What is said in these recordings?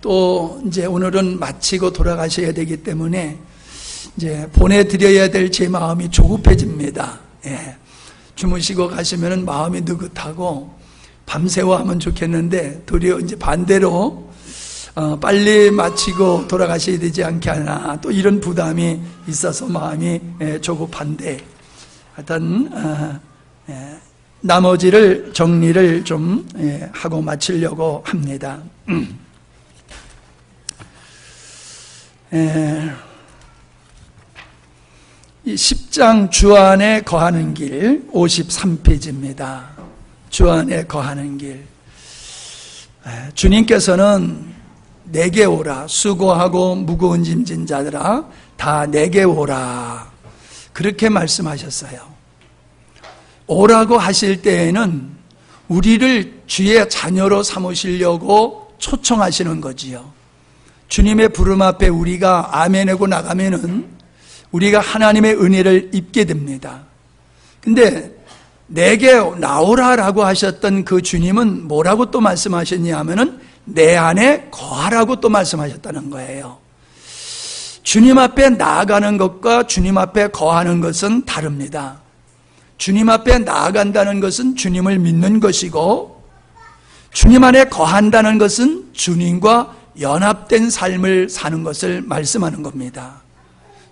또 이제 오늘은 마치고 돌아가셔야 되기 때문에 이제 보내드려야 될 제 마음이 조급해집니다. 예. 주무시고 가시면은 마음이 느긋하고 밤새워 하면 좋겠는데 도리어 이제 반대로 빨리 마치고 돌아가셔야 되지 않게 하나 또 이런 부담이 있어서 마음이 조급한데 하여튼 나머지를 정리를 좀 하고 마치려고 합니다. 이 10장 주 안에 거하는 길 53페이지입니다. 주 안에 거하는 길. 주님께서는 내게 오라 수고하고 무거운 짐진 자들아 다 내게 오라 그렇게 말씀하셨어요. 오라고 하실 때에는 우리를 주의 자녀로 삼으시려고 초청하시는 거지요. 주님의 부름 앞에 우리가 아멘하고 나가면은 우리가 하나님의 은혜를 입게 됩니다. 근데 내게 나오라라고 하셨던 그 주님은 뭐라고 또 말씀하셨냐 하면은 내 안에 거하라고 또 말씀하셨다는 거예요. 주님 앞에 나아가는 것과 주님 앞에 거하는 것은 다릅니다. 주님 앞에 나아간다는 것은 주님을 믿는 것이고 주님 안에 거한다는 것은 주님과 연합된 삶을 사는 것을 말씀하는 겁니다.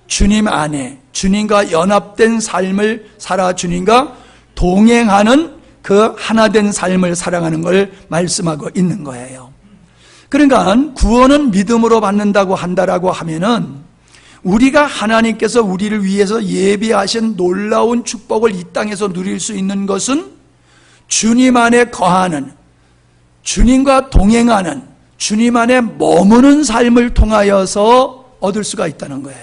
주님 안에 주님과 연합된 삶을 살아 주님과 동행하는 그 하나된 삶을 살아가는 걸 말씀하고 있는 거예요. 그러니까 구원은 믿음으로 받는다고 한다라고 하면은 우리가 하나님께서 우리를 위해서 예비하신 놀라운 축복을 이 땅에서 누릴 수 있는 것은 주님 안에 거하는 주님과 동행하는 주님 안에 머무는 삶을 통하여서 얻을 수가 있다는 거예요.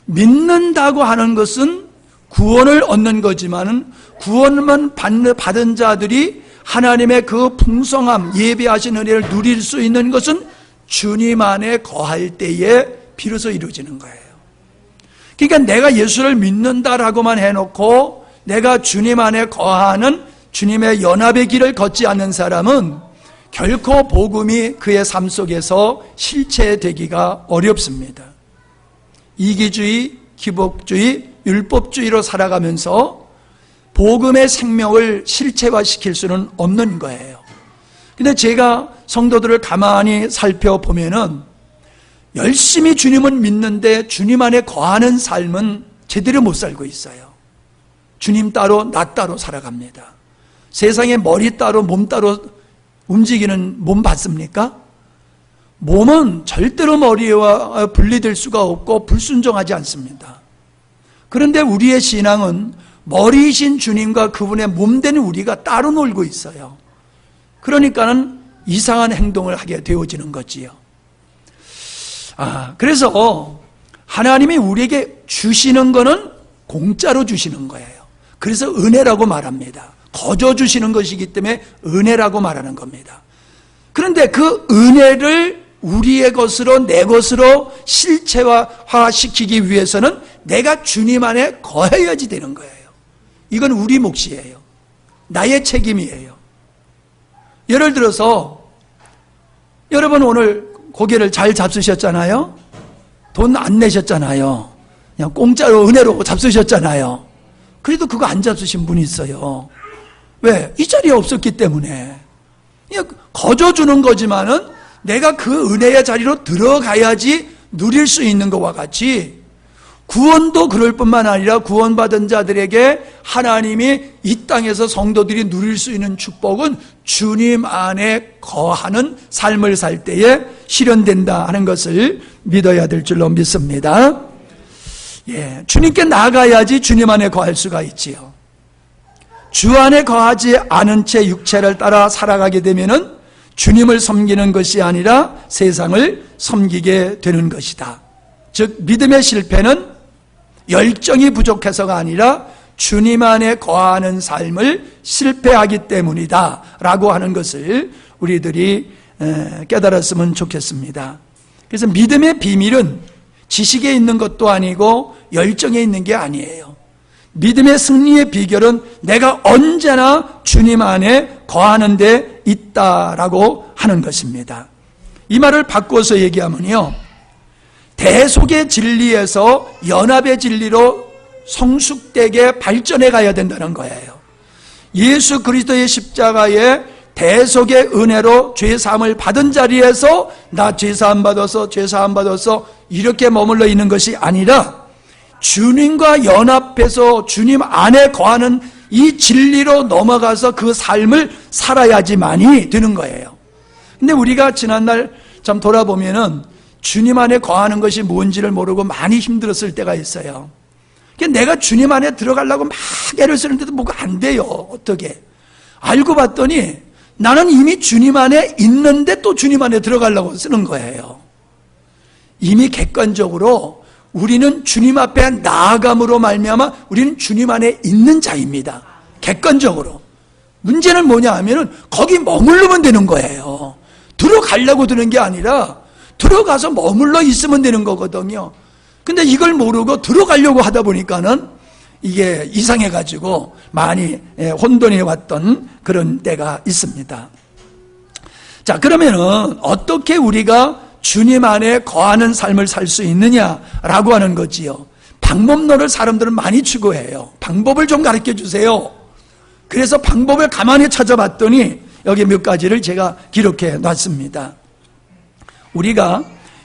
믿는다고 하는 것은 구원을 얻는 거지만은 구원만 받은 자들이 하나님의 그 풍성함, 예비하신 은혜를 누릴 수 있는 것은 주님 안에 거할 때에 비로소 이루어지는 거예요. 그러니까 내가 예수를 믿는다라고만 해놓고 내가 주님 안에 거하는 주님의 연합의 길을 걷지 않는 사람은 결코 복음이 그의 삶 속에서 실체되기가 어렵습니다. 이기주의, 기복주의, 율법주의로 살아가면서 복음의 생명을 실체화시킬 수는 없는 거예요. 근데 제가 성도들을 가만히 살펴보면은 열심히 주님을 믿는데 주님 안에 거하는 삶은 제대로 못 살고 있어요. 주님 따로 나 따로 살아갑니다. 세상에 머리 따로 몸 따로 움직이는 몸 봤습니까? 몸은 절대로 머리와 분리될 수가 없고 불순종하지 않습니다. 그런데 우리의 신앙은 머리이신 주님과 그분의 몸된 우리가 따로 놀고 있어요. 그러니까는 이상한 행동을 하게 되어지는 거지요. 그래서 하나님이 우리에게 주시는 거는 공짜로 주시는 거예요. 그래서 은혜라고 말합니다. 거저 주시는 것이기 때문에 은혜라고 말하는 겁니다. 그런데 그 은혜를 우리의 것으로 내 것으로 실체화시키기 위해서는 내가 주님 안에 거해야지 되는 거예요. 이건 우리 몫이에요. 나의 책임이에요. 예를 들어서 여러분 오늘 고개를 잘 잡수셨잖아요. 돈 안 내셨잖아요. 그냥 공짜로 은혜로 잡수셨잖아요. 그래도 그거 안 잡수신 분이 있어요. 왜? 이 자리에 없었기 때문에. 그냥 거저 주는 거지만은 내가 그 은혜의 자리로 들어가야지 누릴 수 있는 것과 같이 구원도 그럴 뿐만 아니라 구원받은 자들에게 하나님이 이 땅에서 성도들이 누릴 수 있는 축복은 주님 안에 거하는 삶을 살 때에 실현된다 하는 것을 믿어야 될 줄로 믿습니다. 주님께 나아가야지 주님 안에 거할 수가 있지요. 주 안에 거하지 않은 채 육체를 따라 살아가게 되면은 주님을 섬기는 것이 아니라 세상을 섬기게 되는 것이다. 즉 믿음의 실패는 열정이 부족해서가 아니라 주님 안에 거하는 삶을 실패하기 때문이다 라고 하는 것을 우리들이 깨달았으면 좋겠습니다. 그래서 믿음의 비밀은 지식에 있는 것도 아니고 열정에 있는 게 아니에요. 믿음의 승리의 비결은 내가 언제나 주님 안에 거하는 데 있다라고 하는 것입니다. 이 말을 바꿔서 얘기하면요, 대속의 진리에서 연합의 진리로 성숙되게 발전해 가야 된다는 거예요. 예수 그리스도의 십자가의 대속의 은혜로 죄사함을 받은 자리에서 나 죄사함 받았어 이렇게 머물러 있는 것이 아니라 주님과 연합해서 주님 안에 거하는 이 진리로 넘어가서 그 삶을 살아야지만이 되는 거예요. 근데 우리가 지난날 참 돌아보면은 주님 안에 거하는 것이 뭔지를 모르고 많이 힘들었을 때가 있어요. 내가 주님 안에 들어가려고 막 애를 쓰는데도 뭐가 안 돼요. 어떻게? 알고 봤더니 나는 이미 주님 안에 있는데 또 주님 안에 들어가려고 쓰는 거예요. 이미 객관적으로 우리는 주님 앞에 나아감으로 말미암아 우리는 주님 안에 있는 자입니다. 객관적으로. 문제는 뭐냐 하면은 거기 머무르면 되는 거예요. 들어가려고 드는 게 아니라 들어가서 머물러 있으면 되는 거거든요. 근데 이걸 모르고 들어가려고 하다 보니까는 이게 이상해가지고 많이 혼돈이 왔던 그런 때가 있습니다. 자, 그러면은 어떻게 우리가 주님 안에 거하는 삶을 살 수 있느냐라고 하는 거지요. 방법론을 사람들은 많이 추구해요. 방법을 좀 가르쳐 주세요. 그래서 방법을 가만히 찾아봤더니 여기 몇 가지를 제가 기록해 놨습니다. 우리가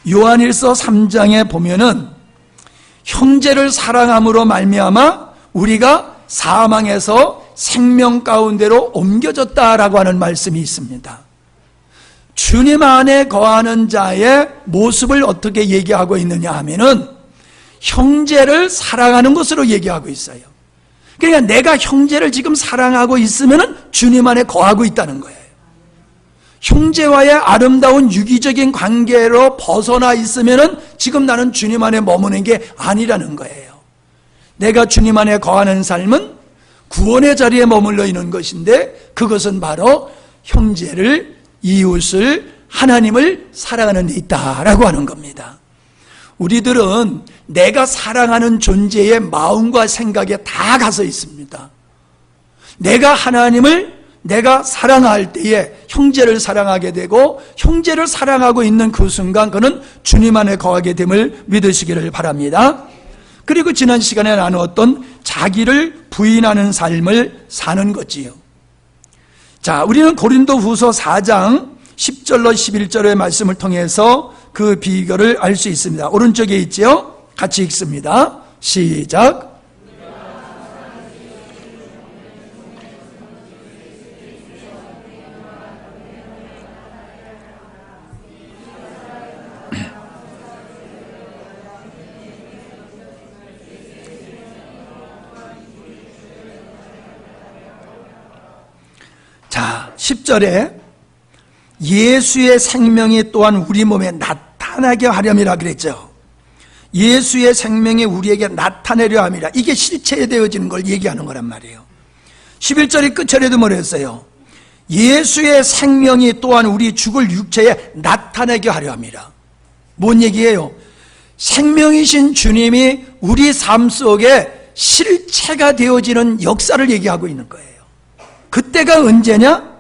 요한일서 3장에 보면은 형제를 사랑함으로 말미암아 우리가 사망에서 생명 가운데로 옮겨졌다라고 하는 말씀이 있습니다. 주님 안에 거하는 자의 모습을 어떻게 얘기하고 있느냐 하면은 형제를 사랑하는 것으로 얘기하고 있어요. 그러니까 내가 형제를 지금 사랑하고 있으면은 주님 안에 거하고 있다는 거예요. 형제와의 아름다운 유기적인 관계로 벗어나 있으면은 지금 나는 주님 안에 머무는 게 아니라는 거예요. 내가 주님 안에 거하는 삶은 구원의 자리에 머물러 있는 것인데 그것은 바로 형제를, 이웃을, 하나님을 사랑하는 데 있다라고 하는 겁니다. 우리들은 내가 사랑하는 존재의 마음과 생각에 다 가서 있습니다. 내가 하나님을 내가 사랑할 때에 형제를 사랑하게 되고 형제를 사랑하고 있는 그 순간 그는 주님 안에 거하게 됨을 믿으시기를 바랍니다. 그리고 지난 시간에 나누었던 자기를 부인하는 삶을 사는 거지요. 자, 우리는 고린도후서 4장 10절로 11절의 말씀을 통해서 그 비결을 알 수 있습니다. 오른쪽에 있지요? 같이 읽습니다. 시작. 자, 10절에 예수의 생명이 또한 우리 몸에 나타나게 하렴이라 그랬죠. 예수의 생명이 우리에게 나타내려 함이라. 이게 실체되어지는 걸 얘기하는 거란 말이에요. 11절이 끝절에도 뭐랬어요? 예수의 생명이 또한 우리 죽을 육체에 나타내게 하려 함이라. 뭔 얘기예요? 생명이신 주님이 우리 삶 속에 실체가 되어지는 역사를 얘기하고 있는 거예요. 그때가 언제냐?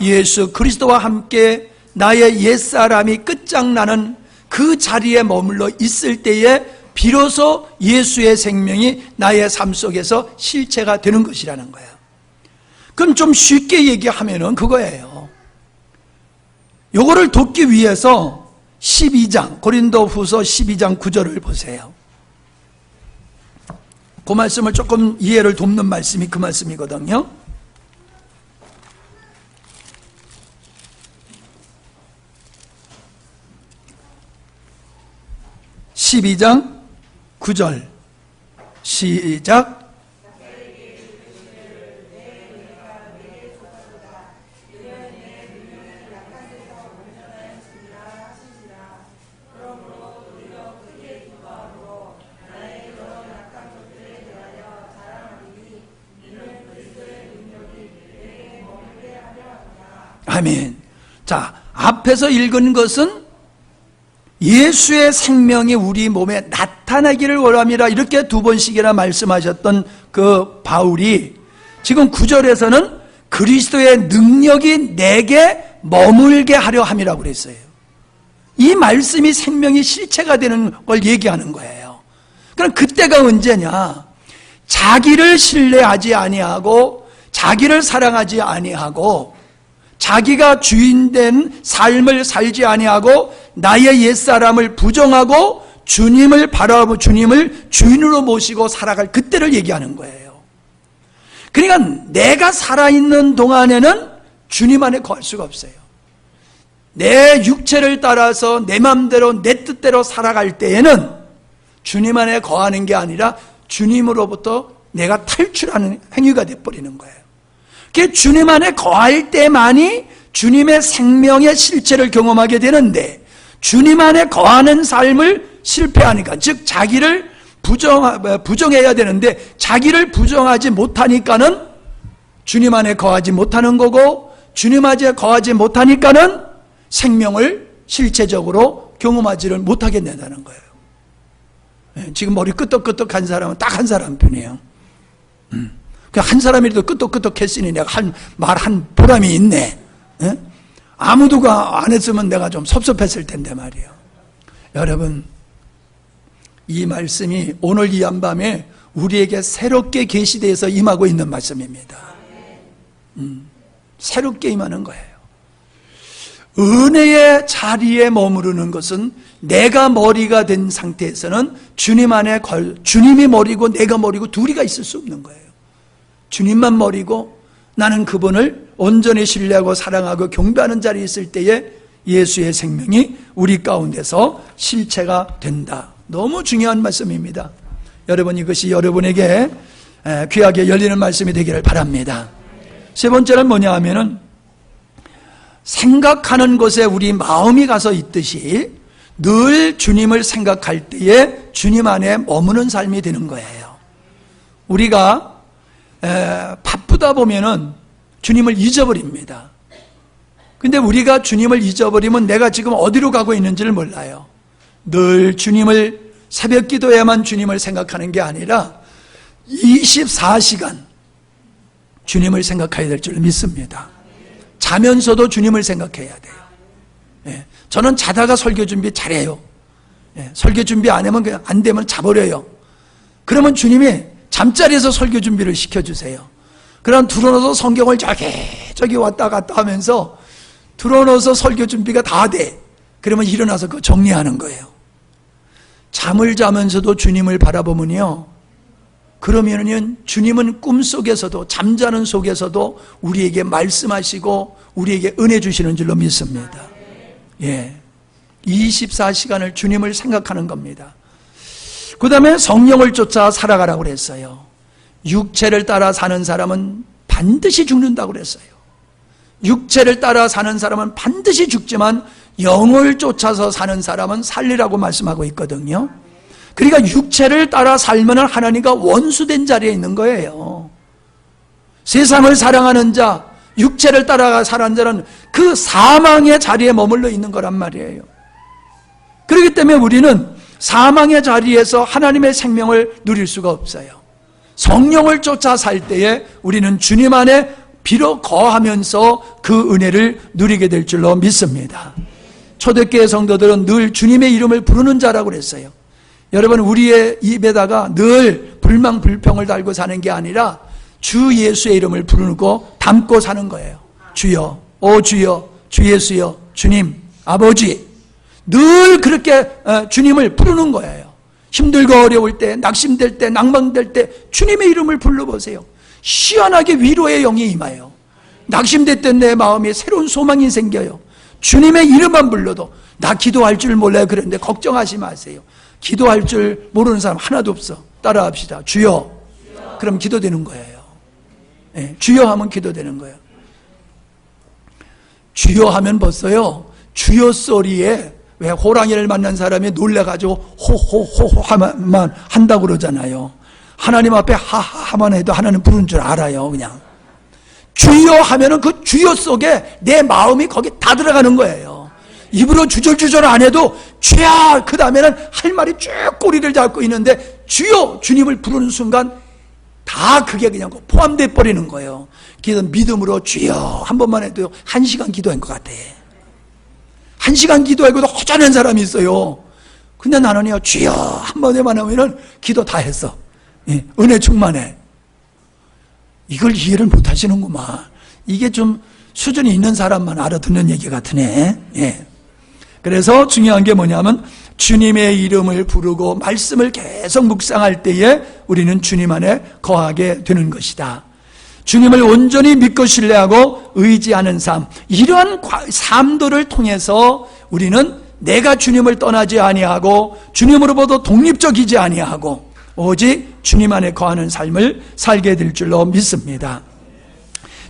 예수 그리스도와 함께 나의 옛사람이 끝장나는 그 자리에 머물러 있을 때에 비로소 예수의 생명이 나의 삶 속에서 실체가 되는 것이라는 거예요. 그럼 좀 쉽게 얘기하면은 그거예요. 요거를 돕기 위해서 12장, 고린도후서 12장 9절을 보세요. 그 말씀을 조금 이해를 돕는 말씀이 그 말씀이거든요. 12장 9절 시작. 아멘. 자, 앞에서 읽은 것은 예수의 생명이 우리 몸에 나타나기를 원함이라 이렇게 두 번씩이나 말씀하셨던 그 바울이 지금 9절에서는 그리스도의 능력이 내게 머물게 하려 함이라고 그랬어요. 이 말씀이 생명이 실체가 되는 걸 얘기하는 거예요. 그럼 그때가 언제냐? 자기를 신뢰하지 아니하고 자기를 사랑하지 아니하고 자기가 주인된 삶을 살지 아니하고 나의 옛사람을 부정하고 주님을 바라보고 주님을 주인으로 모시고 살아갈 그때를 얘기하는 거예요. 그러니까 내가 살아있는 동안에는 주님 안에 거할 수가 없어요. 내 육체를 따라서 내 마음대로 내 뜻대로 살아갈 때에는 주님 안에 거하는 게 아니라 주님으로부터 내가 탈출하는 행위가 돼버리는 거예요. 그게 주님 안에 거할 때만이 주님의 생명의 실체를 경험하게 되는데 주님 안에 거하는 삶을 실패하니까, 즉 자기를 부정해야 되는데 자기를 부정하지 못하니까는 주님 안에 거하지 못하는 거고, 주님 안에 거하지 못하니까는 생명을 실체적으로 경험하지를 못하게 된다는 거예요. 지금 머리 끄덕끄덕한 사람은 딱 한 사람뿐이에요. 한 사람이라도 끄덕끄덕했으니 내가 말한 보람이 있네. 아무도가 안 했으면 내가 좀 섭섭했을 텐데 말이에요. 여러분, 이 말씀이 오늘 이 한밤에 우리에게 새롭게 계시되어서 임하고 있는 말씀입니다. 새롭게 임하는 거예요. 은혜의 자리에 머무르는 것은 내가 머리가 된 상태에서는 주님 안에 주님이 머리고 내가 머리고 둘이가 있을 수 없는 거예요. 주님만 머리고 나는 그분을 온전히 신뢰하고 사랑하고 경배하는 자리에 있을 때에 예수의 생명이 우리 가운데서 실체가 된다. 너무 중요한 말씀입니다. 여러분, 이것이 여러분에게 귀하게 열리는 말씀이 되기를 바랍니다. 세 번째는 뭐냐 하면은 생각하는 곳에 우리 마음이 가서 있듯이 늘 주님을 생각할 때에 주님 안에 머무는 삶이 되는 거예요. 우리가 바쁘다 보면은 주님을 잊어버립니다. 근데 우리가 주님을 잊어버리면 내가 지금 어디로 가고 있는지를 몰라요. 늘 주님을, 새벽 기도에만 주님을 생각하는 게 아니라 24시간 주님을 생각해야 될 줄 믿습니다. 자면서도 주님을 생각해야 돼요. 저는 자다가 설교 준비 잘해요. 설교 준비 안 하면 그냥 안 되면 자버려요. 그러면 주님이 잠자리에서 설교 준비를 시켜주세요. 그럼 들어놓아서 성경을 저기 왔다 갔다 하면서 들어놓아서 설교 준비가 다 돼. 그러면 일어나서 그거 정리하는 거예요. 잠을 자면서도 주님을 바라보면요, 그러면은 주님은 꿈속에서도, 잠자는 속에서도 우리에게 말씀하시고 우리에게 은혜 주시는 줄로 믿습니다. 24시간을 주님을 생각하는 겁니다. 그 다음에 성령을 쫓아 살아가라고 그랬어요. 육체를 따라 사는 사람은 반드시 죽는다고 그랬어요. 육체를 따라 사는 사람은 반드시 죽지만 영을 쫓아서 사는 사람은 살리라고 말씀하고 있거든요. 그러니까 육체를 따라 살면 하나님과 원수된 자리에 있는 거예요. 세상을 사랑하는 자, 육체를 따라 사는 자는 그 사망의 자리에 머물러 있는 거란 말이에요. 그렇기 때문에 우리는 사망의 자리에서 하나님의 생명을 누릴 수가 없어요. 성령을 쫓아 살 때에 우리는 주님 안에 비로 거하면서 그 은혜를 누리게 될 줄로 믿습니다. 초대교회 성도들은 늘 주님의 이름을 부르는 자라고 그랬어요. 여러분, 우리의 입에다가 늘 불만 불평을 달고 사는 게 아니라 주 예수의 이름을 부르고 담고 사는 거예요. 주여, 오 주여, 주 예수여, 주님, 아버지, 늘 그렇게 주님을 부르는 거예요. 힘들고 어려울 때, 낙심될 때, 낭망될 때 주님의 이름을 불러보세요. 시원하게 위로의 영이 임해요. 낙심될 때 내 마음에 새로운 소망이 생겨요. 주님의 이름만 불러도 나 기도할 줄 몰라요 그랬는데 걱정하지 마세요. 기도할 줄 모르는 사람 하나도 없어. 따라합시다. 주여. 그럼 기도되는 거예요. 주여 하면 기도되는 거예요. 주여 하면 벌써요, 주여 소리에 왜 호랑이를 만난 사람이 놀래가지고 호호호호만 한다고 그러잖아요. 하나님 앞에 하하하만 해도 하나님 부르는 줄 알아요. 그냥 주여 하면은 그 주여 속에 내 마음이 거기 다 들어가는 거예요. 입으로 주절주절 안 해도 주야, 그 다음에는 할 말이 쭉 꼬리를 잡고 있는데 주여, 주님을 부르는 순간 다 그게 그냥 포함돼 버리는 거예요. 그래서 믿음으로 주여 한 번만 해도 1시간 기도한 것 같아. 1시간 기도하고도 허전한 사람이 있어요. 근데 나는요, 주여 한마디만 하면은 기도 다 했어. 예, 은혜 충만해. 이걸 이해를 못 하시는구만. 이게 좀 수준이 있는 사람만 알아듣는 얘기 같으네. 예. 그래서 중요한 게 뭐냐면 주님의 이름을 부르고 말씀을 계속 묵상할 때에 우리는 주님 안에 거하게 되는 것이다. 주님을 온전히 믿고 신뢰하고 의지하는 삶, 이러한 삶들을 통해서 우리는 내가 주님을 떠나지 아니하고 주님으로부터 독립적이지 아니하고 오직 주님 안에 거하는 삶을 살게 될 줄로 믿습니다.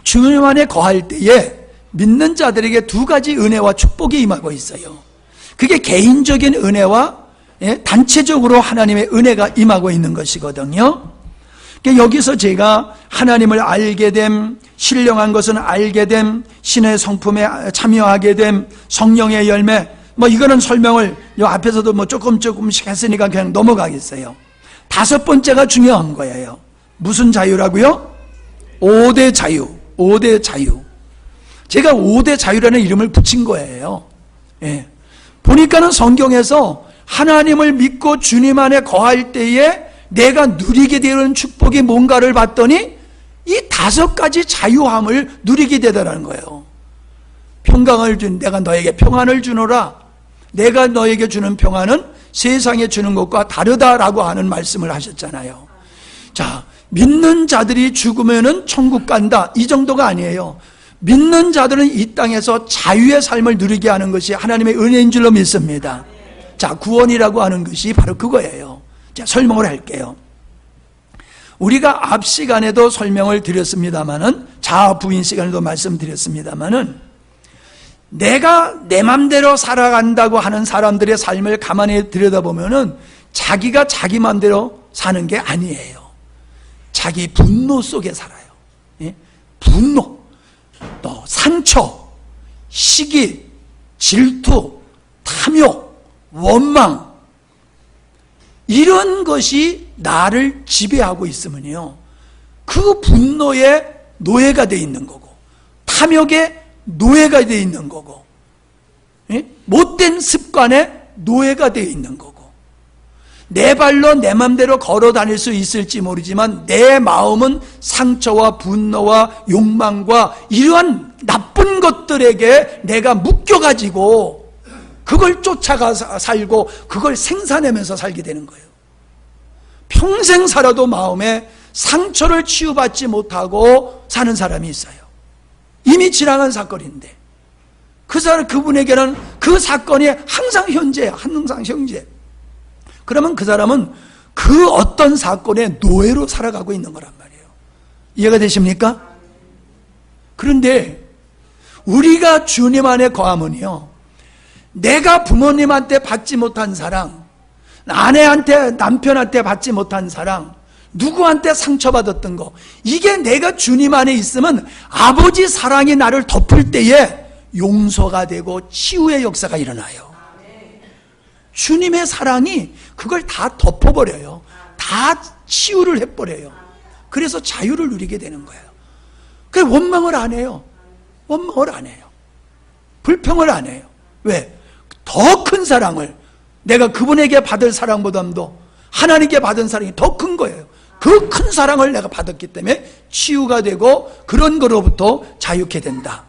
주님 안에 거할 때에 믿는 자들에게 두 가지 은혜와 축복이 임하고 있어요. 그게 개인적인 은혜와 단체적으로 하나님의 은혜가 임하고 있는 것이거든요. 여기서 제가 하나님을 알게 됨, 신령한 것은 알게 됨, 신의 성품에 참여하게 됨, 성령의 열매, 이거는 설명을 요 앞에서도 조금씩 했으니까 그냥 넘어가겠어요. 다섯 번째가 중요한 거예요. 무슨 자유라고요? 5대 자유. 5대 자유. 제가 5대 자유라는 이름을 붙인 거예요. 예. 보니까는 성경에서 하나님을 믿고 주님 안에 거할 때에 내가 누리게 되는 축복이 뭔가를 봤더니 이 다섯 가지 자유함을 누리게 되더라는 거예요. 평강을 준 내가 너에게 평안을 주노라. 내가 너에게 주는 평안은 세상에 주는 것과 다르다라고 하는 말씀을 하셨잖아요. 자, 믿는 자들이 죽으면은 천국 간다, 이 정도가 아니에요. 믿는 자들은 이 땅에서 자유의 삶을 누리게 하는 것이 하나님의 은혜인 줄로 믿습니다. 자, 구원이라고 하는 것이 바로 그거예요. 자, 설명을 할게요. 우리가 앞 시간에도 설명을 드렸습니다마는, 자아 부인 시간에도 말씀드렸습니다마는, 내가 내 맘대로 살아간다고 하는 사람들의 삶을 가만히 들여다보면은 자기가 자기 맘대로 사는 게 아니에요. 자기 분노 속에 살아요. 예? 분노, 또 상처, 시기, 질투, 탐욕, 원망, 이런 것이 나를 지배하고 있으면요, 그 분노에 노예가 되어 있는 거고, 탐욕에 노예가 되어 있는 거고, 예? 못된 습관에 노예가 되어 있는 거고, 내 발로 내 맘대로 걸어 다닐 수 있을지 모르지만 내 마음은 상처와 분노와 욕망과 이러한 나쁜 것들에게 내가 묶여가지고 그걸 쫓아가 살고 그걸 생산하면서 살게 되는 거예요. 평생 살아도 마음에 상처를 치유받지 못하고 사는 사람이 있어요. 이미 지나간 사건인데 그분에게는 그 사건이 항상 현재야. 항상 현재. 그러면 그 사람은 그 어떤 사건의 노예로 살아가고 있는 거란 말이에요. 이해가 되십니까? 그런데 우리가 주님 안에 거하면요, 내가 부모님한테 받지 못한 사랑, 아내한테, 남편한테 받지 못한 사랑, 누구한테 상처받았던 거, 이게 내가 주님 안에 있으면 아버지 사랑이 나를 덮을 때에 용서가 되고 치유의 역사가 일어나요. 주님의 사랑이 그걸 다 덮어버려요. 다 치유를 해버려요. 그래서 자유를 누리게 되는 거예요. 그래서 원망을 안 해요. 원망을 안 해요. 불평을 안 해요. 왜? 더 큰 사랑을, 내가 그분에게 받을 사랑보다도 하나님께 받은 사랑이 더 큰 거예요. 그 큰 사랑을 내가 받았기 때문에 치유가 되고 그런 거로부터 자유케 된다.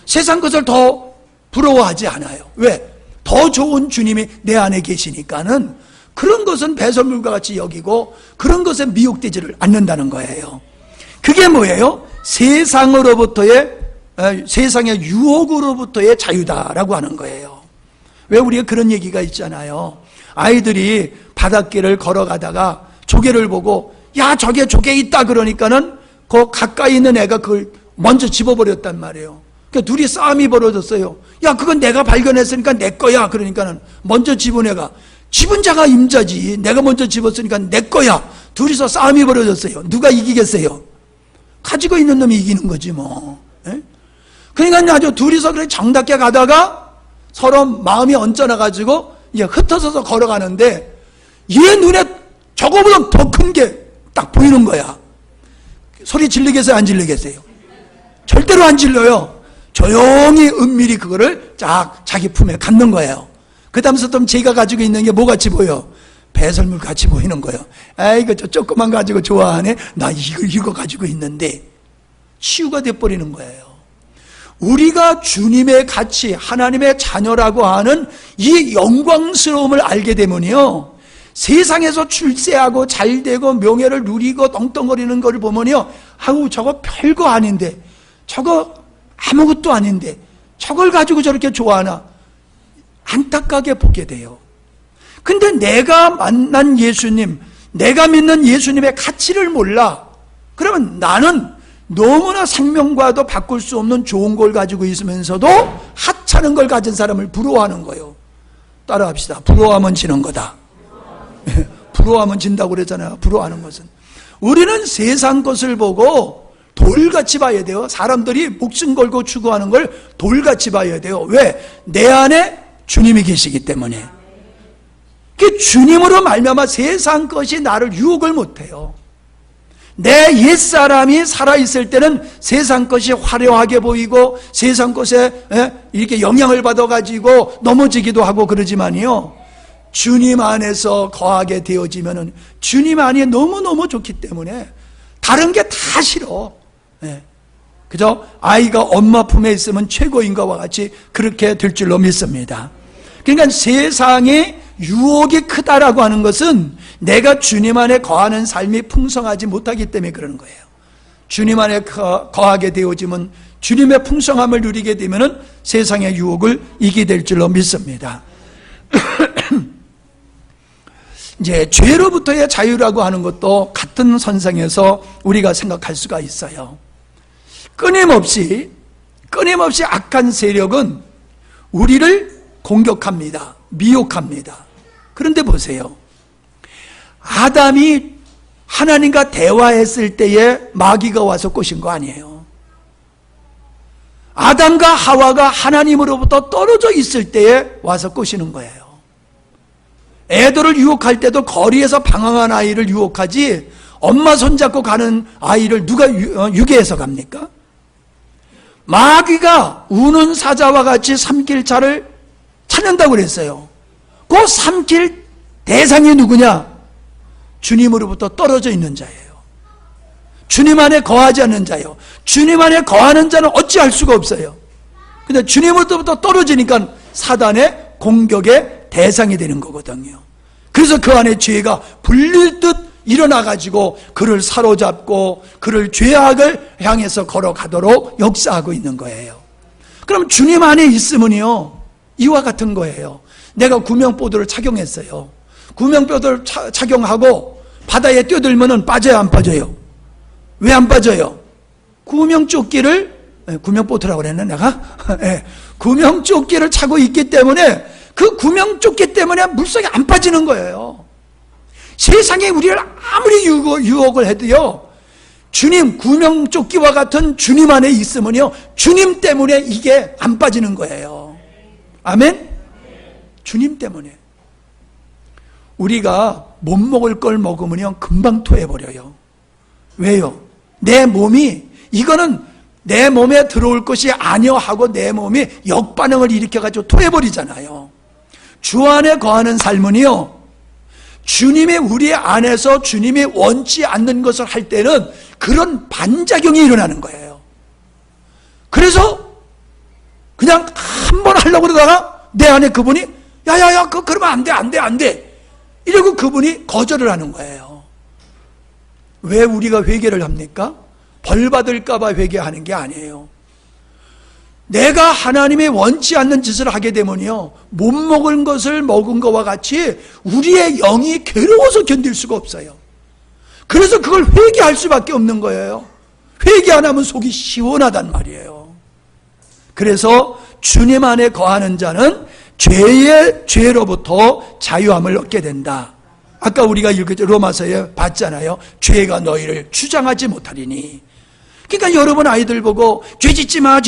세상 것을 더 부러워하지 않아요. 왜? 더 좋은 주님이 내 안에 계시니까는 그런 것은 배설물과 같이 여기고 그런 것에 미혹되지를 않는다는 거예요. 그게 뭐예요? 세상의 유혹으로부터의 자유다라고 하는 거예요. 왜 우리가 그런 얘기가 있잖아요. 아이들이 바닷길을 걸어가다가 조개를 보고 야, 저게 조개 있다 그러니까는 그 가까이 있는 애가 그걸 먼저 집어버렸단 말이에요. 그러니까 둘이 싸움이 벌어졌어요. 야, 그건 내가 발견했으니까 내 거야. 그러니까는 먼저 집은 애가, 집은 자가 임자지, 내가 먼저 집었으니까 내 거야. 둘이서 싸움이 벌어졌어요. 누가 이기겠어요? 가지고 있는 놈이 이기는 거지 뭐. 예? 그러니까 아주 둘이서 그렇게 정답게 가다가 서로 마음이 얹어나가지고 이제 흩어져서 걸어가는데 얘 눈에 저거보다 더 큰 게 딱 보이는 거야. 소리 질르겠어요? 안 질르겠어요? 절대로 안 질러요. 조용히 은밀히 그거를 쫙 자기 품에 갖는 거예요. 그 다음부터 제가 가지고 있는 게 뭐 같이 보여? 배설물 같이 보이는 거예요. 아이고 저 조그만 가지고 좋아하네. 나 이거 가지고 있는데 치유가 돼버리는 거예요. 우리가 주님의 가치, 하나님의 자녀라고 하는 이 영광스러움을 알게 되면요, 세상에서 출세하고 잘되고 명예를 누리고 떵떵거리는 걸 보면요, 아우 저거 별거 아닌데, 저거 아무것도 아닌데 저걸 가지고 저렇게 좋아하나 안타깝게 보게 돼요. 근데 내가 만난 예수님, 내가 믿는 예수님의 가치를 몰라. 그러면 나는 너무나 생명과도 바꿀 수 없는 좋은 걸 가지고 있으면서도 하찮은 걸 가진 사람을 부러워하는 거예요. 따라합시다. 부러워하면 지는 거다. 부러워하면 진다고 그랬잖아요. 부러워하는 것은. 우리는 세상 것을 보고 돌같이 봐야 돼요. 사람들이 목숨 걸고 추구하는 걸 돌같이 봐야 돼요. 왜? 내 안에 주님이 계시기 때문에. 그 주님으로 말미암아 세상 것이 나를 유혹을 못해요. 내 옛사람이 살아있을 때는 세상 것이 화려하게 보이고 세상 것에 이렇게 영향을 받아가지고 넘어지기도 하고 그러지만요, 주님 안에서 거하게 되어지면은 주님 안이 너무너무 좋기 때문에 다른 게 다 싫어. 그죠? 아이가 엄마 품에 있으면 최고인 것과 같이 그렇게 될 줄로 믿습니다. 그러니까 세상에 유혹이 크다라고 하는 것은 내가 주님 안에 거하는 삶이 풍성하지 못하기 때문에 그러는 거예요. 주님 안에 거하게 되어지면, 주님의 풍성함을 누리게 되면 세상의 유혹을 이기게 될 줄로 믿습니다. 이제 죄로부터의 자유라고 하는 것도 같은 선상에서 우리가 생각할 수가 있어요. 끊임없이 악한 세력은 우리를 공격합니다. 미혹합니다. 그런데 보세요. 아담이 하나님과 대화했을 때에 마귀가 와서 꼬신 거 아니에요. 아담과 하와가 하나님으로부터 떨어져 있을 때에 와서 꼬시는 거예요. 애들을 유혹할 때도 거리에서 방황한 아이를 유혹하지, 엄마 손잡고 가는 아이를 누가 유괴해서 갑니까? 마귀가 우는 사자와 같이 삼킬 자를 찾는다고 그랬어요. 그 삼킬 대상이 누구냐? 주님으로부터 떨어져 있는 자예요. 주님 안에 거하지 않는 자예요. 주님 안에 거하는 자는 어찌할 수가 없어요. 근데 주님으로부터 떨어지니까 사단의 공격의 대상이 되는 거거든요. 그래서 그 안에 죄가 불릴 듯 일어나가지고 그를 사로잡고 그를 죄악을 향해서 걸어가도록 역사하고 있는 거예요. 그럼 주님 안에 있으면요, 이와 같은 거예요. 내가 구명보도를 착용했어요. 구명보도를 착용하고 바다에 뛰어들면은 빠져요, 안 빠져요? 왜 안 빠져요? 구명조끼를, 구명보트라고 그랬나 내가? 구명조끼를 차고 있기 때문에, 그 구명조끼 때문에 물속에 안 빠지는 거예요. 세상에 우리를 아무리 유혹을 해도요, 주님, 구명조끼와 같은 주님 안에 있으면요, 주님 때문에 이게 안 빠지는 거예요. 아멘? 주님 때문에. 우리가 못 먹을 걸 먹으면요, 금방 토해버려요. 왜요? 내 몸이, 이거는 내 몸에 들어올 것이 아니여 하고 내 몸이 역반응을 일으켜가지고 토해버리잖아요. 주 안에 거하는 삶은요, 주님이 우리 안에서 주님이 원치 않는 것을 할 때는 그런 반작용이 일어나는 거예요. 그래서 그냥 한 번 하려고 그러다가 내 안에 그분이 야야야 그러면 안 돼 이러고 그분이 거절을 하는 거예요. 왜 우리가 회개를 합니까? 벌 받을까 봐 회개하는 게 아니에요. 내가 하나님이 원치 않는 짓을 하게 되면요, 못 먹은 것을 먹은 것과 같이 우리의 영이 괴로워서 견딜 수가 없어요. 그래서 그걸 회개할 수밖에 없는 거예요. 회개 안 하면 속이 시원하단 말이에요. 그래서 주님 안에 거하는 자는 죄로부터 자유함을 얻게 된다. 아까 우리가 로마서에 봤잖아요. 죄가 너희를 주장하지 못하리니. 그러니까 여러분 아이들 보고 죄 짓지 마,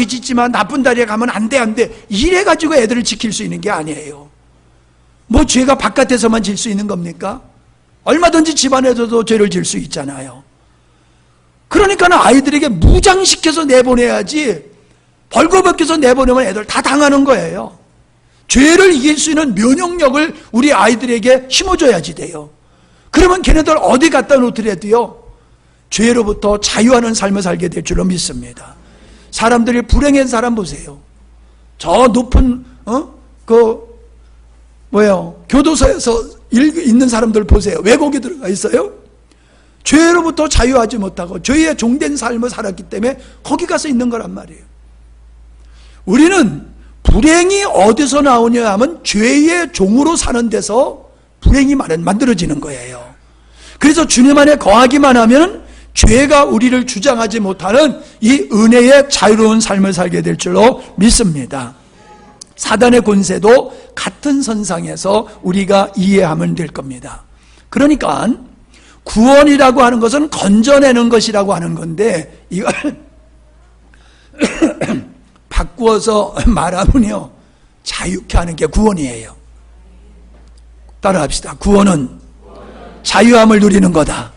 나쁜 다리에 가면 안 돼 이래가지고 애들을 지킬 수 있는 게 아니에요. 뭐 죄가 바깥에서만 질 수 있는 겁니까? 얼마든지 집안에서도 죄를 질 수 있잖아요. 그러니까 아이들에게 무장시켜서 내보내야지, 벌거벗겨서 내보내면 애들 다 당하는 거예요. 죄를 이길 수 있는 면역력을 우리 아이들에게 심어줘야지 돼요. 그러면 걔네들 어디 갖다 놓더라도요, 죄로부터 자유하는 삶을 살게 될 줄로 믿습니다. 사람들이 불행한 사람 보세요. 저 높은 교도소에서 있는 사람들 보세요. 왜 거기 들어가 있어요? 죄로부터 자유하지 못하고 죄의 종된 삶을 살았기 때문에 거기 가서 있는 거란 말이에요. 우리는 불행이 어디서 나오냐 하면 죄의 종으로 사는 데서 불행이 만들어지는 거예요. 그래서 주님 안에 거하기만 하면 죄가 우리를 주장하지 못하는 이 은혜의 자유로운 삶을 살게 될 줄로 믿습니다. 사단의 권세도 같은 선상에서 우리가 이해하면 될 겁니다. 그러니까 구원이라고 하는 것은 건져내는 것이라고 하는 건데, 이걸 바꾸어서 말하면요, 자유케 하는 게 구원이에요. 따라합시다. 구원은 자유함을 누리는 거다.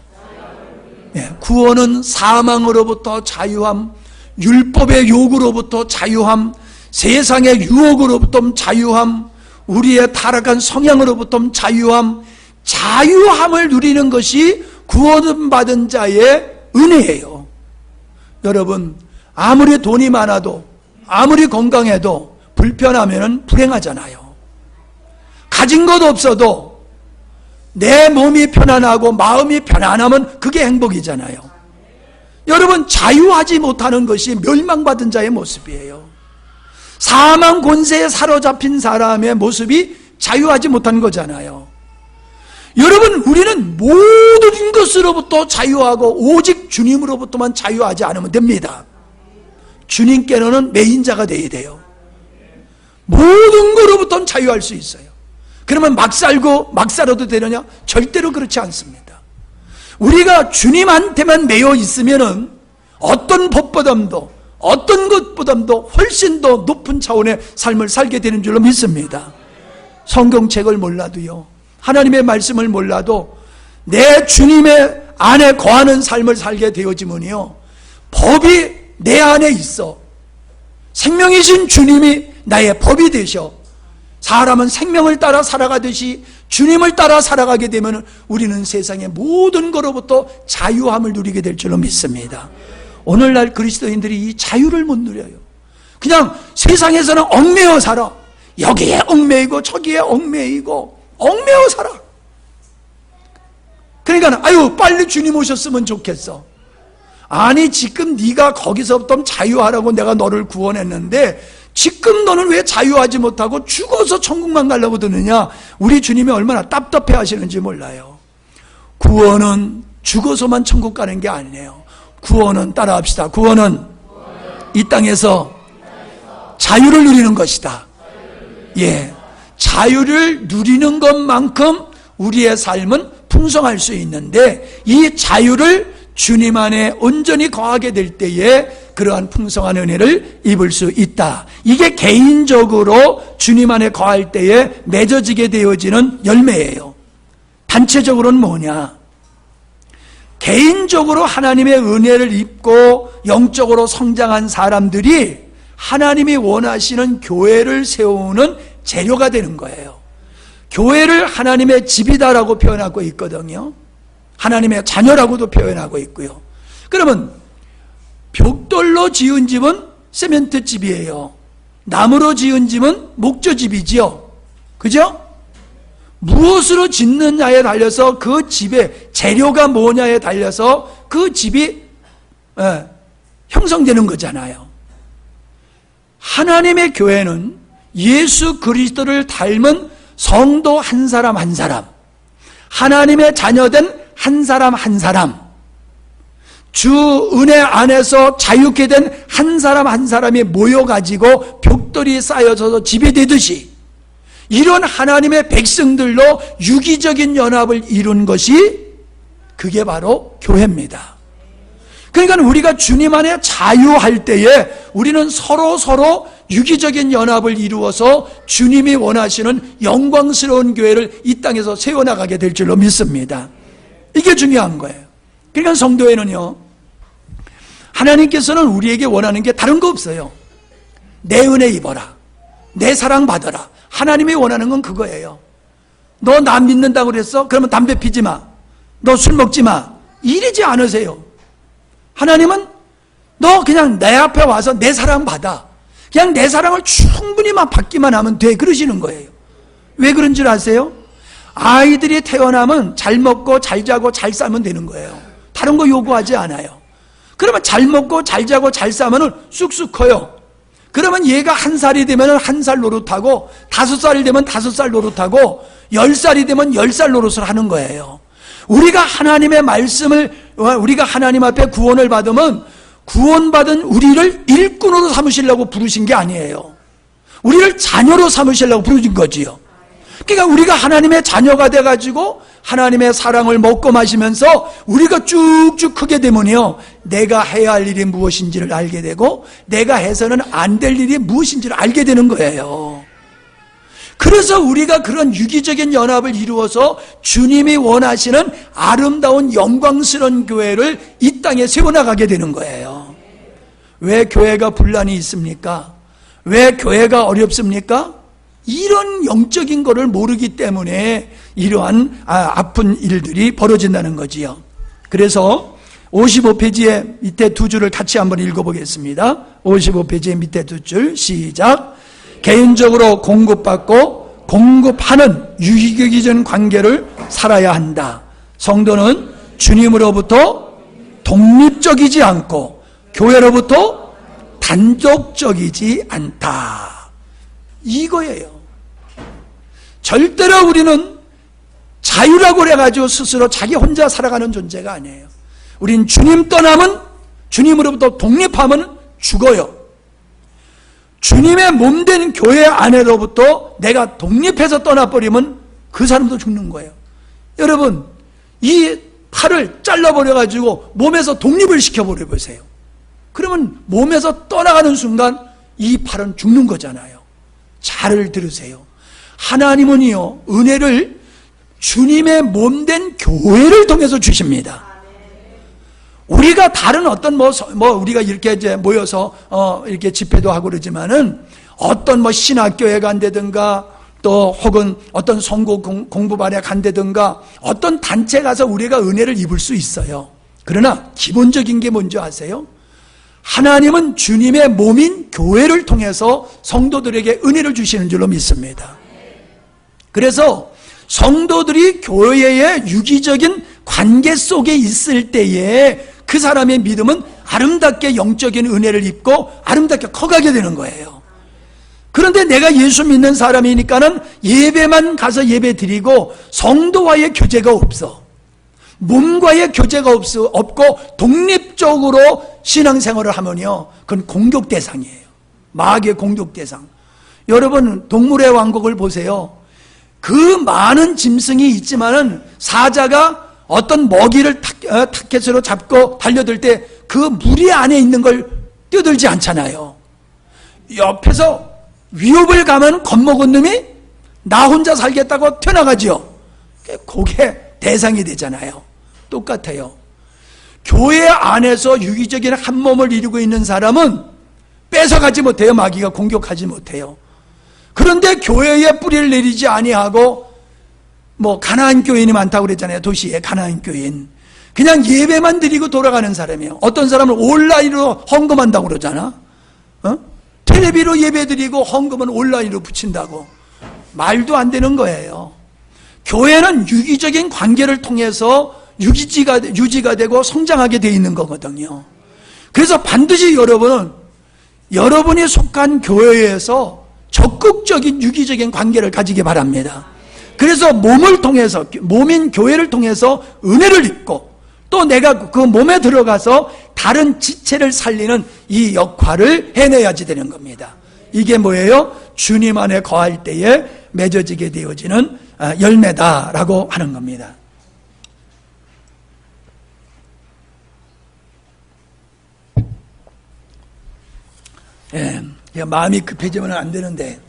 예, 구원은 사망으로부터 자유함, 율법의 요구로부터 자유함, 세상의 유혹으로부터 자유함, 우리의 타락한 성향으로부터 자유함, 자유함을 누리는 것이 구원받은 자의 은혜예요. 여러분, 아무리 돈이 많아도, 아무리 건강해도 불편하면 불행하잖아요. 가진 것 없어도 내 몸이 편안하고 마음이 편안하면 그게 행복이잖아요. 여러분, 자유하지 못하는 것이 멸망받은 자의 모습이에요. 사망 권세에 사로잡힌 사람의 모습이 자유하지 못한 거잖아요. 여러분, 우리는 모든 것으로부터 자유하고 오직 주님으로부터만 자유하지 않으면 됩니다. 주님께로는 매인자가 되어야 돼요. 모든 것으로부터는 자유할 수 있어요. 그러면 막 살고 막 살아도 되느냐? 절대로 그렇지 않습니다. 우리가 주님한테만 매여 있으면은 어떤 법보담도, 어떤 것보담도 훨씬 더 높은 차원의 삶을 살게 되는 줄로 믿습니다. 성경책을 몰라도요, 하나님의 말씀을 몰라도 내 주님의 안에 거하는 삶을 살게 되어지면요, 법이 내 안에 있어. 생명이신 주님이 나의 법이 되셔. 사람은 생명을 따라 살아가듯이 주님을 따라 살아가게 되면 우리는 세상의 모든 것로부터 자유함을 누리게 될 줄로 믿습니다. 오늘날 그리스도인들이 이 자유를 못 누려요. 그냥 세상에서는 얽매여 살아. 여기에 얽매이고 저기에 얽매이고 얽매여 살아. 그러니까 아유, 빨리 주님 오셨으면 좋겠어. 아니, 지금 네가 거기서부터 자유하라고 내가 너를 구원했는데 지금 너는 왜 자유하지 못하고 죽어서 천국만 가려고 드느냐? 우리 주님이 얼마나 답답해 하시는지 몰라요. 구원은 죽어서만 천국 가는 게 아니에요. 구원은, 따라합시다. 구원은 이 땅에서 자유를 누리는 것이다. 예, 자유를 누리는 것만큼 우리의 삶은 풍성할 수 있는데, 이 자유를 주님 안에 온전히 거하게 될 때에 그러한 풍성한 은혜를 입을 수 있다. 이게 개인적으로 주님 안에 거할 때에 맺어지게 되어지는 열매예요. 단체적으로는 뭐냐? 개인적으로 하나님의 은혜를 입고 영적으로 성장한 사람들이 하나님이 원하시는 교회를 세우는 재료가 되는 거예요. 교회를 하나님의 집이다라고 표현하고 있거든요. 하나님의 자녀라고도 표현하고 있고요. 그러면 벽돌로 지은 집은 세멘트 집이에요. 나무로 지은 집은 목조집이지요. 그죠? 무엇으로 짓느냐에 달려서 그 집의 재료가 뭐냐에 달려서 그 집이 형성되는 거잖아요. 하나님의 교회는 예수 그리스도를 닮은 성도 한 사람 한 사람, 하나님의 자녀된 한 사람 한 사람, 주 은혜 안에서 자유케 된 한 사람 한 사람이 모여가지고 벽돌이 쌓여져서 집이 되듯이 이런 하나님의 백성들로 유기적인 연합을 이룬 것이 그게 바로 교회입니다. 그러니까 우리가 주님 안에 자유할 때에 우리는 서로 유기적인 연합을 이루어서 주님이 원하시는 영광스러운 교회를 이 땅에서 세워나가게 될 줄로 믿습니다. 이게 중요한 거예요. 그러니까 성도회는요, 하나님께서는 우리에게 원하는 게 다른 거 없어요. 내 은혜 입어라, 내 사랑 받아라. 하나님이 원하는 건 그거예요. 너 나 믿는다고 그랬어? 그러면 담배 피지 마, 너 술 먹지 마, 이러지 않으세요. 하나님은 너 그냥 내 앞에 와서 내 사랑 받아, 그냥 내 사랑을 충분히만 받기만 하면 돼, 그러시는 거예요. 왜 그런 줄 아세요? 아이들이 태어나면 잘 먹고 잘 자고 잘 싸면 되는 거예요. 다른 거 요구하지 않아요. 그러면 잘 먹고 잘 자고 잘 싸면 쑥쑥 커요. 그러면 얘가 1살이 되면 1살 노릇하고, 5살이 되면 5살 노릇하고, 10살이 되면 10살 노릇을 하는 거예요. 우리가 하나님의 말씀을, 우리가 하나님 앞에 구원을 받으면 구원받은 우리를 일꾼으로 삼으시려고 부르신 게 아니에요. 우리를 자녀로 삼으시려고 부르신 거지요. 그러니까 우리가 하나님의 자녀가 돼가지고 하나님의 사랑을 먹고 마시면서 우리가 쭉쭉 크게 되면요, 내가 해야 할 일이 무엇인지를 알게 되고 내가 해서는 안 될 일이 무엇인지를 알게 되는 거예요. 그래서 우리가 그런 유기적인 연합을 이루어서 주님이 원하시는 아름다운 영광스러운 교회를 이 땅에 세워나가게 되는 거예요. 왜 교회가 분란이 있습니까? 왜 교회가 어렵습니까? 이런 영적인 거를 모르기 때문에 이러한 아픈 일들이 벌어진다는 거지요. 그래서 55페이지에 밑에 두 줄을 같이 한번 읽어보겠습니다. 55페이지의 밑에 두 줄, 시작. 개인적으로 공급받고 공급하는 유기적인 관계를 살아야 한다. 성도는 주님으로부터 독립적이지 않고 교회로부터 단독적이지 않다. 이거예요. 절대로 우리는 자유라고 그래가지고 스스로 자기 혼자 살아가는 존재가 아니에요. 우린 주님 떠나면, 주님으로부터 독립하면 죽어요. 주님의 몸된 교회 안에로부터 내가 독립해서 떠나버리면 그 사람도 죽는 거예요. 여러분, 이 팔을 잘라버려가지고 몸에서 독립을 시켜버려 보세요. 그러면 몸에서 떠나가는 순간 이 팔은 죽는 거잖아요. 잘 들으세요. 하나님은요, 은혜를 주님의 몸된 교회를 통해서 주십니다. 우리가 다른 어떤 우리가 이렇게 이제 모여서 이렇게 집회도 하고 그러지만은 어떤 신학교에 간다든가 또 혹은 어떤 성고 공부반에 간다든가 어떤 단체 가서 우리가 은혜를 입을 수 있어요. 그러나 기본적인 게 뭔지 아세요? 하나님은 주님의 몸인 교회를 통해서 성도들에게 은혜를 주시는 줄로 믿습니다. 그래서 성도들이 교회의 유기적인 관계 속에 있을 때에 그 사람의 믿음은 아름답게 영적인 은혜를 입고 아름답게 커가게 되는 거예요. 그런데 내가 예수 믿는 사람이니까는 예배만 가서 예배 드리고 성도와의 교제가 없어. 몸과의 교제가 없고 독립적으로 신앙생활을 하면요, 그건 공격 대상이에요. 마귀의 공격 대상. 여러분, 동물의 왕국을 보세요. 그 많은 짐승이 있지만은 사자가 어떤 먹이를 타켓으로 잡고 달려들 때 그 무리 안에 있는 걸 뛰어들지 않잖아요. 옆에서 위협을 가면 겁먹은 놈이 나 혼자 살겠다고 튀어나가죠. 그게 대상이 되잖아요. 똑같아요. 교회 안에서 유기적인 한 몸을 이루고 있는 사람은 뺏어가지 못해요. 마귀가 공격하지 못해요. 그런데 교회에 뿌리를 내리지 아니하고 가나안 교인이 많다고 그랬잖아요. 도시에 가나안 교인. 그냥 예배만 드리고 돌아가는 사람이에요. 어떤 사람은 온라인으로 헌금한다고 그러잖아. 텔레비로 예배 드리고 헌금은 온라인으로 붙인다고. 말도 안 되는 거예요. 교회는 유기적인 관계를 통해서 유지가 되고 성장하게 되어 있는 거거든요. 그래서 반드시 여러분은 여러분이 속한 교회에서 적극적인 유기적인 관계를 가지기 바랍니다. 그래서 몸을 통해서, 몸인 교회를 통해서 은혜를 입고 또 내가 그 몸에 들어가서 다른 지체를 살리는 이 역할을 해내야지 되는 겁니다. 이게 뭐예요? 주님 안에 거할 때에 맺어지게 되어지는 열매다라고 하는 겁니다. 예, 마음이 급해지면 안 되는데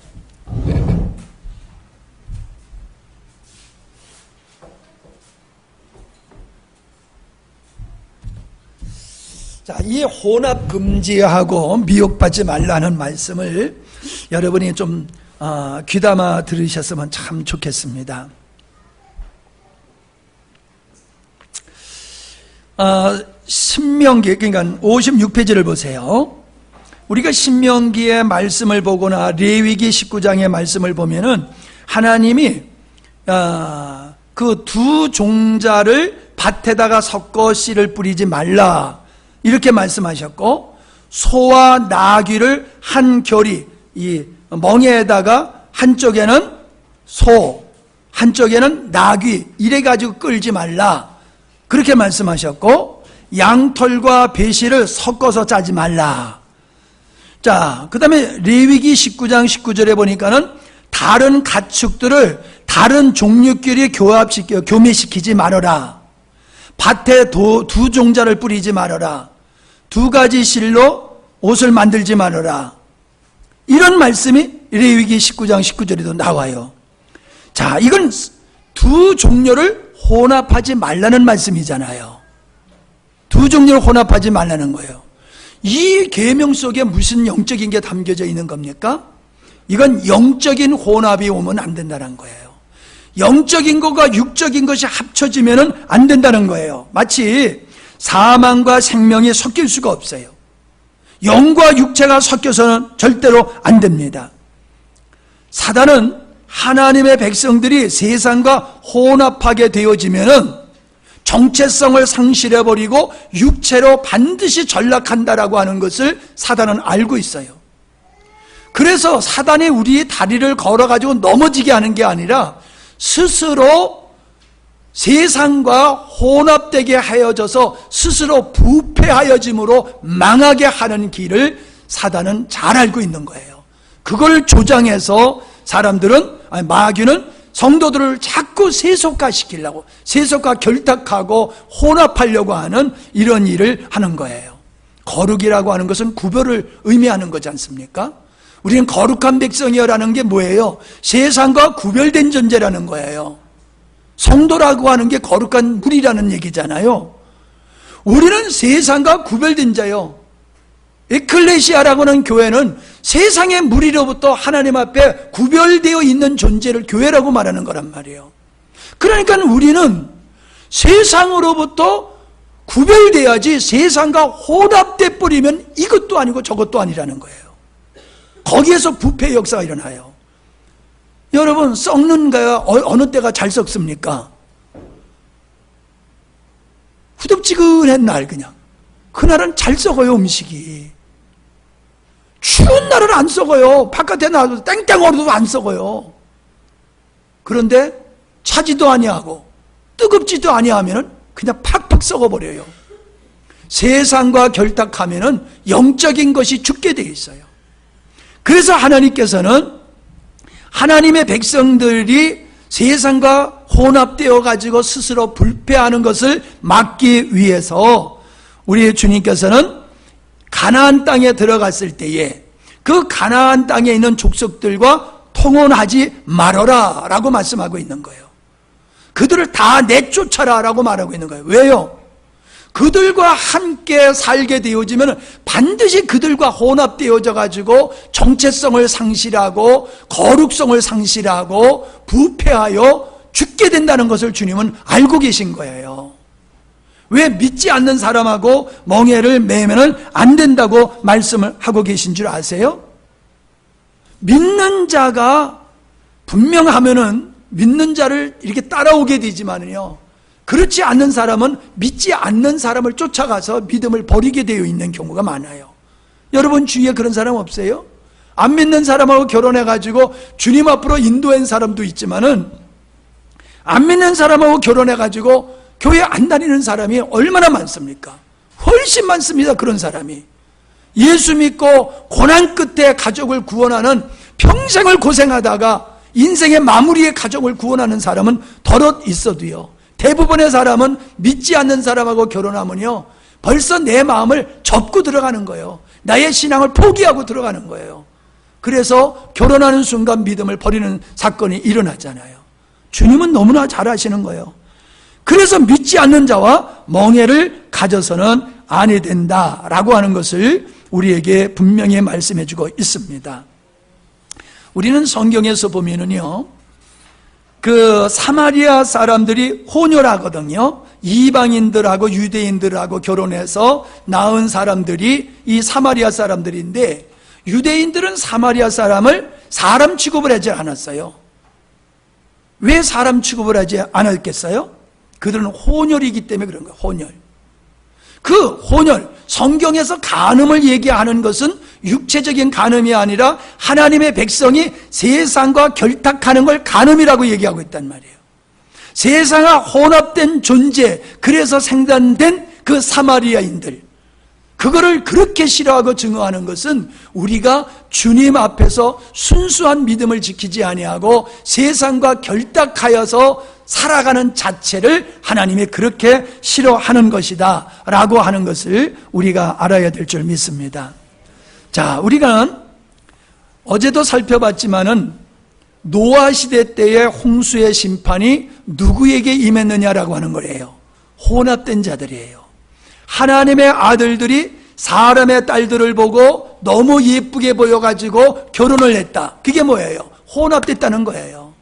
자, 이 혼합 금지하고 미혹받지 말라는 말씀을 여러분이 좀 귀담아 들으셨으면 참 좋겠습니다. 신명기, 그러니까 56페이지를 보세요. 우리가 신명기의 말씀을 보거나 레위기 19장의 말씀을 보면은 하나님이 그 두 종자를 밭에다가 섞어 씨를 뿌리지 말라 이렇게 말씀하셨고, 소와 나귀를 한 겨리, 이 멍에에다가 한쪽에는 소, 한쪽에는 나귀 이래 가지고 끌지 말라 그렇게 말씀하셨고, 양털과 배실을 섞어서 짜지 말라. 자, 그 다음에 레위기 19장 19절에 보니까는 다른 가축들을 다른 종류끼리 교매시키지 말아라. 밭에 두 종자를 뿌리지 말아라. 두 가지 실로 옷을 만들지 말아라. 이런 말씀이 레위기 19장 19절에도 나와요. 자, 이건 두 종류를 혼합하지 말라는 말씀이잖아요. 두 종류를 혼합하지 말라는 거예요. 이 계명 속에 무슨 영적인 게 담겨져 있는 겁니까? 이건 영적인 혼합이 오면 안 된다는 거예요. 영적인 것과 육적인 것이 합쳐지면 안 된다는 거예요. 마치 사망과 생명이 섞일 수가 없어요. 영과 육체가 섞여서는 절대로 안 됩니다. 사단은 하나님의 백성들이 세상과 혼합하게 되어지면은 정체성을 상실해버리고 육체로 반드시 전락한다라고 하는 것을 사단은 알고 있어요. 그래서 사단이 우리의 다리를 걸어가지고 넘어지게 하는 게 아니라 스스로 세상과 혼합되게 하여져서 스스로 부패하여짐으로 망하게 하는 길을 사단은 잘 알고 있는 거예요. 그걸 조장해서 마귀는 성도들을 자꾸 세속화시키려고, 세속화 결탁하고 혼합하려고 하는 이런 일을 하는 거예요. 거룩이라고 하는 것은 구별을 의미하는 거지 않습니까? 우리는 거룩한 백성이여라는 게 뭐예요? 세상과 구별된 존재라는 거예요. 성도라고 하는 게 거룩한 무리라는 얘기잖아요. 우리는 세상과 구별된 자요. 에클레시아라고 하는 교회는 세상의 무리로부터 하나님 앞에 구별되어 있는 존재를 교회라고 말하는 거란 말이에요. 그러니까 우리는 세상으로부터 구별돼야지 세상과 혼합돼 버리면 이것도 아니고 저것도 아니라는 거예요. 거기에서 부패의 역사가 일어나요. 여러분, 썩는 거야 어느 때가 잘 썩습니까? 후덥지근한 날, 그냥 그날은 잘 썩어요. 음식이 추운 날은 안 썩어요. 바깥에 나와도 땡땡 얼어도 안 썩어요. 그런데 차지도 아니하고 뜨겁지도 아니하면 그냥 팍팍 썩어버려요. 세상과 결탁하면 영적인 것이 죽게 돼 있어요. 그래서 하나님께서는 하나님의 백성들이 세상과 혼합되어 가지고 스스로 불패하는 것을 막기 위해서 우리 주님께서는 가나안 땅에 들어갔을 때에 그 가나안 땅에 있는 족속들과 통혼하지 말아라 라고 말씀하고 있는 거예요. 그들을 다 내쫓아라 라고 말하고 있는 거예요. 왜요? 그들과 함께 살게 되어지면 반드시 그들과 혼합되어져 가지고 정체성을 상실하고 거룩성을 상실하고 부패하여 죽게 된다는 것을 주님은 알고 계신 거예요. 왜 믿지 않는 사람하고 멍에를 매면 안 된다고 말씀을 하고 계신 줄 아세요? 믿는 자가 분명하면은 믿는 자를 이렇게 따라오게 되지만요, 그렇지 않는 사람은 믿지 않는 사람을 쫓아가서 믿음을 버리게 되어 있는 경우가 많아요. 여러분 주위에 그런 사람 없어요? 안 믿는 사람하고 결혼해가지고 주님 앞으로 인도한 사람도 있지만은 안 믿는 사람하고 결혼해가지고 교회 안 다니는 사람이 얼마나 많습니까? 훨씬 많습니다. 그런 사람이. 예수 믿고 고난 끝에 가족을 구원하는, 평생을 고생하다가 인생의 마무리에 가족을 구원하는 사람은 덜어 있어도요, 대부분의 사람은 믿지 않는 사람하고 결혼하면요 벌써 내 마음을 접고 들어가는 거예요. 나의 신앙을 포기하고 들어가는 거예요. 그래서 결혼하는 순간 믿음을 버리는 사건이 일어나잖아요. 주님은 너무나 잘 아시는 거예요. 그래서 믿지 않는 자와 멍에를 가져서는 아니 된다라고 하는 것을 우리에게 분명히 말씀해 주고 있습니다. 우리는 성경에서 보면은요, 그 사마리아 사람들이 혼혈하거든요. 이방인들하고 유대인들하고 결혼해서 낳은 사람들이 이 사마리아 사람들인데, 유대인들은 사마리아 사람을 사람 취급을 하지 않았어요. 왜 사람 취급을 하지 않았겠어요? 그들은 혼혈이기 때문에 그런 거예요. 혼혈. 그 혼혈, 성경에서 간음을 얘기하는 것은 육체적인 간음이 아니라 하나님의 백성이 세상과 결탁하는 걸 간음이라고 얘기하고 있단 말이에요. 세상과 혼합된 존재, 그래서 생산된 그 사마리아인들, 그거를 그렇게 싫어하고 증오하는 것은 우리가 주님 앞에서 순수한 믿음을 지키지 아니하고 세상과 결탁하여서 살아가는 자체를 하나님이 그렇게 싫어하는 것이다 라고 하는 것을 우리가 알아야 될 줄 믿습니다. 자, 우리가 어제도 살펴봤지만은 노아 시대 때의 홍수의 심판이 누구에게 임했느냐라고 하는 거예요. 혼합된 자들이에요. 하나님의 아들들이 사람의 딸들을 보고 너무 예쁘게 보여가지고 결혼을 했다. 그게 뭐예요? 혼합됐다는 거예요.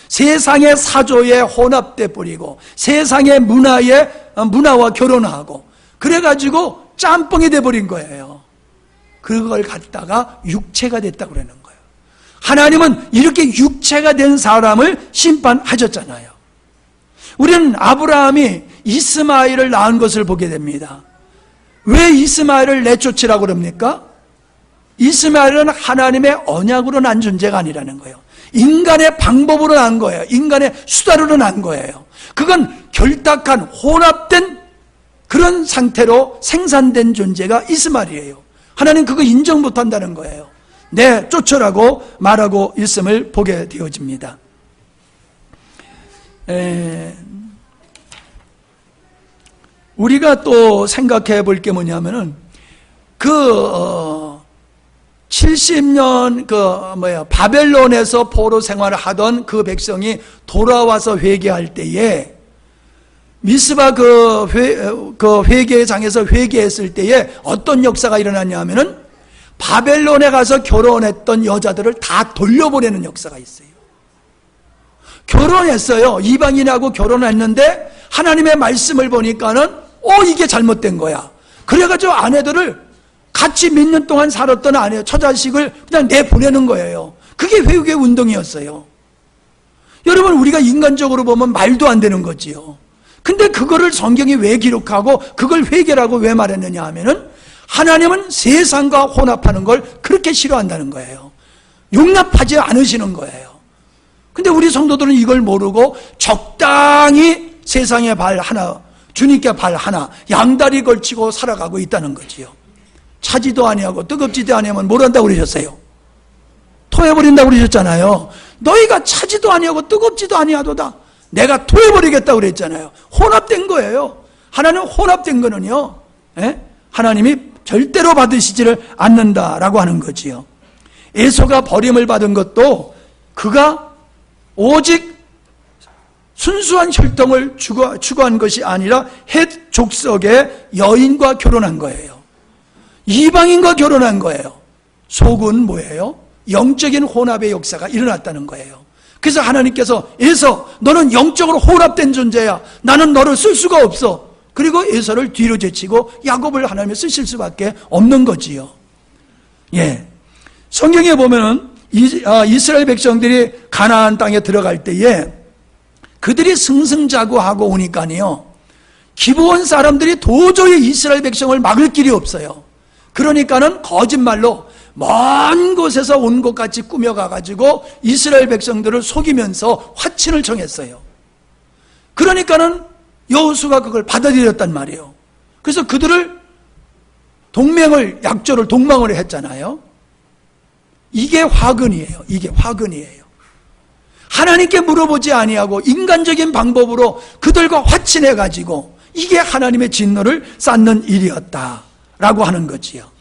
세상의 사조에 혼합돼 버리고 세상의 문화와 결혼하고 그래가지고 짬뽕이 돼버린 거예요. 그걸 갖다가 육체가 됐다고 그러는 거예요. 하나님은 이렇게 육체가 된 사람을 심판하셨잖아요. 우리는 아브라함이 이스마엘을 낳은 것을 보게 됩니다. 왜 이스마엘을 내쫓으라고 그럽니까? 이스마엘은 하나님의 언약으로 난 존재가 아니라는 거예요. 인간의 방법으로 난 거예요. 인간의 수단으로 난 거예요. 그건 결탁한 혼합된 그런 상태로 생산된 존재가 이스마엘이에요. 하나님 그거 인정 못한다는 거예요. 네, 쫓으라고 말하고 있음을 보게 되어집니다. 우리가 또 생각해 볼 게 뭐냐면은 70년 바벨론에서 포로 생활을 하던 그 백성이 돌아와서 회개할 때에 미스바 그 회개장에서 회개했을 때에 어떤 역사가 일어났냐면은 바벨론에 가서 결혼했던 여자들을 다 돌려보내는 역사가 있어요. 결혼했어요. 이방인하고 결혼했는데 하나님의 말씀을 보니까는 이게 잘못된 거야. 그래가지고 아내들을 같이 몇 년 동안 살았던 아내, 처자식을 그냥 내보내는 거예요. 그게 회개 운동이었어요. 여러분, 우리가 인간적으로 보면 말도 안 되는 거지요. 근데 그거를 성경이 왜 기록하고 그걸 회개라고 왜 말했느냐 하면은 하나님은 세상과 혼합하는 걸 그렇게 싫어한다는 거예요. 용납하지 않으시는 거예요. 근데 우리 성도들은 이걸 모르고 적당히 세상에 발 하나, 주님께 발 하나, 양다리 걸치고 살아가고 있다는 거지요. 차지도 아니하고 뜨겁지도 아니하면 뭘 한다고 그러셨어요? 토해버린다고 그러셨잖아요. 너희가 차지도 아니하고 뜨겁지도 아니하도다. 내가 토해버리겠다고 그랬잖아요. 혼합된 거예요. 하나님 혼합된 거는요, 하나님이 절대로 받으시지를 않는다라고 하는 거지요. 에서가 버림을 받은 것도 그가 오직 순수한 혈통을 추구한 것이 아니라 헷 족속의 여인과 결혼한 거예요. 이방인과 결혼한 거예요. 속은 뭐예요? 영적인 혼합의 역사가 일어났다는 거예요. 그래서 하나님께서 에서 너는 영적으로 혼합된 존재야. 나는 너를 쓸 수가 없어. 그리고 에서를 뒤로 제치고 야곱을 하나님이 쓰실 수밖에 없는 거지요. 예. 성경에 보면은 이스라엘 백성들이 가나안 땅에 들어갈 때에 그들이 승승자구하고 오니까요, 기브온 사람들이 도저히 이스라엘 백성을 막을 길이 없어요. 그러니까는 거짓말로 먼 곳에서 온 것 같이 꾸며가가지고 이스라엘 백성들을 속이면서 화친을 청했어요. 그러니까는 여호수가 그걸 받아들였단 말이에요. 그래서 그들을 동맹을 했잖아요. 이게 화근이에요. 이게 화근이에요. 하나님께 물어보지 아니하고 인간적인 방법으로 그들과 화친해가지고 이게 하나님의 진노를 쌓는 일이었다라고 하는 거지요.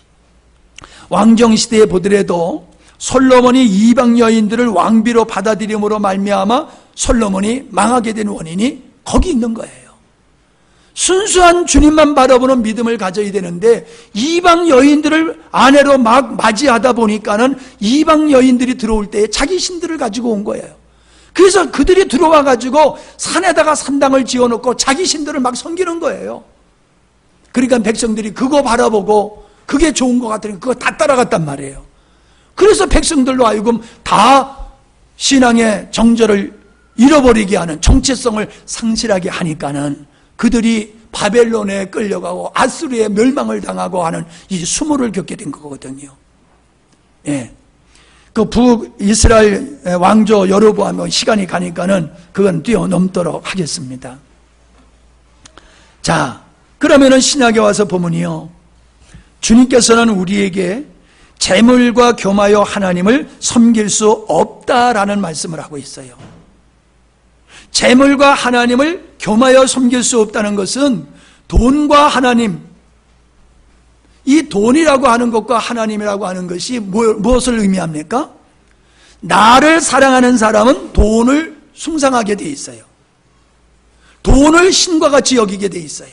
왕정시대에 보더라도 솔로몬이 이방 여인들을 왕비로 받아들임으로 말미암아 솔로몬이 망하게 된 원인이 거기 있는 거예요. 순수한 주님만 바라보는 믿음을 가져야 되는데 이방 여인들을 아내로 막 맞이하다 보니까는 이방 여인들이 들어올 때 자기 신들을 가지고 온 거예요. 그래서 그들이 들어와 가지고 산에다가 산당을 지어놓고 자기 신들을 막 섬기는 거예요. 그러니까 백성들이 그거 바라보고 그게 좋은 것 같으니 그거 다 따라갔단 말이에요. 그래서 백성들로 하여금 다 신앙의 정절을 잃어버리게 하는, 정체성을 상실하게 하니까는 그들이 바벨론에 끌려가고 아수르의 멸망을 당하고 하는 이 수모를 겪게 된 거거든요. 예. 그 북이스라엘 왕조 여로보암 시간이 가니까는 그건 뛰어넘도록 하겠습니다. 자, 그러면은 신약에 와서 보면요, 주님께서는 우리에게 재물과 교마여 하나님을 섬길 수 없다라는 말씀을 하고 있어요. 재물과 하나님을 교마여 섬길 수 없다는 것은 돈과 하나님, 이 돈이라고 하는 것과 하나님이라고 하는 것이 무엇을 의미합니까? 나를 사랑하는 사람은 돈을 숭상하게 돼 있어요. 돈을 신과 같이 여기게 돼 있어요.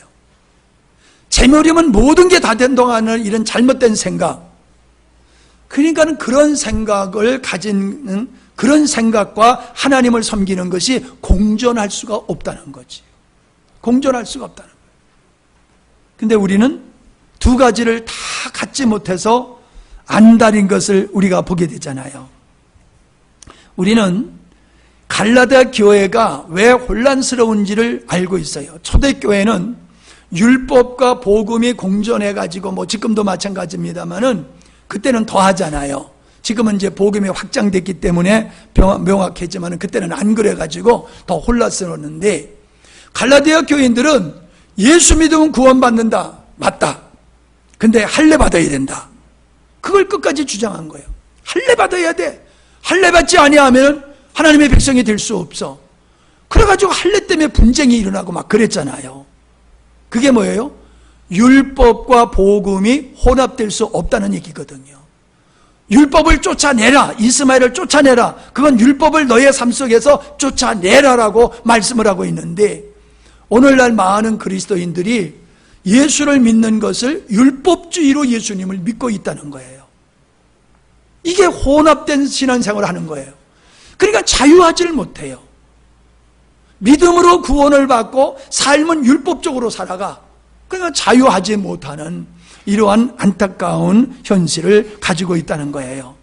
재물이면 모든 게 다 된다는 이런 잘못된 생각. 그러니까는 그런 생각을 가지는, 그런 생각과 하나님을 섬기는 것이 공존할 수가 없다는 거지. 공존할 수가 없다는 거예요. 근데 우리는 두 가지를 다 갖지 못해서 안달인 것을 우리가 보게 되잖아요. 우리는 갈라디아 교회가 왜 혼란스러운지를 알고 있어요. 초대교회는 율법과 복음이 공존해가지고, 뭐 지금도 마찬가지입니다만은 그때는 더 하잖아요. 지금은 이제 복음이 확장됐기 때문에 명확했지만 그때는 안 그래가지고 더 혼란스러웠는데, 갈라디아 교인들은 예수 믿으면 구원받는다. 맞다. 근데 할례 받아야 된다. 그걸 끝까지 주장한 거예요. 할례 받아야 돼. 할례 받지 아니하면 하나님의 백성이 될 수 없어. 그래가지고 할례 때문에 분쟁이 일어나고 막 그랬잖아요. 그게 뭐예요? 율법과 복음이 혼합될 수 없다는 얘기거든요. 율법을 쫓아내라, 이스마엘을 쫓아내라, 그건 율법을 너의 삶 속에서 쫓아내라라고 말씀을 하고 있는데, 오늘날 많은 그리스도인들이 예수를 믿는 것을 율법주의로 예수님을 믿고 있다는 거예요. 이게 혼합된 신앙생활을 하는 거예요. 그러니까 자유하지를 못해요. 믿음으로 구원을 받고 삶은 율법적으로 살아가. 그러니까 자유하지 못하는 이러한 안타까운 현실을 가지고 있다는 거예요.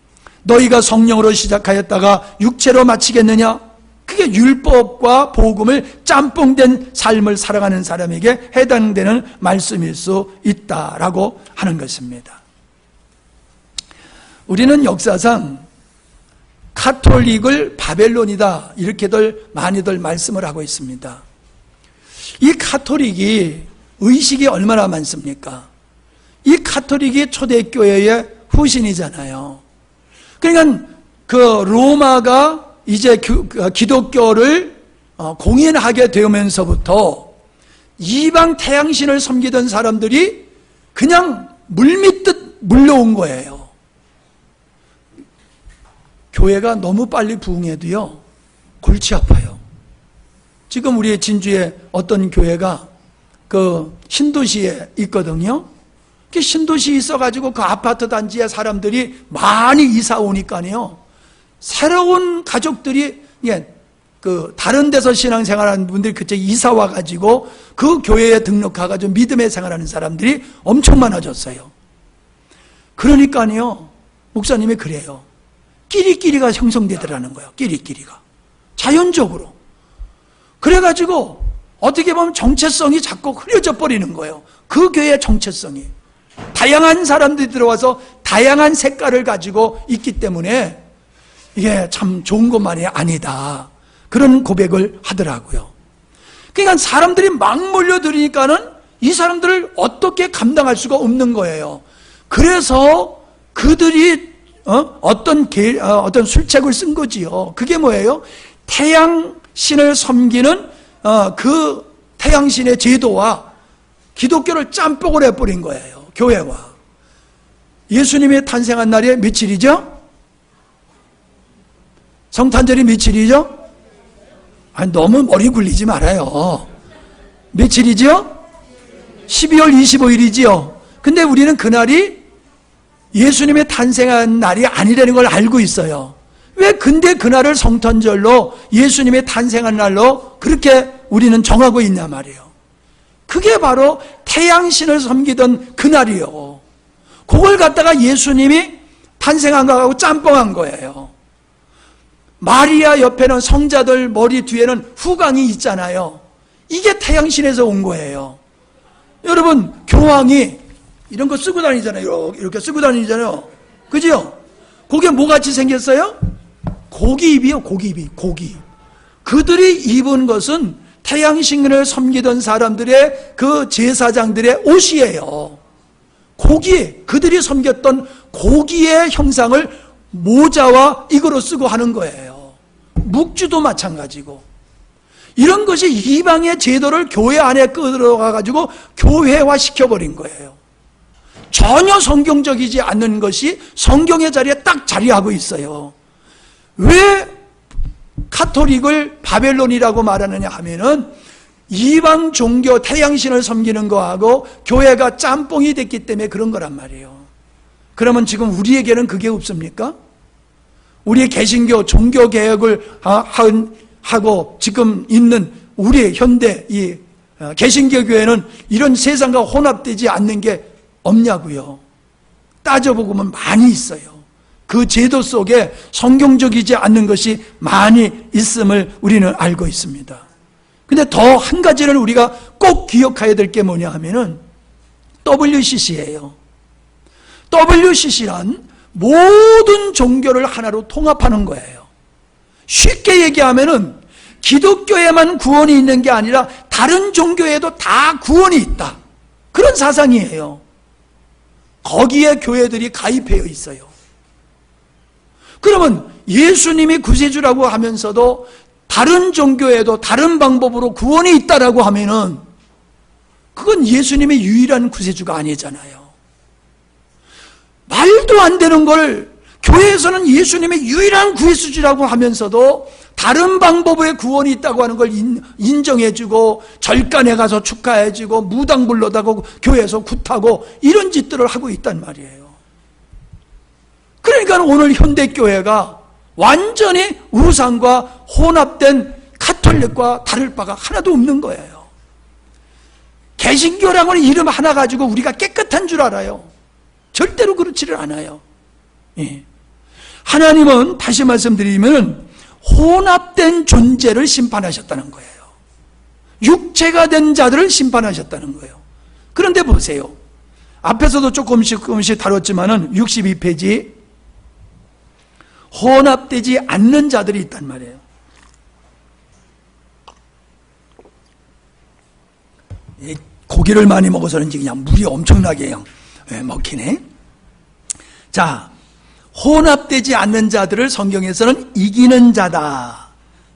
너희가 성령으로 시작하였다가 육체로 마치겠느냐? 그게 율법과 복음을 짬뽕된 삶을 살아가는 사람에게 해당되는 말씀일 수 있다라고 하는 것입니다. 우리는 역사상 카톨릭을 바벨론이다 이렇게들 많이들 말씀을 하고 있습니다. 이 카톨릭이 의식이 얼마나 많습니까? 이 카톨릭이 초대교회의 후신이잖아요. 그러니까 그 로마가 이제 기독교를 공인하게 되면서부터 이방 태양신을 섬기던 사람들이 그냥 물밀듯 물려온 거예요. 교회가 너무 빨리 부흥해도요, 골치 아파요. 지금 우리 진주에 어떤 교회가 그 신도시에 있거든요. 그 신도시에 있어가지고 그 아파트 단지에 사람들이 많이 이사 오니까요, 새로운 가족들이, 그 다른 데서 신앙생활하는 분들이 그쪽 이사 와가지고 그 교회에 등록해가지고 믿음의 생활하는 사람들이 엄청 많아졌어요. 그러니까요, 목사님이 그래요. 끼리끼리가 형성되더라는 거예요. 끼리끼리가 자연적으로. 그래가지고 어떻게 보면 정체성이 자꾸 흐려져 버리는 거예요. 그 교회의 정체성이. 다양한 사람들이 들어와서 다양한 색깔을 가지고 있기 때문에 이게 참 좋은 것만이 아니다, 그런 고백을 하더라고요. 그러니까 사람들이 막 몰려들으니까는 이 사람들을 어떻게 감당할 수가 없는 거예요. 그래서 그들이 어떤 술책을 쓴 거지요. 그게 뭐예요? 태양신을 섬기는 그 태양신의 제도와 기독교를 짬뽕을 해버린 거예요. 교회와. 예수님이 탄생한 날이 며칠이죠? 성탄절이 며칠이죠? 아니, 너무 머리 굴리지 말아요. 며칠이죠? 12월 25일이지요. 근데 우리는 그날이 예수님의 탄생한 날이 아니라는 걸 알고 있어요. 왜 근데 그날을 성탄절로 예수님의 탄생한 날로 그렇게 우리는 정하고 있냐 말이에요. 그게 바로 태양신을 섬기던 그날이요. 그걸 갖다가 예수님이 탄생한 거하고 짬뽕한 거예요. 마리아 옆에는 성자들 머리 뒤에는 후광이 있잖아요. 이게 태양신에서 온 거예요. 여러분, 교황이 이런 거 쓰고 다니잖아요. 이렇게 쓰고 다니잖아요. 그죠? 그게 뭐같이 생겼어요? 고기입이요. 고기입이. 고기. 그들이 입은 것은 태양신을 섬기던 사람들의 그 제사장들의 옷이에요. 고기, 그들이 섬겼던 고기의 형상을 모자와 이거로 쓰고 하는 거예요. 묵주도 마찬가지고. 이런 것이 이방의 제도를 교회 안에 끌어가가지고 교회화 시켜버린 거예요. 전혀 성경적이지 않는 것이 성경의 자리에 딱 자리하고 있어요. 왜 카톨릭을 바벨론이라고 말하느냐 하면은 이방 종교 태양신을 섬기는 거하고 교회가 짬뽕이 됐기 때문에 그런 거란 말이에요. 그러면 지금 우리에게는 그게 없습니까? 우리의 개신교 종교개혁을 하고 지금 있는 우리의 현대 이 개신교 교회는 이런 세상과 혼합되지 않는 게 없냐고요. 따져보면 많이 있어요. 그 제도 속에 성경적이지 않는 것이 많이 있음을 우리는 알고 있습니다. 근데 더 한 가지는 우리가 꼭 기억해야 될 게 뭐냐 하면은 WCC예요. WCC란 모든 종교를 하나로 통합하는 거예요. 쉽게 얘기하면은 기독교에만 구원이 있는 게 아니라 다른 종교에도 다 구원이 있다. 그런 사상이에요. 거기에 교회들이 가입되어 있어요. 그러면 예수님이 구세주라고 하면서도 다른 종교에도 다른 방법으로 구원이 있다라고 하면은 그건 예수님의 유일한 구세주가 아니잖아요. 말도 안 되는 걸 교회에서는 예수님의 유일한 구세주라고 하면서도 다른 방법의 구원이 있다고 하는 걸 인정해주고 절간에 가서 축하해주고 무당 불러다고 교회에서 굿하고 이런 짓들을 하고 있단 말이에요. 그러니까 오늘 현대교회가 완전히 우상과 혼합된 카톨릭과 다를 바가 하나도 없는 거예요. 개신교라고는 이름 하나 가지고 우리가 깨끗한 줄 알아요. 절대로 그렇지를 않아요. 예. 하나님은 다시 말씀드리면 혼합된 존재를 심판하셨다는 거예요. 육체가 된 자들을 심판하셨다는 거예요. 그런데 보세요. 앞에서도 조금씩 다뤘지만은 62페이지 혼합되지 않는 자들이 있단 말이에요. 고기를 많이 먹어서는지 그냥 물이 엄청나게 먹히네. 자, 혼합되지 않는 자들을 성경에서는 이기는 자다,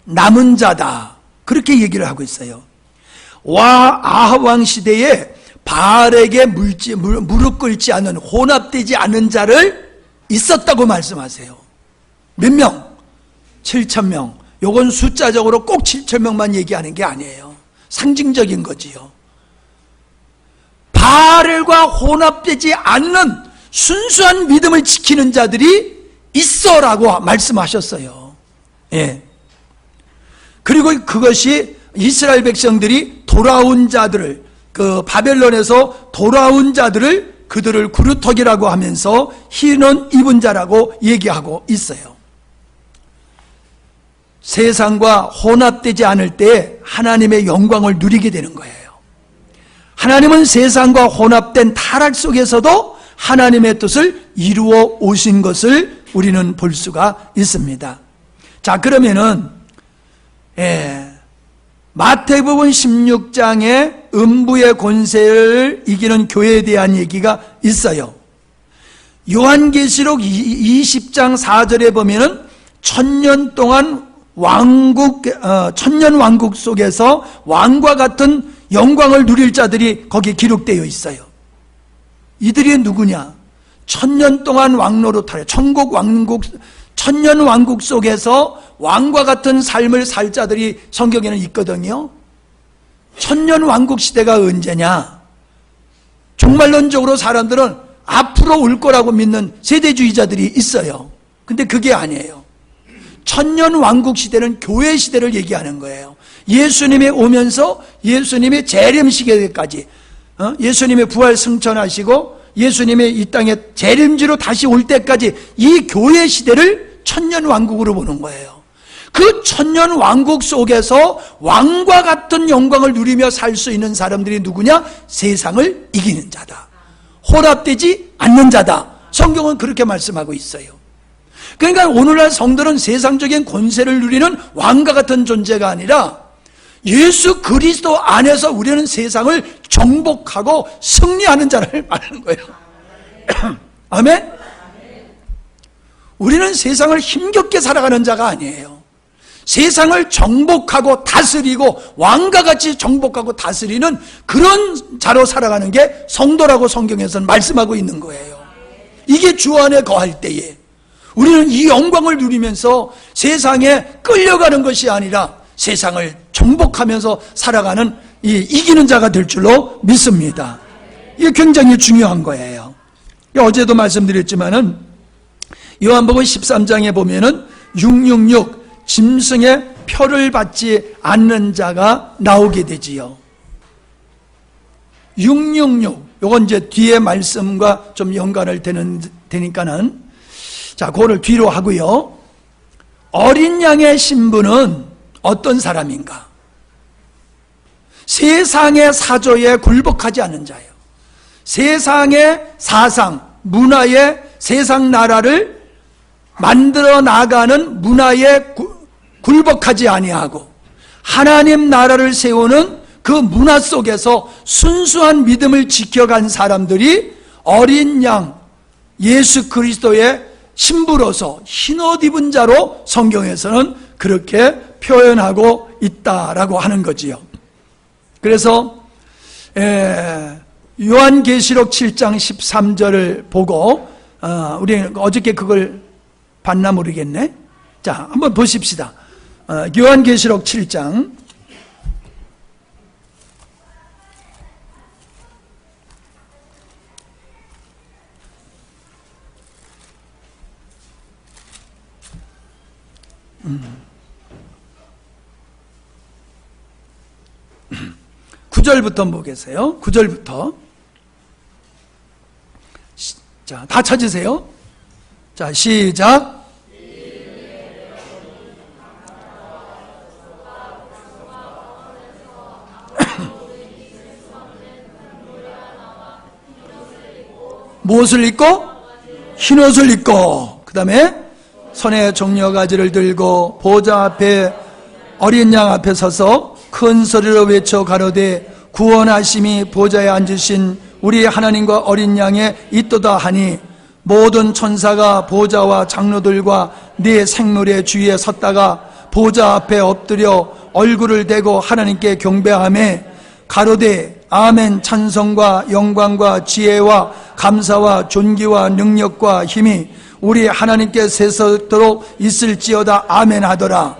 남은 자다, 그렇게 얘기를 하고 있어요. 아합 왕 시대에 바알에게 무릎 꿇지 않는 혼합되지 않는 자를 있었다고 말씀하세요. 몇 명? 7,000명. 요건 숫자적으로 꼭 7,000명만 얘기하는 게 아니에요. 상징적인 거지요. 바알과 혼합되지 않는 순수한 믿음을 지키는 자들이 있어라고 말씀하셨어요. 예. 그리고 그것이 이스라엘 백성들이 돌아온 자들을, 그 바벨론에서 돌아온 자들을 그들을 구루터기라고 하면서 흰옷 입은 자라고 얘기하고 있어요. 세상과 혼합되지 않을 때 하나님의 영광을 누리게 되는 거예요. 하나님은 세상과 혼합된 타락 속에서도 하나님의 뜻을 이루어 오신 것을 우리는 볼 수가 있습니다. 자, 그러면은 마태복음 16장에 음부의 권세를 이기는 교회에 대한 얘기가 있어요. 요한계시록 20장 4절에 보면은 천년 동안 천년 왕국 속에서 왕과 같은 영광을 누릴 자들이 거기에 기록되어 있어요. 이들이 누구냐? 천년 동안 왕노릇하여 천년 왕국 속에서 왕과 같은 삶을 살 자들이 성경에는 있거든요. 천년 왕국 시대가 언제냐? 종말론적으로 사람들은 앞으로 올 거라고 믿는 세대주의자들이 있어요. 근데 그게 아니에요. 천년 왕국 시대는 교회 시대를 얘기하는 거예요. 예수님이 오면서 예수님의 재림 시대까지, 예수님의 부활 승천하시고 예수님의 이 땅에 재림지로 다시 올 때까지 이 교회 시대를 천년 왕국으로 보는 거예요. 그 천년 왕국 속에서 왕과 같은 영광을 누리며 살 수 있는 사람들이 누구냐? 세상을 이기는 자다, 혼합되지 않는 자다. 성경은 그렇게 말씀하고 있어요. 그러니까 오늘날 성도는 세상적인 권세를 누리는 왕과 같은 존재가 아니라 예수 그리스도 안에서 우리는 세상을 정복하고 승리하는 자를 말하는 거예요. 아멘? 우리는 세상을 힘겹게 살아가는 자가 아니에요. 세상을 정복하고 다스리고 왕과 같이 정복하고 다스리는 그런 자로 살아가는 게 성도라고 성경에서는 말씀하고 있는 거예요. 이게 주 안에 거할 때에 우리는 이 영광을 누리면서 세상에 끌려가는 것이 아니라 세상을 정복하면서 살아가는 이 이기는 자가 될 줄로 믿습니다. 이게 굉장히 중요한 거예요. 어제도 말씀드렸지만은 요한복음 13장에 보면은 666 짐승의 표를 받지 않는 자가 나오게 되지요. 666 요건 이제 뒤에 말씀과 좀 연관을 되니까는 자, 그거를 뒤로 하고요. 어린 양의 신부는 어떤 사람인가? 세상의 사조에 굴복하지 않는 자예요. 세상의 사상, 문화에 세상 나라를 만들어 나가는 문화에 굴복하지 아니하고 하나님 나라를 세우는 그 문화 속에서 순수한 믿음을 지켜간 사람들이 어린 양 예수 그리스도의 신부로서 흰옷 입은 자로 성경에서는 그렇게 표현하고 있다라고 하는 거지요. 그래서 요한계시록 7장 13절을 보고 우리 어저께 그걸 봤나 모르겠네. 자, 한번 보십시다. 요한계시록 7장 구절부터 보겠어요. 9절부터. 자, 다 찾으세요. 자, 시작. 무엇을 입고? 흰옷을 입고, 그 다음에 손에 종려가지를 들고 보좌 앞에 어린 양 앞에 서서 큰 소리로 외쳐 가로되 구원하심이 보좌에 앉으신 우리 하나님과 어린 양에 있도다 하니 모든 천사가 보좌와 장로들과 네 생물의 주위에 섰다가 보좌 앞에 엎드려 얼굴을 대고 하나님께 경배하며 가로되 아멘. 찬송과 영광과 지혜와 감사와 존귀와 능력과 힘이 우리 하나님께 세서도록 있을지어다. 아멘 하더라.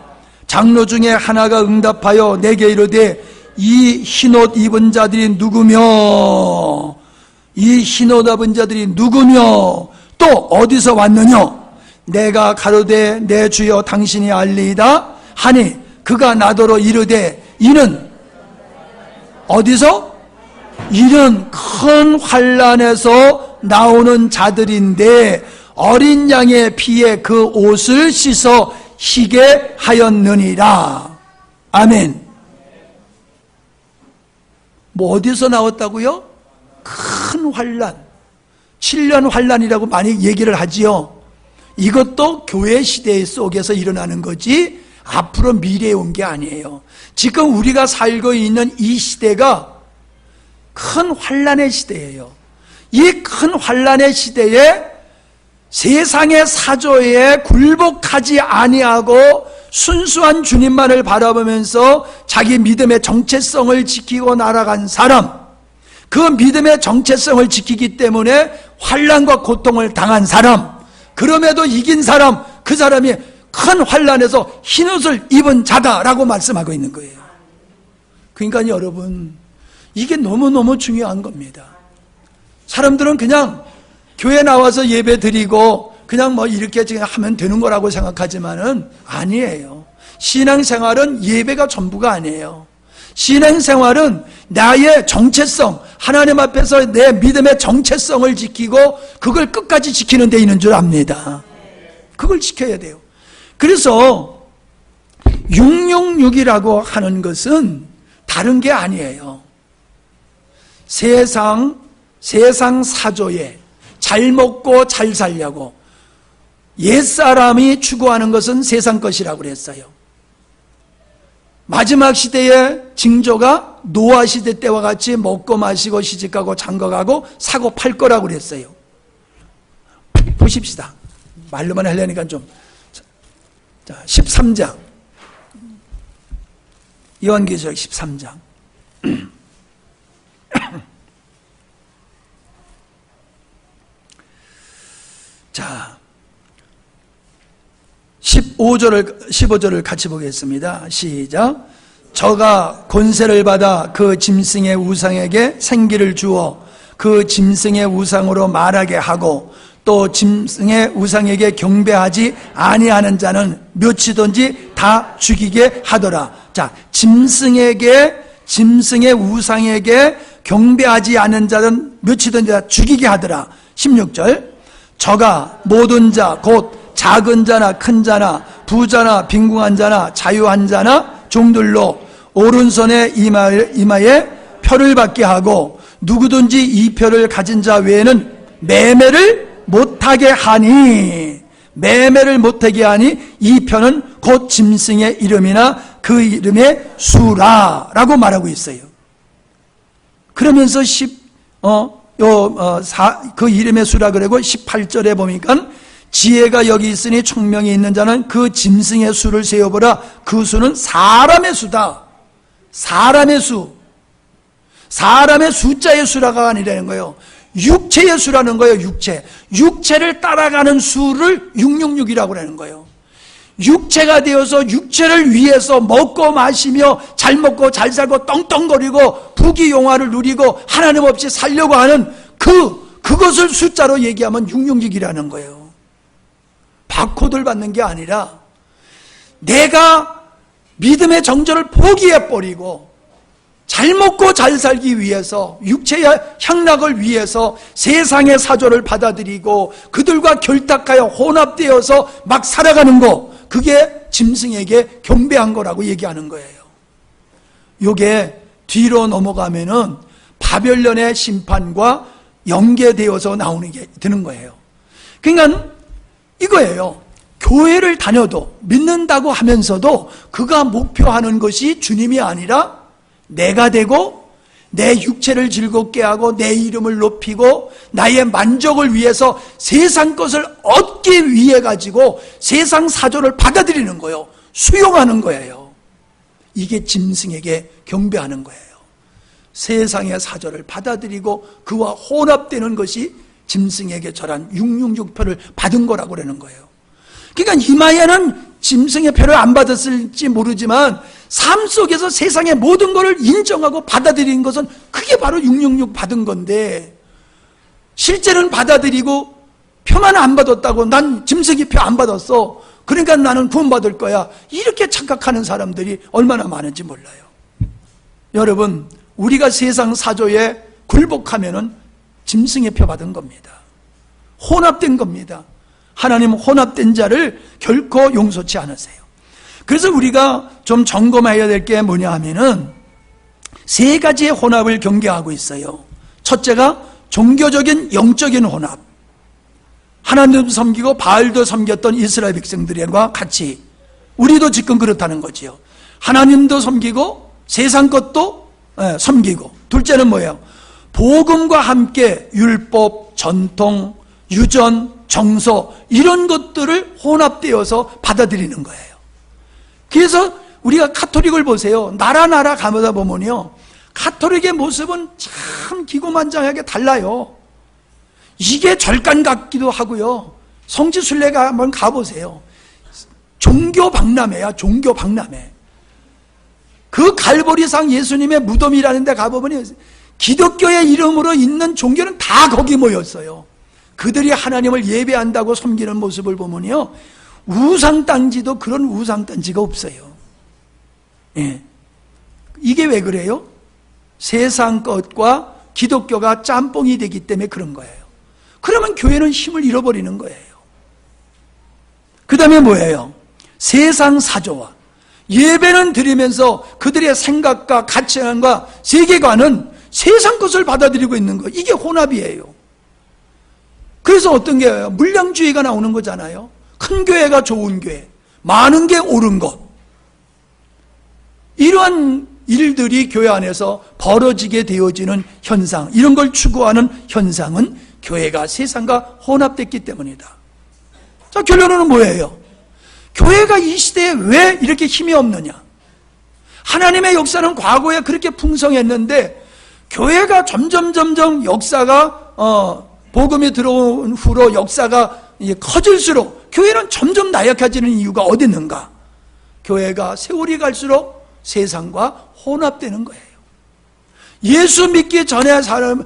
장로 중에 하나가 응답하여 내게 이르되 이 흰옷 입은 자들이 누구며 이 흰옷 입은 자들이 누구며 또 어디서 왔느냐. 내가 가로되 내 주여 당신이 알리이다 하니 그가 나더러 이르되 이는 어디서? 이는 큰 환난에서 나오는 자들인데 어린 양의 피에 그 옷을 씻어 희게 하였느니라. 아멘. 뭐 어디서 나왔다고요? 큰 환난, 7년 환난이라고 많이 얘기를 하지요. 이것도 교회 시대 속에서 일어나는 거지 앞으로 미래에 온 게 아니에요. 지금 우리가 살고 있는 이 시대가 큰 환난의 시대예요. 이 큰 환난의 시대에 세상의 사조에 굴복하지 아니하고 순수한 주님만을 바라보면서 자기 믿음의 정체성을 지키고 날아간 사람, 그 믿음의 정체성을 지키기 때문에 환난과 고통을 당한 사람, 그럼에도 이긴 사람, 그 사람이 큰 환난에서 흰옷을 입은 자다라고 말씀하고 있는 거예요. 그러니까 여러분, 이게 너무너무 중요한 겁니다. 사람들은 그냥 교회 나와서 예배 드리고 그냥 뭐 이렇게 지금 하면 되는 거라고 생각하지만은 아니에요. 신앙생활은 예배가 전부가 아니에요. 신앙생활은 나의 정체성, 하나님 앞에서 내 믿음의 정체성을 지키고 그걸 끝까지 지키는 데 있는 줄 압니다. 그걸 지켜야 돼요. 그래서 666이라고 하는 것은 다른 게 아니에요. 세상 사조에 잘 먹고 잘 살려고 옛사람이 추구하는 것은 세상 것이라고 그랬어요. 마지막 시대의 징조가 노아 시대 때와 같이 먹고 마시고 시집가고 장가가고 사고 팔 거라고 그랬어요. 보십시다. 말로만 하려니까 좀. 자, 13장. 요한계시록 13장. 자, 15절을 같이 보겠습니다. 시작. 저가 권세를 받아 그 짐승의 우상에게 생기를 주어 그 짐승의 우상으로 말하게 하고 또 짐승의 우상에게 경배하지 아니하는 자는 묘치든지 다 죽이게 하더라. 자, 짐승의 우상에게 경배하지 않은 자는 묘치든지 다 죽이게 하더라. 16절. 저가 모든 자 곧 작은 자나 큰 자나 부자나 빈궁한 자나 자유한 자나 종들로 오른손의 이마에 표를 받게 하고 누구든지 이 표를 가진 자 외에는 매매를 못하게 하니 이 표는 곧 짐승의 이름이나 그 이름의 수라라고 말하고 있어요. 그러면서 그 이름의 수라 그러고 18절에 보니까 지혜가 여기 있으니 총명이 있는 자는 그 짐승의 수를 세어보라. 그 수는 사람의 수다. 사람의 숫자의 수라가 아니라는 거예요. 육체의 수라는 거예요. 육체를 따라가는 수를 666이라고 하는 거예요. 육체가 되어서 육체를 위해서 먹고 마시며 잘 먹고 잘 살고 떵떵거리고 부귀영화를 누리고 하나님 없이 살려고 하는 그것을 숫자로 얘기하면 666이라는 거예요. 바코드를 받는 게 아니라 내가 믿음의 정절을 포기해버리고 잘 먹고 잘 살기 위해서 육체의 향락을 위해서 세상의 사조를 받아들이고 그들과 결탁하여 혼합되어서 막 살아가는 거, 그게 짐승에게 경배한 거라고 얘기하는 거예요. 이게 뒤로 넘어가면은 바벨론의 심판과 연계되어서 나오는 게 되는 거예요. 그러니까 이거예요. 교회를 다녀도 믿는다고 하면서도 그가 목표하는 것이 주님이 아니라 내가 되고 내 육체를 즐겁게 하고 내 이름을 높이고 나의 만족을 위해서 세상 것을 얻기 위해 가지고 세상 사조를 받아들이는 거예요. 수용하는 거예요. 이게 짐승에게 경배하는 거예요. 세상의 사조를 받아들이고 그와 혼합되는 것이 짐승에게 절한 666표를 받은 거라고 그러는 거예요. 그러니까 이마야는 짐승의 표를 안 받았을지 모르지만 삶 속에서 세상의 모든 것을 인정하고 받아들이는 것은 그게 바로 666 받은 건데, 실제는 받아들이고 표만 안 받았다고 난 짐승이 표 안 받았어, 그러니까 나는 구원받을 거야, 이렇게 착각하는 사람들이 얼마나 많은지 몰라요. 여러분, 우리가 세상 사조에 굴복하면은 짐승의 표 받은 겁니다. 혼합된 겁니다. 하나님 혼합된 자를 결코 용서치 않으세요. 그래서 우리가 좀 점검해야 될 게 뭐냐 하면은 세 가지의 혼합을 경계하고 있어요. 첫째가 종교적인 영적인 혼합. 하나님도 섬기고 바알도 섬겼던 이스라엘 백성들과 같이 우리도 지금 그렇다는 거지요. 하나님도 섬기고 세상 것도 섬기고. 둘째는 뭐예요? 복음과 함께 율법, 전통, 유전, 정서 이런 것들을 혼합되어서 받아들이는 거예요. 그래서 우리가 카톨릭을 보세요. 나라 가보다 보면요, 카톨릭의 모습은 참 기고만장하게 달라요. 이게 절간 같기도 하고요. 성지순례가 한번 가보세요. 종교 박람회야, 종교 박람회. 그 갈보리상 예수님의 무덤이라는 데 가보면 기독교의 이름으로 있는 종교는 다 거기 모였어요. 그들이 하나님을 예배한다고 섬기는 모습을 보면요, 우상단지도 그런 우상단지가 없어요. 예. 이게 왜 그래요? 세상 것과 기독교가 짬뽕이 되기 때문에 그런 거예요. 그러면 교회는 힘을 잃어버리는 거예요. 그 다음에 뭐예요? 세상 사조와 예배는 드리면서 그들의 생각과 가치관과 세계관은 세상 것을 받아들이고 있는 거, 이게 혼합이에요. 그래서 어떤 게 물량주의가 나오는 거잖아요. 큰 교회가 좋은 교회, 많은 게 옳은 것. 이러한 일들이 교회 안에서 벌어지게 되어지는 현상, 이런 걸 추구하는 현상은 교회가 세상과 혼합됐기 때문이다. 자, 결론은 뭐예요? 교회가 이 시대에 왜 이렇게 힘이 없느냐? 하나님의 역사는 과거에 그렇게 풍성했는데 교회가 점점 역사가 복음이 들어온 후로 역사가 커질수록 교회는 점점 나약해지는 이유가 어디 있는가? 교회가 세월이 갈수록 세상과 혼합되는 거예요. 예수 믿기 전에 사람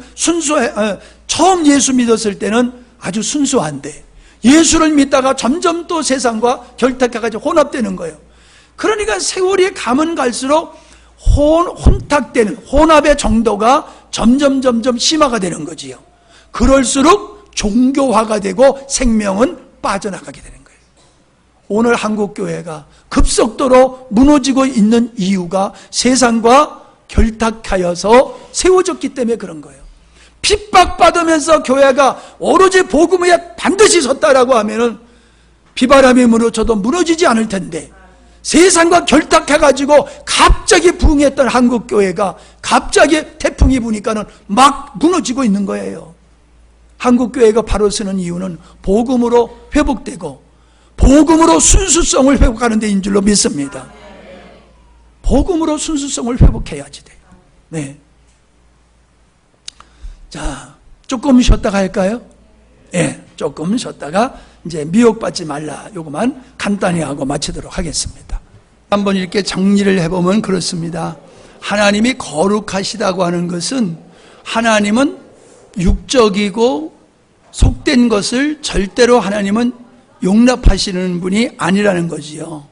처음 예수 믿었을 때는 아주 순수한데 예수를 믿다가 점점 또 세상과 결탁해가지고 혼합되는 거예요. 그러니까 세월이 가면 갈수록 혼탁되는 혼합의 정도가 점점 심화가 되는 거지요. 그럴수록 종교화가 되고 생명은 빠져나가게 되는 거예요. 오늘 한국교회가 급속도로 무너지고 있는 이유가 세상과 결탁하여서 세워졌기 때문에 그런 거예요. 핍박받으면서 교회가 오로지 복음에 반드시 섰다라고 하면은 비바람이 무너져도 무너지지 않을 텐데 세상과 결탁해가지고 갑자기 부흥했던 한국교회가 갑자기 태풍이 부니까는 막 무너지고 있는 거예요. 한국교회가 바로 서는 이유는 복음으로 회복되고 복음으로 순수성을 회복하는 데인 줄로 믿습니다. 복음으로 순수성을 회복해야지 돼요. 네. 자, 조금 쉬었다가 할까요? 예, 조금 쉬었다가 이제 미혹받지 말라 요거만 간단히 하고 마치도록 하겠습니다. 한번 이렇게 정리를 해보면 그렇습니다. 하나님이 거룩하시다고 하는 것은 하나님은 육적이고 속된 것을 절대로 하나님은 용납하시는 분이 아니라는 거지요.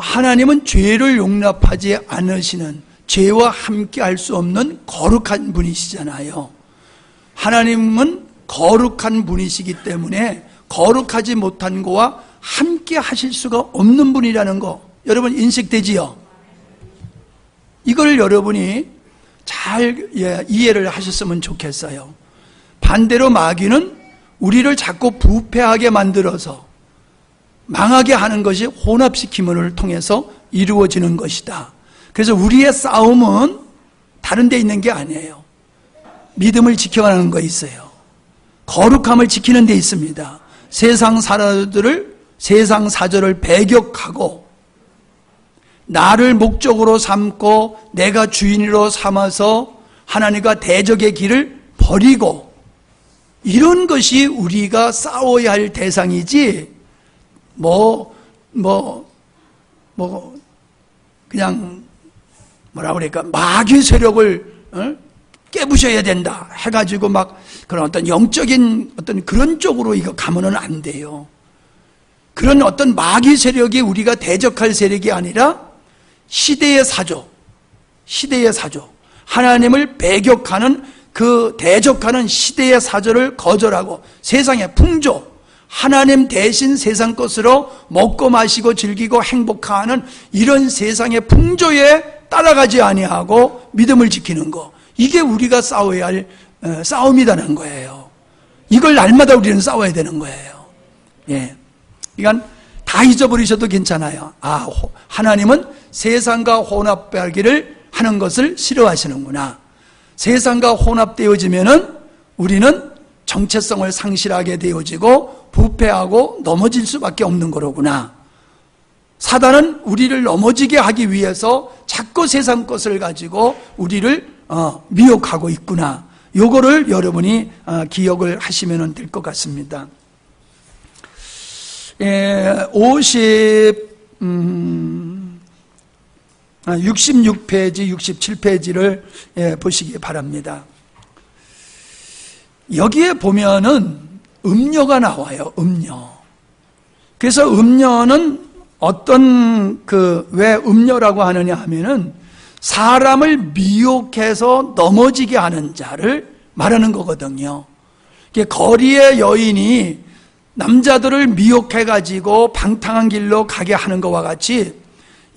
하나님은 죄를 용납하지 않으시는, 죄와 함께 할 수 없는 거룩한 분이시잖아요. 하나님은 거룩한 분이시기 때문에 거룩하지 못한 거와 함께 하실 수가 없는 분이라는 거 여러분 인식되지요? 이걸 여러분이 잘 이해를 하셨으면 좋겠어요. 반대로 마귀는 우리를 자꾸 부패하게 만들어서 망하게 하는 것이 혼합시킴을 통해서 이루어지는 것이다. 그래서 우리의 싸움은 다른 데 있는 게 아니에요. 믿음을 지켜가는 거 있어요. 거룩함을 지키는 데 있습니다. 세상 사절을 배격하고 나를 목적으로 삼고 내가 주인으로 삼아서 하나님과 대적의 길을 버리고 이런 것이 우리가 싸워야 할 대상이지 그냥 뭐라 그럴까 마귀 세력을 깨부셔야 된다 해가지고 막 그런 어떤 영적인 어떤 그런 쪽으로 이거 가면은 안 돼요. 그런 어떤 마귀 세력이 우리가 대적할 세력이 아니라 시대의 사조, 하나님을 배격하는 그 대적하는 시대의 사조를 거절하고 세상의 풍조, 하나님 대신 세상 것으로 먹고 마시고 즐기고 행복하는 이런 세상의 풍조에 따라가지 아니하고 믿음을 지키는 거, 이게 우리가 싸워야 할 싸움이라는 거예요. 이걸 날마다 우리는 싸워야 되는 거예요. 예. 그러니까 다 잊어버리셔도 괜찮아요. 하나님은 세상과 혼합하기를 하는 것을 싫어하시는구나. 세상과 혼합되어지면은 우리는 정체성을 상실하게 되어지고 부패하고 넘어질 수밖에 없는 거로구나. 사단은 우리를 넘어지게 하기 위해서 자꾸 세상 것을 가지고 우리를 미혹하고 있구나. 요거를 여러분이 기억을 하시면 될 것 같습니다. 50 66페이지, 67페이지를 보시기 바랍니다. 여기에 보면은 음료가 나와요. 음료. 그래서 음료는 왜 음료라고 하느냐 하면은 사람을 미혹해서 넘어지게 하는 자를 말하는 거거든요. 거리의 여인이 남자들을 미혹해가지고 방탕한 길로 가게 하는 것과 같이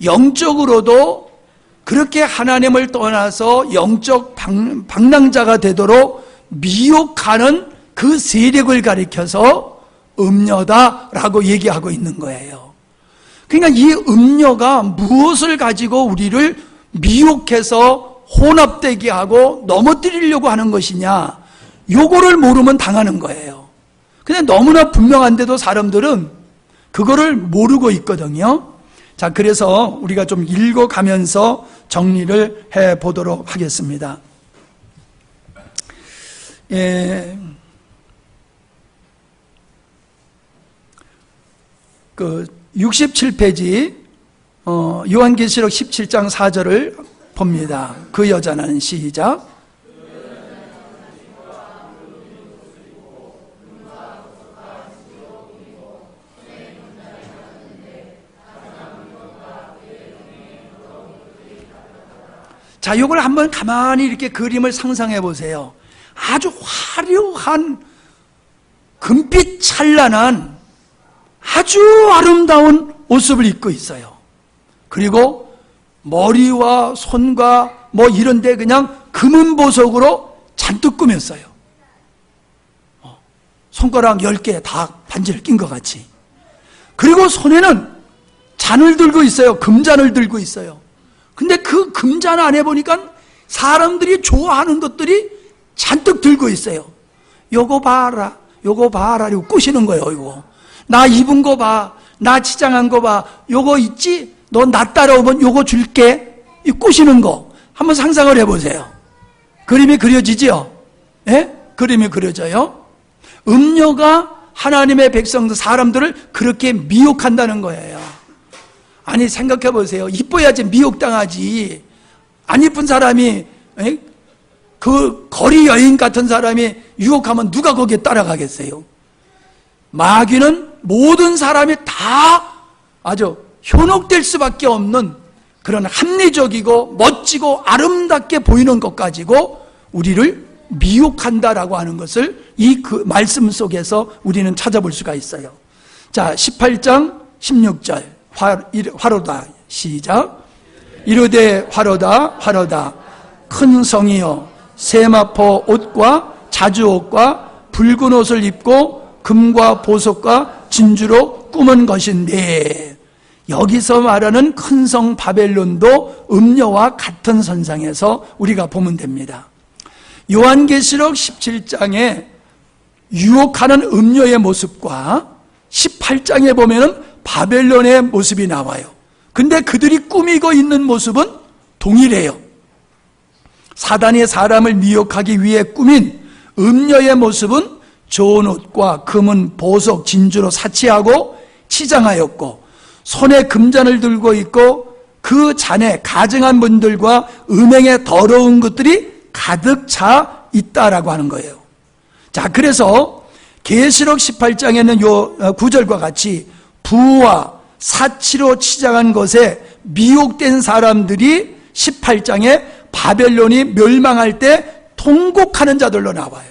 영적으로도 그렇게 하나님을 떠나서 영적 방랑자가 되도록 미혹하는 그 세력을 가리켜서 음녀다라고 얘기하고 있는 거예요. 그러니까 이 음녀가 무엇을 가지고 우리를 미혹해서 혼합되게 하고 넘어뜨리려고 하는 것이냐, 요거를 모르면 당하는 거예요. 근데 너무나 분명한데도 사람들은 그거를 모르고 있거든요. 자, 그래서 우리가 좀 읽어가면서 정리를 해보도록 하겠습니다. 67페이지 요한계시록 17장 4절을 봅니다. 그 여자는 시작. 자, 이걸 한번 가만히 이렇게 그림을 상상해 보세요. 아주 화려한 금빛 찬란한 아주 아름다운 옷을 입고 있어요. 그리고 머리와 손과 뭐 이런데 그냥 금은 보석으로 잔뜩 꾸몄어요. 손가락 10개 다 반지를 낀 것 같이. 그리고 손에는 잔을 들고 있어요. 금잔을 들고 있어요. 근데 그 금잔 안에 보니까 사람들이 좋아하는 것들이 잔뜩 들고 있어요. 요거 봐라, 요거 봐라, 이거 꼬시는 거예요. 이거 나 입은 거 봐, 나 치장한 거 봐, 요거 있지? 너 나 따라오면 요거 줄게. 이 꼬시는 거 한번 상상을 해보세요. 그림이 그려지죠? 예? 그림이 그려져요. 음녀가 하나님의 백성들, 사람들을 그렇게 미혹한다는 거예요. 아니, 생각해 보세요. 이뻐야지 미혹당하지. 안 이쁜 사람이, 그 거리 여인 같은 사람이 유혹하면 누가 거기에 따라가겠어요? 마귀는 모든 사람이 다 아주 현혹될 수밖에 없는 그런 합리적이고 멋지고 아름답게 보이는 것 가지고 우리를 미혹한다라고 하는 것을 이 그 말씀 속에서 우리는 찾아볼 수가 있어요. 자, 18장 16절. 화로다. 시작. 이르되 화로다, 화로다. 큰 성이여, 세마포 옷과 자주옷과 붉은 옷을 입고 금과 보석과 진주로 꾸민 것인데, 여기서 말하는 큰 성 바벨론도 음녀와 같은 선상에서 우리가 보면 됩니다. 요한계시록 17장에 유혹하는 음녀의 모습과 18장에 보면은 바벨론의 모습이 나와요. 근데 그들이 꾸미고 있는 모습은 동일해요. 사단이 사람을 미혹하기 위해 꾸민 음녀의 모습은 좋은 옷과 금은 보석, 진주로 사치하고 치장하였고, 손에 금잔을 들고 있고 그 잔에 가증한 분들과 음행의 더러운 것들이 가득 차 있다라고 하는 거예요. 자, 그래서 계시록 18장에는 요 9절과 같이 부와 사치로 치장한 것에 미혹된 사람들이 18장에 바벨론이 멸망할 때 통곡하는 자들로 나와요.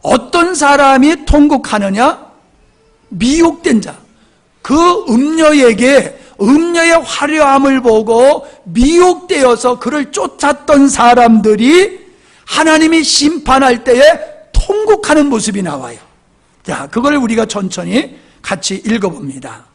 어떤 사람이 통곡하느냐? 미혹된 자. 그 음녀에게 음녀의 화려함을 보고 미혹되어서 그를 쫓았던 사람들이 하나님이 심판할 때에 통곡하는 모습이 나와요. 자, 그걸 우리가 천천히 같이 읽어봅니다.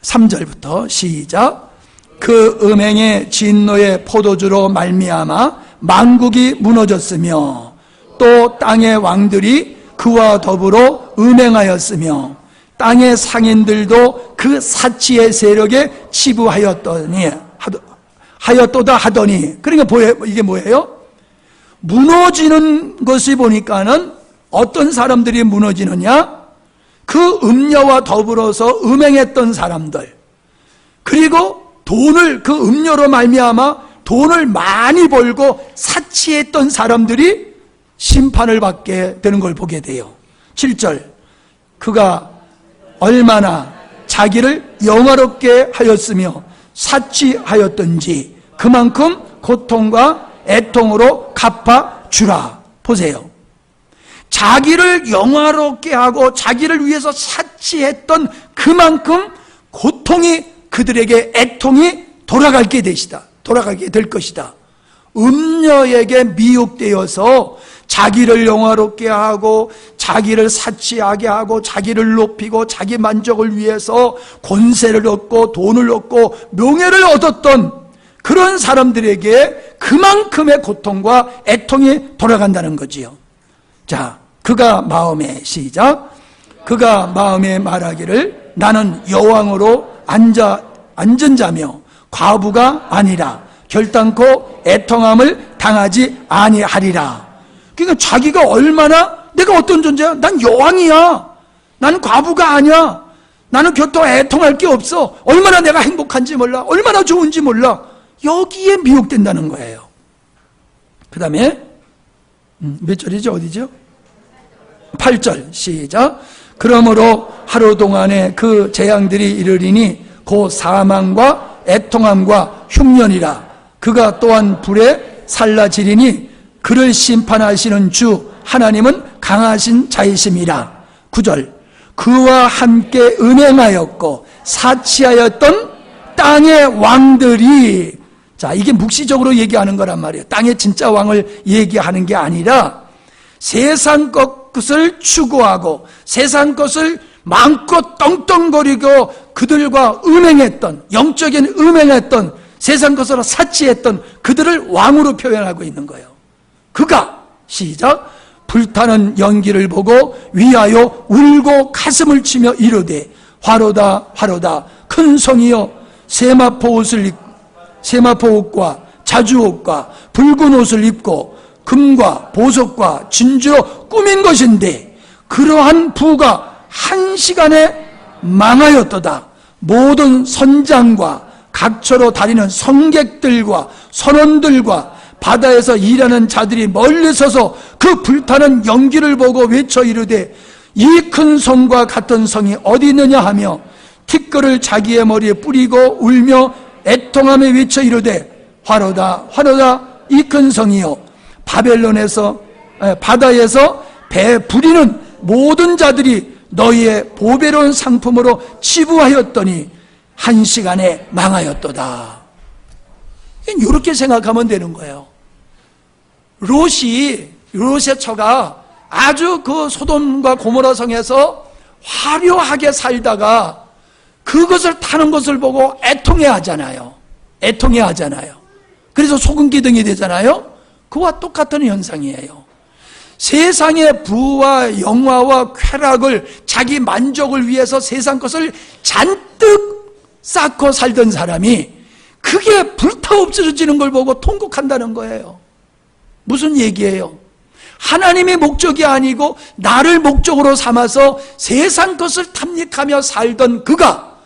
3절부터 시작. 그 음행의 진노의 포도주로 말미암아 만국이 무너졌으며 또 땅의 왕들이 그와 더불어 음행하였으며 땅의 상인들도 그 사치의 세력에 치부하였도다 하더니, 그러니까 이게 뭐예요? 무너지는 것이 보니까는 어떤 사람들이 무너지느냐? 그 음녀와 더불어서 음행했던 사람들, 그리고 돈을 그 음료로 말미암아 돈을 많이 벌고 사치했던 사람들이 심판을 받게 되는 걸 보게 돼요. 7절, 그가 얼마나 자기를 영화롭게 하였으며 사치하였던지 그만큼 고통과 애통으로 갚아주라. 보세요. 자기를 영화롭게 하고 자기를 위해서 사치했던 그만큼 고통이 그들에게 애통이 돌아가게 될 것이다. 음녀에게 미혹되어서 자기를 영화롭게 하고 자기를 사치하게 하고 자기를 높이고 자기 만족을 위해서 권세를 얻고 돈을 얻고 명예를 얻었던 그런 사람들에게 그만큼의 고통과 애통이 돌아간다는 거지요. 자, 그가 마음에 시작. 그가 마음에 말하기를 나는 여왕으로 앉은 자며 과부가 아니라 결단코 애통함을 당하지 아니하리라. 그러니까 자기가 얼마나 내가 어떤 존재야? 난 여왕이야. 나는 과부가 아니야. 나는 결코 애통할 게 없어. 얼마나 내가 행복한지 몰라. 얼마나 좋은지 몰라. 여기에 미혹된다는 거예요. 그 다음에 몇 절이죠? 어디죠? 8절 시작. 그러므로 하루 동안에 그 재앙들이 이르리니 곧 사망과 애통함과 흉년이라. 그가 또한 불에 살라지리니 그를 심판하시는 주 하나님은 강하신 자이심이라. 9절 그와 함께 음행하였고 사치하였던 땅의 왕들이, 자, 이게 묵시적으로 얘기하는 거란 말이에요. 땅의 진짜 왕을 얘기하는 게 아니라 세상 것을 추구하고 세상 것을 마음껏 떵떵거리고 그들과 음행했던, 영적인 음행했던, 세상 것으로 사치했던 그들을 왕으로 표현하고 있는 거예요. 그가 시작. 불타는 연기를 보고 위하여 울고 가슴을 치며 이르되 화로다 화로다 큰 성이여 세마포 옷과 자주옷과 붉은 옷을 입고 금과 보석과 진주로 꾸민 것인데 그러한 부가 한 시간에 망하였도다. 모든 선장과 각처로 다니는 성객들과 선원들과 바다에서 일하는 자들이 멀리 서서 그 불타는 연기를 보고 외쳐 이르되 이 큰 성과 같은 성이 어디 있느냐 하며 티끌을 자기의 머리에 뿌리고 울며 애통하며 외쳐 이르되 화로다 화로다 이 큰 성이여 바다에서 배 부리는 모든 자들이 너희의 보배로운 상품으로 치부하였더니 한 시간에 망하였도다. 이렇게 생각하면 되는 거예요. 롯의 처가 아주 그 소돔과 고모라 성에서 화려하게 살다가 그것을 타는 것을 보고 애통해 하잖아요. 그래서 소금기둥이 되잖아요. 그와 똑같은 현상이에요. 세상의 부와 영화와 쾌락을 자기 만족을 위해서 세상 것을 잔뜩 쌓고 살던 사람이 그게 불타없어지는 걸 보고 통곡한다는 거예요. 무슨 얘기예요? 하나님의 목적이 아니고 나를 목적으로 삼아서 세상 것을 탐닉하며 살던 그가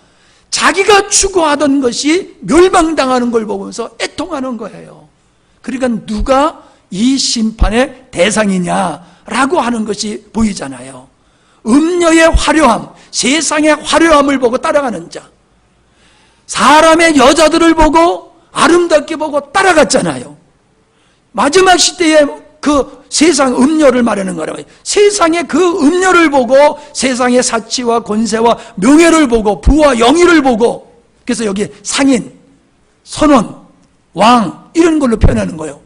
자기가 추구하던 것이 멸망당하는 걸 보면서 애통하는 거예요. 그러니까 누가 이 심판의 대상이냐라고 하는 것이 보이잖아요. 음녀의 화려함, 세상의 화려함을 보고 따라가는 자, 사람의 여자들을 보고 아름답게 보고 따라갔잖아요. 마지막 시대에 그 세상 음녀를 말하는 거라고요. 세상의 그 음녀를 보고 세상의 사치와 권세와 명예를 보고 부와 영예를 보고, 그래서 여기 상인, 선원, 왕 이런 걸로 표현하는 거예요.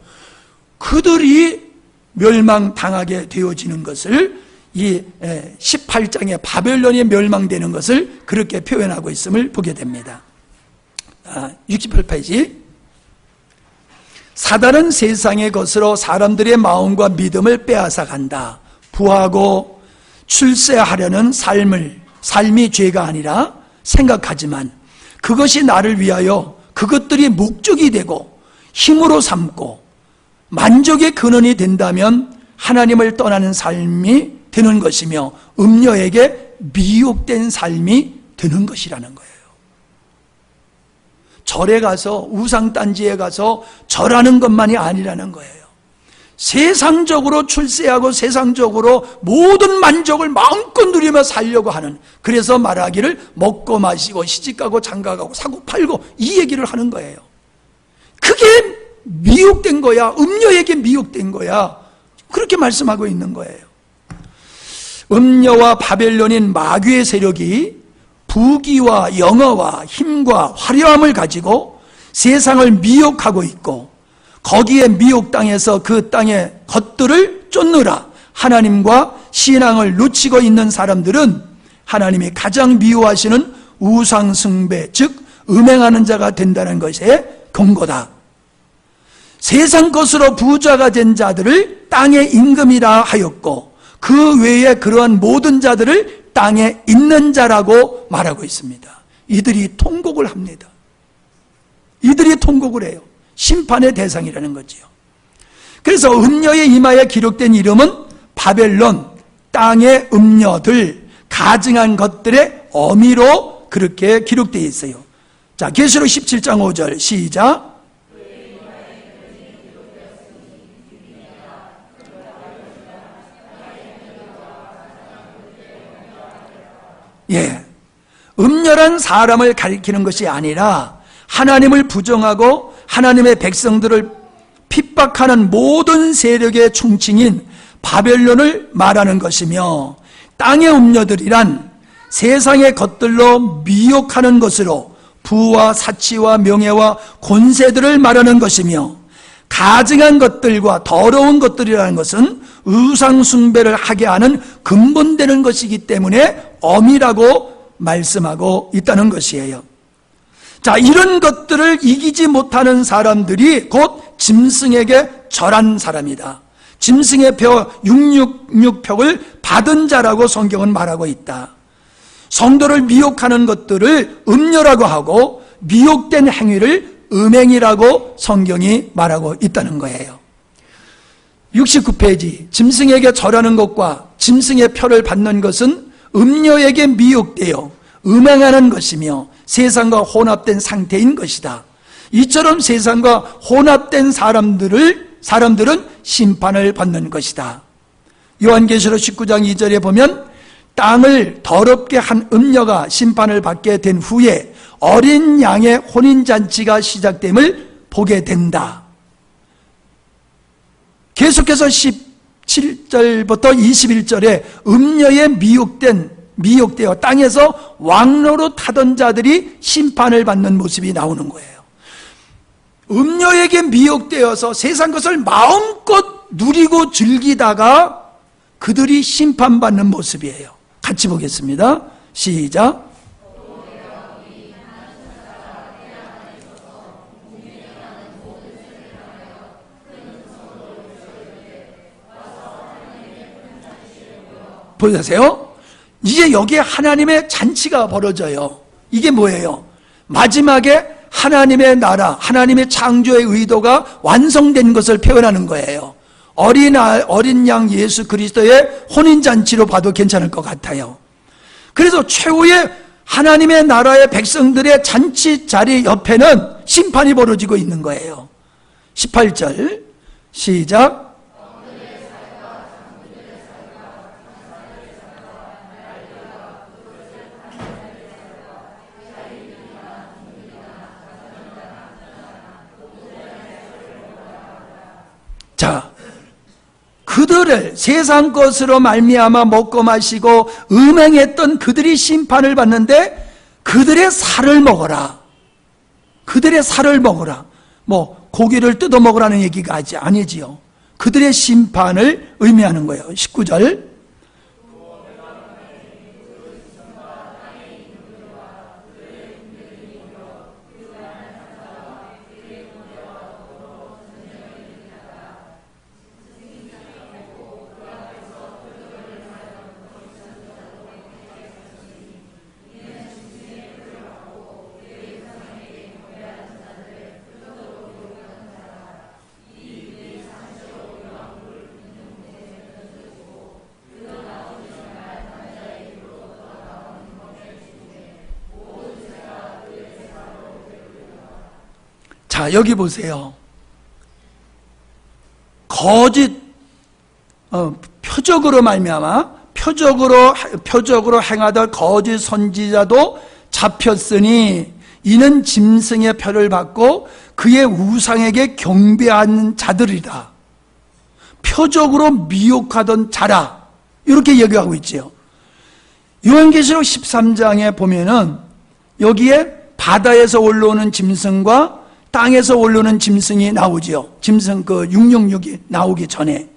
그들이 멸망당하게 되어지는 것을 이 18장의 바벨론이 멸망되는 것을 그렇게 표현하고 있음을 보게 됩니다. 68페이지. 사단은 세상의 것으로 사람들의 마음과 믿음을 빼앗아 간다. 부하고 출세하려는 삶이 죄가 아니라 생각하지만 그것이 나를 위하여 그것들이 목적이 되고 힘으로 삼고 만족의 근원이 된다면 하나님을 떠나는 삶이 되는 것이며 음녀에게 미혹된 삶이 되는 것이라는 거예요. 절에 가서 우상단지에 가서 절하는 것만이 아니라는 거예요. 세상적으로 출세하고 세상적으로 모든 만족을 마음껏 누리며 살려고 하는, 그래서 말하기를 먹고 마시고 시집가고 장가가고 사고 팔고 이 얘기를 하는 거예요. 그게 미혹된 거야. 음녀에게 미혹된 거야. 그렇게 말씀하고 있는 거예요. 음녀와 바벨론인 마귀의 세력이 부귀와 영어와 힘과 화려함을 가지고 세상을 미혹하고 있고, 거기에 미혹당해서 그 땅의 것들을 쫓느라 하나님과 신앙을 놓치고 있는 사람들은 하나님이 가장 미워하시는 우상숭배, 즉 음행하는 자가 된다는 것의 경고다. 세상 것으로 부자가 된 자들을 땅의 임금이라 하였고, 그 외에 그러한 모든 자들을 땅에 있는 자라고 말하고 있습니다. 이들이 통곡을 합니다. 이들이 통곡을 해요. 심판의 대상이라는 거지요. 그래서 음녀의 이마에 기록된 이름은 바벨론, 땅의 음녀들, 가증한 것들의 어미로 그렇게 기록되어 있어요. 자, 계시록 17장 5절 시작. 예, 음녀란 사람을 가리키는 것이 아니라 하나님을 부정하고 하나님의 백성들을 핍박하는 모든 세력의 총칭인 바벨론을 말하는 것이며, 땅의 음녀들이란 세상의 것들로 미혹하는 것으로 부와 사치와 명예와 권세들을 말하는 것이며, 가증한 것들과 더러운 것들이라는 것은 우상 숭배를 하게 하는 근본되는 것이기 때문에 어미라고 말씀하고 있다는 것이에요. 자, 이런 것들을 이기지 못하는 사람들이 곧 짐승에게 절한 사람이다. 짐승의 표 666표를 받은 자라고 성경은 말하고 있다. 성도를 미혹하는 것들을 음녀라고 하고 미혹된 행위를 음행이라고 성경이 말하고 있다는 거예요. 69페이지, 짐승에게 절하는 것과 짐승의 표를 받는 것은 음녀에게 미혹되어 음행하는 것이며 세상과 혼합된 상태인 것이다. 이처럼 세상과 혼합된 사람들은 심판을 받는 것이다. 요한계시록 19장 2절에 보면 땅을 더럽게 한 음녀가 심판을 받게 된 후에 어린 양의 혼인잔치가 시작됨을 보게 된다. 계속해서 17절부터 21절에 음녀에 미혹되어 땅에서 왕노로 타던 자들이 심판을 받는 모습이 나오는 거예요. 음녀에게 미혹되어서 세상 것을 마음껏 누리고 즐기다가 그들이 심판받는 모습이에요. 같이 보겠습니다. 시작. 보세요. 이제 여기에 하나님의 잔치가 벌어져요. 이게 뭐예요? 마지막에 하나님의 나라, 하나님의 창조의 의도가 완성된 것을 표현하는 거예요. 어린 양 예수 그리스도의 혼인잔치로 봐도 괜찮을 것 같아요. 그래서 최후의 하나님의 나라의 백성들의 잔치 자리 옆에는 심판이 벌어지고 있는 거예요. 18절 시작. 자, 그들을 세상 것으로 말미암아 먹고 마시고 음행했던 그들이 심판을 받는데, 그들의 살을 먹어라. 그들의 살을 먹어라. 뭐 고기를 뜯어 먹으라는 얘기가 아니지요. 그들의 심판을 의미하는 거예요. 19절. 자, 여기 보세요. 거짓 표적으로 말미암아 표적으로 행하던 거짓 선지자도 잡혔으니 이는 짐승의 표를 받고 그의 우상에게 경배하는 자들이다. 표적으로 미혹하던 자라, 이렇게 얘기하고 있지요. 요한계시록 13장에 보면은 여기에 바다에서 올라오는 짐승과 땅에서 올라오는 짐승이 나오지요. 짐승 666이 나오기 전에.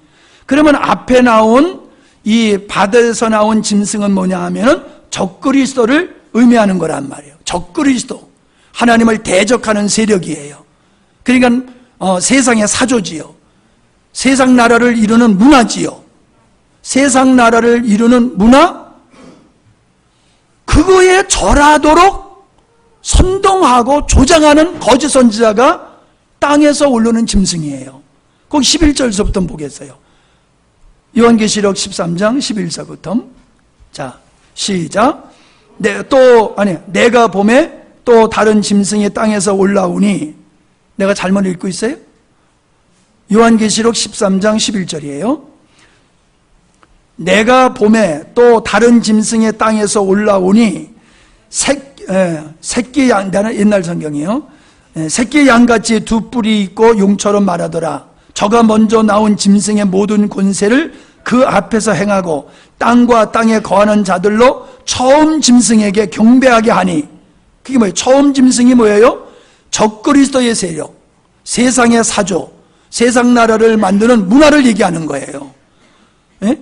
그러면 앞에 나온 이 바다에서 나온 짐승은 뭐냐 하면은 적그리스도를 의미하는 거란 말이에요. 적그리스도, 하나님을 대적하는 세력이에요. 그러니까 세상의 사조지요. 세상 나라를 이루는 문화지요. 세상 나라를 이루는 문화, 그거에 절하도록 선동하고 조장하는 거짓 선지자가 땅에서 올라오는 짐승이에요. 거기 11절서부터 보겠어요. 요한계시록 13장 11절부터. 자, 시작. 내가 봄에 또 다른 짐승이 땅에서 올라오니, 내가 잘못 읽고 있어요? 요한계시록 13장 11절이에요. 내가 봄에 또 다른 짐승이 땅에서 올라오니 새끼 양, 나는 옛날 성경이에요. 새끼 양같이 두 뿔이 있고 용처럼 말하더라. 저가 먼저 나온 짐승의 모든 권세를 그 앞에서 행하고 땅과 땅에 거하는 자들로 처음 짐승에게 경배하게 하니, 그게 뭐예요? 처음 짐승이 뭐예요? 적그리스도의 세력, 세상의 사조, 세상 나라를 만드는 문화를 얘기하는 거예요. 예?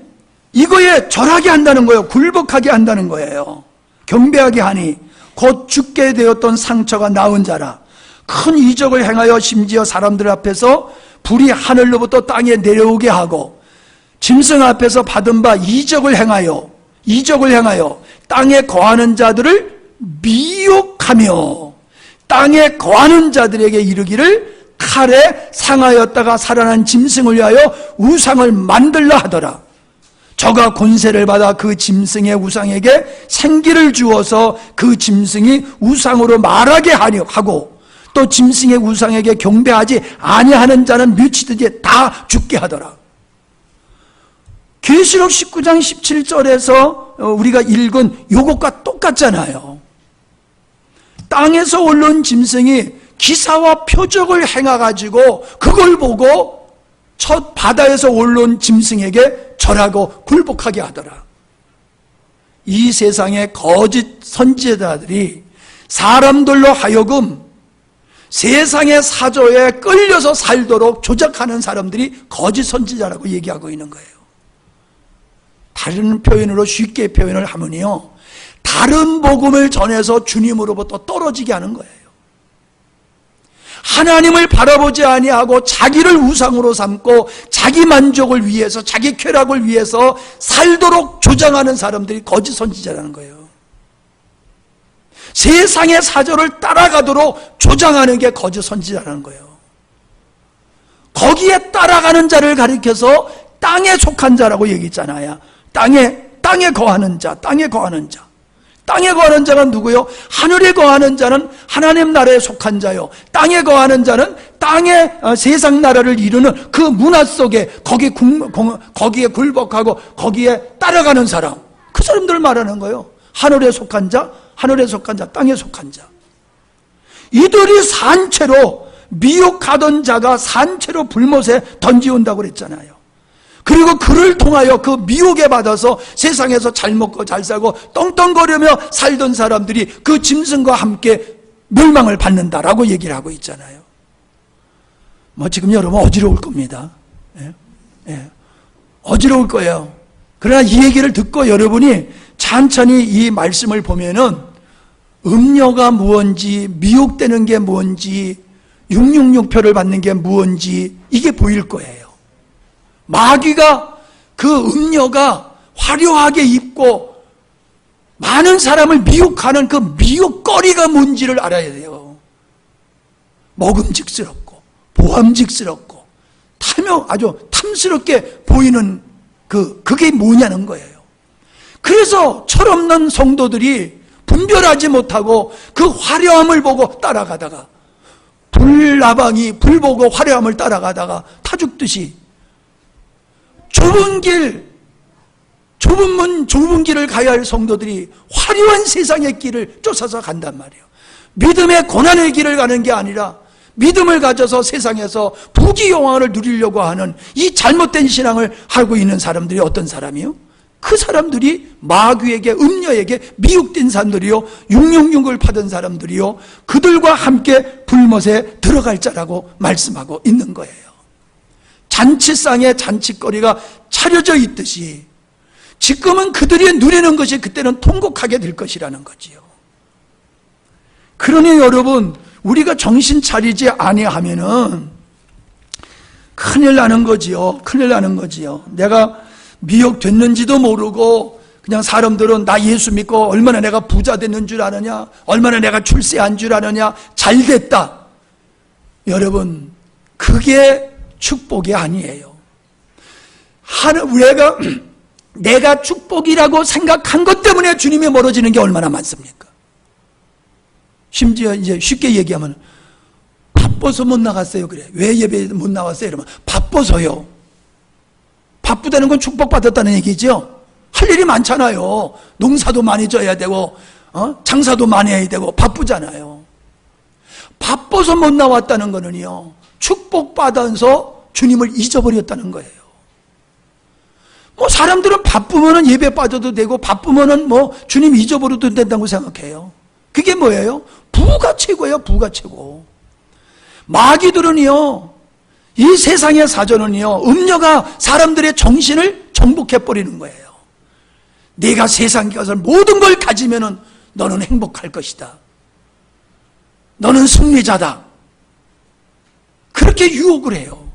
이거에 절하게 한다는 거예요. 굴복하게 한다는 거예요. 경배하게 하니 곧 죽게 되었던 상처가 나은 자라. 큰 이적을 행하여 심지어 사람들 앞에서 불이 하늘로부터 땅에 내려오게 하고 짐승 앞에서 받은 바 이적을 행하여 땅에 거하는 자들을 미혹하며 땅에 거하는 자들에게 이르기를 칼에 상하였다가 살아난 짐승을 위하여 우상을 만들라 하더라. 저가 권세를 받아 그 짐승의 우상에게 생기를 주어서 그 짐승이 우상으로 말하게 하고 또 짐승의 우상에게 경배하지 아니하는 자는 뮤치듯이 다 죽게 하더라. 계시록 19장 17절에서 우리가 읽은 요것과 똑같잖아요. 땅에서 올라온 짐승이 기사와 표적을 행해가지고 그걸 보고 첫 바다에서 올라온 짐승에게 절하고 굴복하게 하더라. 이 세상의 거짓 선지자들이 사람들로 하여금 세상의 사조에 끌려서 살도록 조작하는 사람들이 거짓 선지자라고 얘기하고 있는 거예요. 다른 표현으로 쉽게 표현을 하면요, 다른 복음을 전해서 주님으로부터 떨어지게 하는 거예요. 하나님을 바라보지 아니하고 자기를 우상으로 삼고 자기 만족을 위해서, 자기 쾌락을 위해서 살도록 조장하는 사람들이 거짓 선지자라는 거예요. 세상의 사조를 따라가도록 조장하는 게 거짓 선지자라는 거예요. 거기에 따라가는 자를 가리켜서 땅에 속한 자라고 얘기했잖아요. 땅에 거하는 자, 땅에 거하는 자. 땅에 거하는 자가 누구요? 하늘에 거하는 자는 하나님 나라에 속한 자요. 땅에 거하는 자는 땅의 세상 나라를 이루는 그 문화 속에 거기에 굴복하고 거기에 따라가는 사람. 그 사람들을 말하는 거예요. 하늘에 속한 자, 땅에 속한 자. 이들이 산채로 미혹하던 자가 산채로 불못에 던지온다고 그랬잖아요. 그리고 그를 통하여 그 미혹에 받아서 세상에서 잘 먹고 잘 살고 떵떵거리며 살던 사람들이 그 짐승과 함께 멸망을 받는다라고 얘기를 하고 있잖아요. 지금 여러분 어지러울 겁니다. 어지러울 거예요. 그러나 이 얘기를 듣고 여러분이 천천히 이 말씀을 보면은 음녀가 무언지, 미혹되는 게 뭔지, 666표를 받는 게 무언지 이게 보일 거예요. 마귀가, 그 음녀가 화려하게 입고 많은 사람을 미혹하는 그 미혹거리가 뭔지를 알아야 돼요. 먹음직스럽고 보함직스럽고 아주 탐스럽게 보이는 그게 뭐냐는 거예요. 그래서 철없는 성도들이 분별하지 못하고 그 화려함을 보고 따라가다가 불나방이 불 보고 화려함을 따라가다가 타 죽듯이 좁은 길, 좁은 문, 좁은 길을 가야 할 성도들이 화려한 세상의 길을 쫓아서 간단 말이에요. 믿음의 고난의 길을 가는 게 아니라 믿음을 가져서 세상에서 부귀영화를 누리려고 하는 이 잘못된 신앙을 하고 있는 사람들이 어떤 사람이요? 그 사람들이 마귀에게, 음녀에게 미혹된 사람들이요, 666을 받은 사람들이요, 그들과 함께 불못에 들어갈 자라고 말씀하고 있는 거예요. 잔치상에 잔치거리가 차려져 있듯이 지금은 그들이 누리는 것이 그때는 통곡하게 될 것이라는 거지요. 그러니 여러분, 우리가 정신 차리지 아니하면은 큰일 나는 거지요. 큰일 나는 거지요. 내가 미혹됐는지도 모르고 그냥 사람들은 나 예수 믿고 얼마나 내가 부자 됐는 줄 아느냐, 얼마나 내가 출세한 줄 아느냐, 잘 됐다. 여러분, 그게 축복이 아니에요. 내가 축복이라고 생각한 것 때문에 주님이 멀어지는 게 얼마나 많습니까? 심지어 이제 쉽게 얘기하면 바빠서 못 나갔어요. 그래. 왜 예배 못 나왔어요? 이러면 바빠서요. 바쁘다는 건 축복받았다는 얘기죠. 할 일이 많잖아요. 농사도 많이 져야 되고 장사도 많이 해야 되고 바쁘잖아요. 바빠서 못 나왔다는 거는요, 축복받아서 주님을 잊어버렸다는 거예요. 뭐 사람들은 바쁘면은 예배 빠져도 되고 바쁘면은 뭐 주님 잊어버려도 된다고 생각해요. 그게 뭐예요? 부가 최고예요. 부가 최고. 마귀들은요, 이 세상의 사전은요, 음녀가 사람들의 정신을 정복해버리는 거예요. 내가 세상에 가서 모든 걸 가지면은 너는 행복할 것이다. 너는 승리자다. 그렇게 유혹을 해요.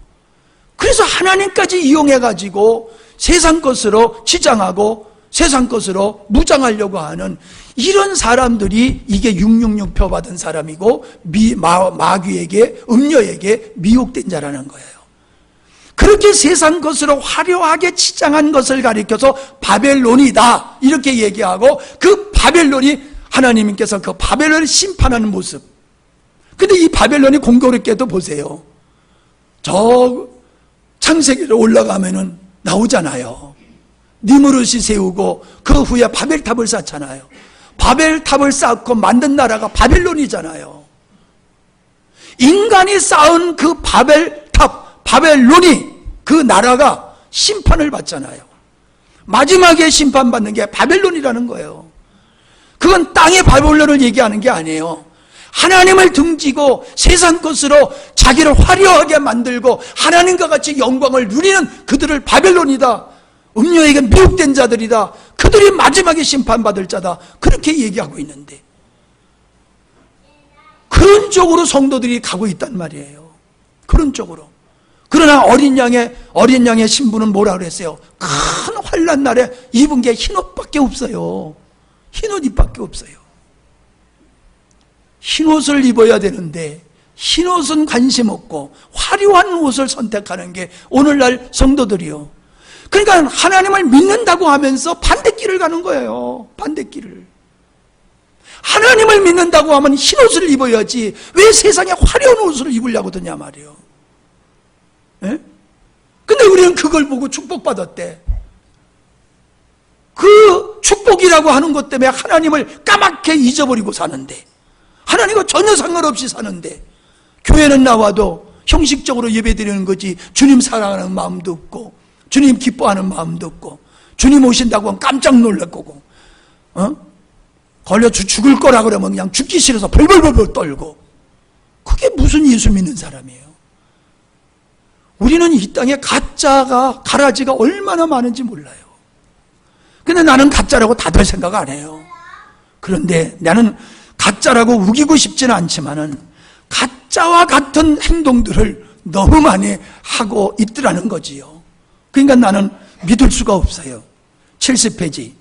그래서 하나님까지 이용해가지고 세상 것으로 치장하고 세상 것으로 무장하려고 하는 이런 사람들이 이게 666표 받은 사람이고 마귀에게, 음녀에게 미혹된 자라는 거예요. 그렇게 세상 것으로 화려하게 치장한 것을 가리켜서 바벨론이다 이렇게 얘기하고, 그 바벨론이 하나님께서 그 바벨론을 심판하는 모습. 근데 이 바벨론이 공교롭게도 보세요. 저 창세기로 올라가면은 나오잖아요. 니무롯이 세우고 그 후에 바벨탑을 쌓잖아요. 바벨탑을 쌓고 만든 나라가 바벨론이잖아요. 인간이 쌓은 그 바벨탑, 바벨론이, 그 나라가 심판을 받잖아요. 마지막에 심판받는 게 바벨론이라는 거예요. 그건 땅의 바벨론을 얘기하는 게 아니에요. 하나님을 등지고 세상 것으로 자기를 화려하게 만들고 하나님과 같이 영광을 누리는 그들을 바벨론이다, 음녀에게 미혹된 자들이다, 그들이 마지막에 심판받을 자다, 그렇게 얘기하고 있는데 그런 쪽으로 성도들이 가고 있단 말이에요. 그런 쪽으로. 그러나 어린 양의 신부는 뭐라 그랬어요? 큰 환난 날에 입은 게 흰옷밖에 없어요. 흰옷 입밖에 없어요. 흰옷을 입어야 되는데 흰옷은 관심 없고 화려한 옷을 선택하는 게 오늘날 성도들이요. 그러니까 하나님을 믿는다고 하면서 반대길을 가는 거예요. 반대길을. 하나님을 믿는다고 하면 흰옷을 입어야지 왜 세상에 화려한 옷을 입으려고 드냐 말이에요. 예? 근데 우리는 그걸 보고 축복받았대. 그 축복이라고 하는 것 때문에 하나님을 까맣게 잊어버리고 사는데, 하나님과 전혀 상관없이 사는데, 교회는 나와도 형식적으로 예배드리는 거지 주님 사랑하는 마음도 없고 주님 기뻐하는 마음도 없고, 주님 오신다고 하면 깜짝 놀랄 거고, 걸려 죽을 거라 그러면 그냥 죽기 싫어서 벌벌벌 떨고, 그게 무슨 예수 믿는 사람이에요? 우리는 이 땅에 가라지가 얼마나 많은지 몰라요. 근데 나는 가짜라고 다들 생각 안 해요. 그런데 나는 가짜라고 우기고 싶지는 않지만은 가짜와 같은 행동들을 너무 많이 하고 있더라는 거지요. 그러니까 나는 믿을 수가 없어요. 70페이지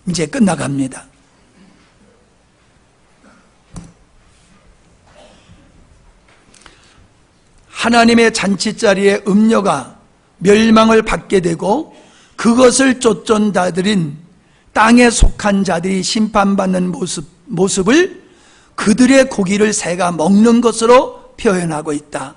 이제 끝나갑니다. 하나님의 잔치자리에 음녀가 멸망을 받게 되고 그것을 쫓던 자들인 땅에 속한 자들이 심판받는 모습을 그들의 고기를 새가 먹는 것으로 표현하고 있다.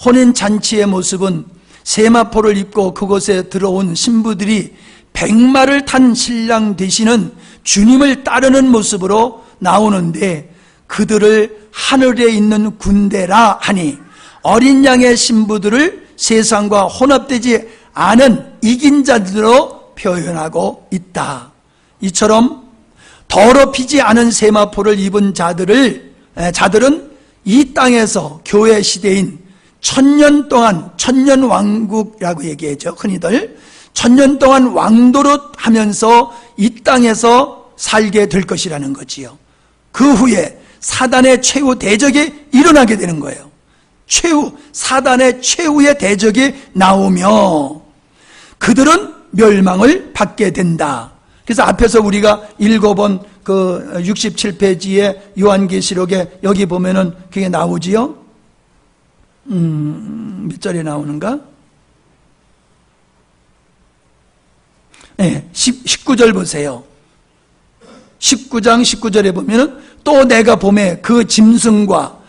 혼인잔치의 모습은 세마포를 입고 그곳에 들어온 신부들이 백마를 탄 신랑 되시는 주님을 따르는 모습으로 나오는데, 그들을 하늘에 있는 군대라 하니 어린 양의 신부들을 세상과 혼합되지 않은 이긴 자들로 표현하고 있다. 이처럼 더럽히지 않은 세마포를 입은 자들은 이 땅에서 교회 시대인 천년 동안, 천년왕국이라고 얘기하죠. 흔히들 천년 동안 왕도릇 하면서 이 땅에서 살게 될 것이라는 거지요. 그 후에 사단의 최후 대적이 일어나게 되는 거예요. 사단의 최후의 대적이 나오며 그들은 멸망을 받게 된다. 그래서 앞에서 우리가 읽어본 그 67페이지의 요한계시록에 여기 보면은 그게 나오지요. 몇 절에 나오는가? 네, 19절 보세요. 19장 19절에 보면은 또 내가 봄에 그 짐승과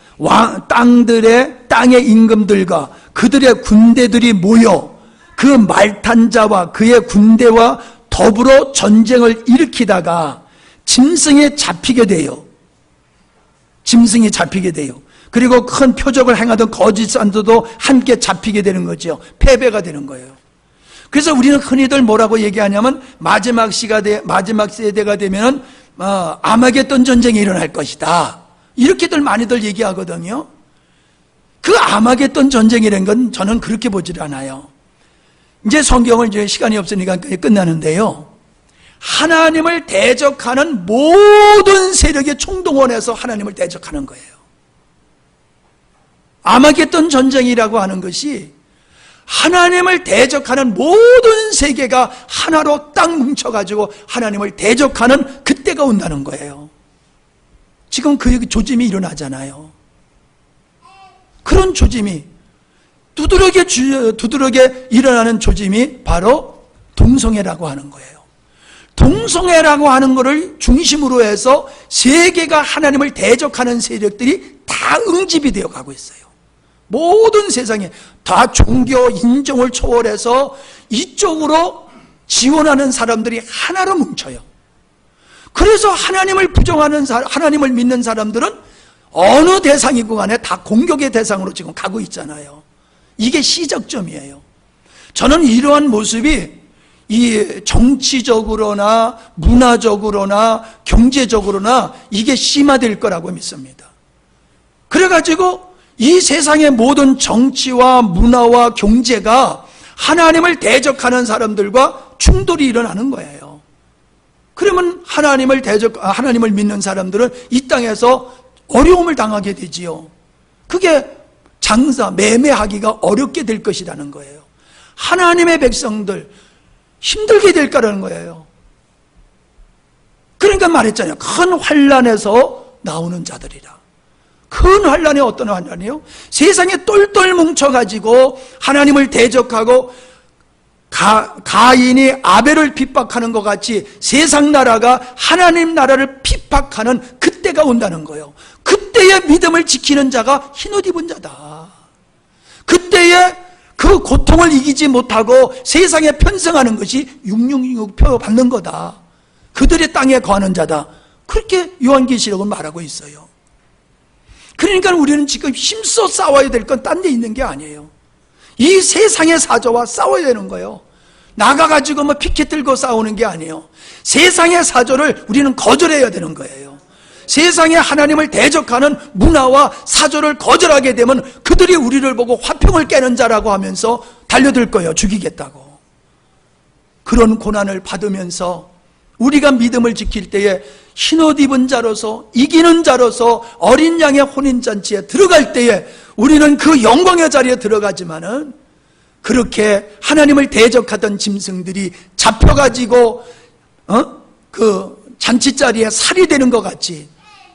땅의 임금들과 그들의 군대들이 모여 그 말탄 자와 그의 군대와 더불어 전쟁을 일으키다가 짐승이 잡히게 돼요. 그리고 큰 표적을 행하던 거짓 선지자도 함께 잡히게 되는 거죠. 패배가 되는 거예요. 그래서 우리는 흔히들 뭐라고 얘기하냐면 마지막 세대가 되면은 아마겟돈 전쟁이 일어날 것이다. 이렇게들 많이들 얘기하거든요. 그 아마겟돈 전쟁이라는 건 저는 그렇게 보질 않아요. 이제 성경을 이제 시간이 없으니까 끝나는데요. 하나님을 대적하는 모든 세력의 총동원해서 하나님을 대적하는 거예요. 아마겟돈 전쟁이라고 하는 것이 하나님을 대적하는 모든 세계가 하나로 딱 뭉쳐가지고 하나님을 대적하는 그때가 온다는 거예요. 지금 그 조짐이 일어나잖아요. 그런 조짐이 두드러게 일어나는 조짐이 바로 동성애라고 하는 거예요. 동성애라고 하는 것을 중심으로 해서 세계가 하나님을 대적하는 세력들이 다 응집이 되어 가고 있어요. 모든 세상에 다 종교 인종을 초월해서 이쪽으로 지원하는 사람들이 하나로 뭉쳐요. 그래서 하나님을 하나님을 믿는 사람들은 어느 대상이고 간에 다 공격의 대상으로 지금 가고 있잖아요. 이게 시작점이에요. 저는 이러한 모습이 이 정치적으로나 문화적으로나 경제적으로나 이게 심화될 거라고 믿습니다. 그래가지고 이 세상의 모든 정치와 문화와 경제가 하나님을 대적하는 사람들과 충돌이 일어나는 거예요. 그러면 하나님을 믿는 사람들은 이 땅에서 어려움을 당하게 되지요. 그게 매매하기가 어렵게 될 것이라는 거예요. 하나님의 백성들 힘들게 될 거라는 거예요. 그러니까 말했잖아요. 큰 환난에서 나오는 자들이라. 큰 환난이 어떤 환난이요? 세상에 똘똘 뭉쳐가지고 하나님을 대적하고 가인이 아벨을 핍박하는 것 같이 세상 나라가 하나님 나라를 핍박하는 그때가 온다는 거예요. 그때의 믿음을 지키는 자가 흰옷 입은 자다. 그때의 그 고통을 이기지 못하고 세상에 편성하는 것이 666표 받는 거다. 그들의 땅에 거하는 자다. 그렇게 요한계시록은 말하고 있어요. 그러니까 우리는 지금 힘써 싸워야 될 건 딴 데 있는 게 아니에요. 이 세상의 사조와 싸워야 되는 거예요. 나가가지고 피켓 들고 싸우는 게 아니에요. 세상의 사조를 우리는 거절해야 되는 거예요. 세상에 하나님을 대적하는 문화와 사조를 거절하게 되면 그들이 우리를 보고 화평을 깨는 자라고 하면서 달려들 거예요. 죽이겠다고. 그런 고난을 받으면서 우리가 믿음을 지킬 때에 흰옷 입은 자로서 이기는 자로서 어린 양의 혼인잔치에 들어갈 때에 우리는 그 영광의 자리에 들어가지만은 그렇게 하나님을 대적하던 짐승들이 잡혀가지고 그 잔치자리에 살이 되는 것 같이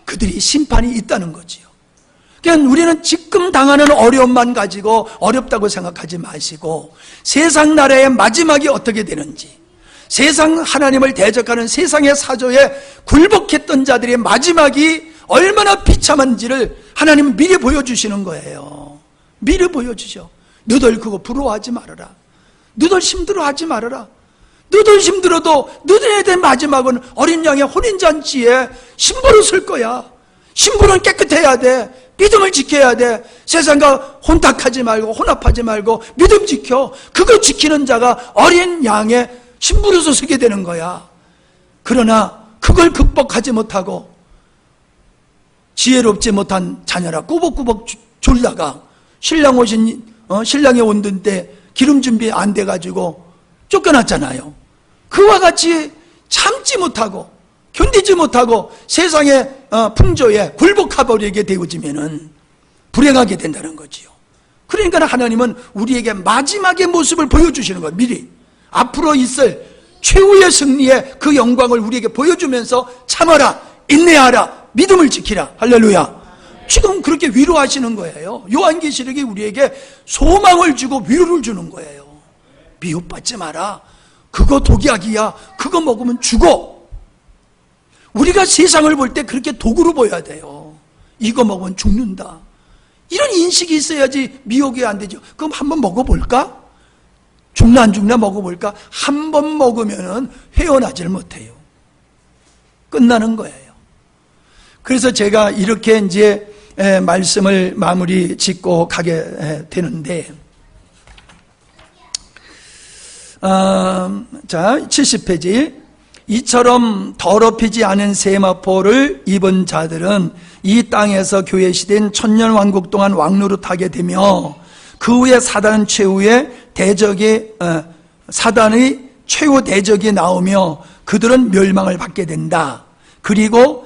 그들이 심판이 있다는 거지요. 그러니까 우리는 지금 당하는 어려움만 가지고 어렵다고 생각하지 마시고 세상 나라의 마지막이 어떻게 되는지, 세상 하나님을 대적하는 세상의 사조에 굴복했던 자들의 마지막이 얼마나 비참한지를 하나님은 미리 보여주시는 거예요. 미리 보여주셔. 너들 그거 부러워하지 말아라. 너들 힘들어하지 말아라. 너들 힘들어도 너들에 대한 마지막은 어린 양의 혼인잔치에 신부로 설 거야. 신부는 깨끗해야 돼. 믿음을 지켜야 돼. 세상과 혼탁하지 말고 혼합하지 말고 믿음 지켜. 그거 지키는 자가 어린 양의 신부로서 서게 되는 거야. 그러나 그걸 극복하지 못하고 지혜롭지 못한 자녀라 꾸벅꾸벅 졸다가 신랑이 온든 때 기름 준비 안 돼가지고 쫓겨났잖아요. 그와 같이 참지 못하고 견디지 못하고 세상의 풍조에 굴복해버리게 되어지면은 불행하게 된다는 거지요. 그러니까 하나님은 우리에게 마지막의 모습을 보여주시는 거예요. 미리 앞으로 있을 최후의 승리의 그 영광을 우리에게 보여주면서 참아라, 인내하라, 믿음을 지키라. 할렐루야. 지금 그렇게 위로하시는 거예요. 요한계시록이 우리에게 소망을 주고 위로를 주는 거예요. 미움받지 마라. 그거 독약이야. 그거 먹으면 죽어. 우리가 세상을 볼 때 그렇게 독으로 보여야 돼요. 이거 먹으면 죽는다. 이런 인식이 있어야지 미혹이 안 되죠. 그럼 한번 먹어볼까? 죽나 안 죽나 먹어볼까? 한 번 먹으면 회원하지를 못해요. 끝나는 거예요. 그래서 제가 이렇게 이제 말씀을 마무리 짓고 가게 되는데, 자, 70페이지. 이처럼 더럽히지 않은 세마포를 입은 자들은 이 땅에서 교회시대인 천년왕국 동안 왕노릇하게 되며 그 후에 사단은 사단의 최후 대적이 나오며 그들은 멸망을 받게 된다. 그리고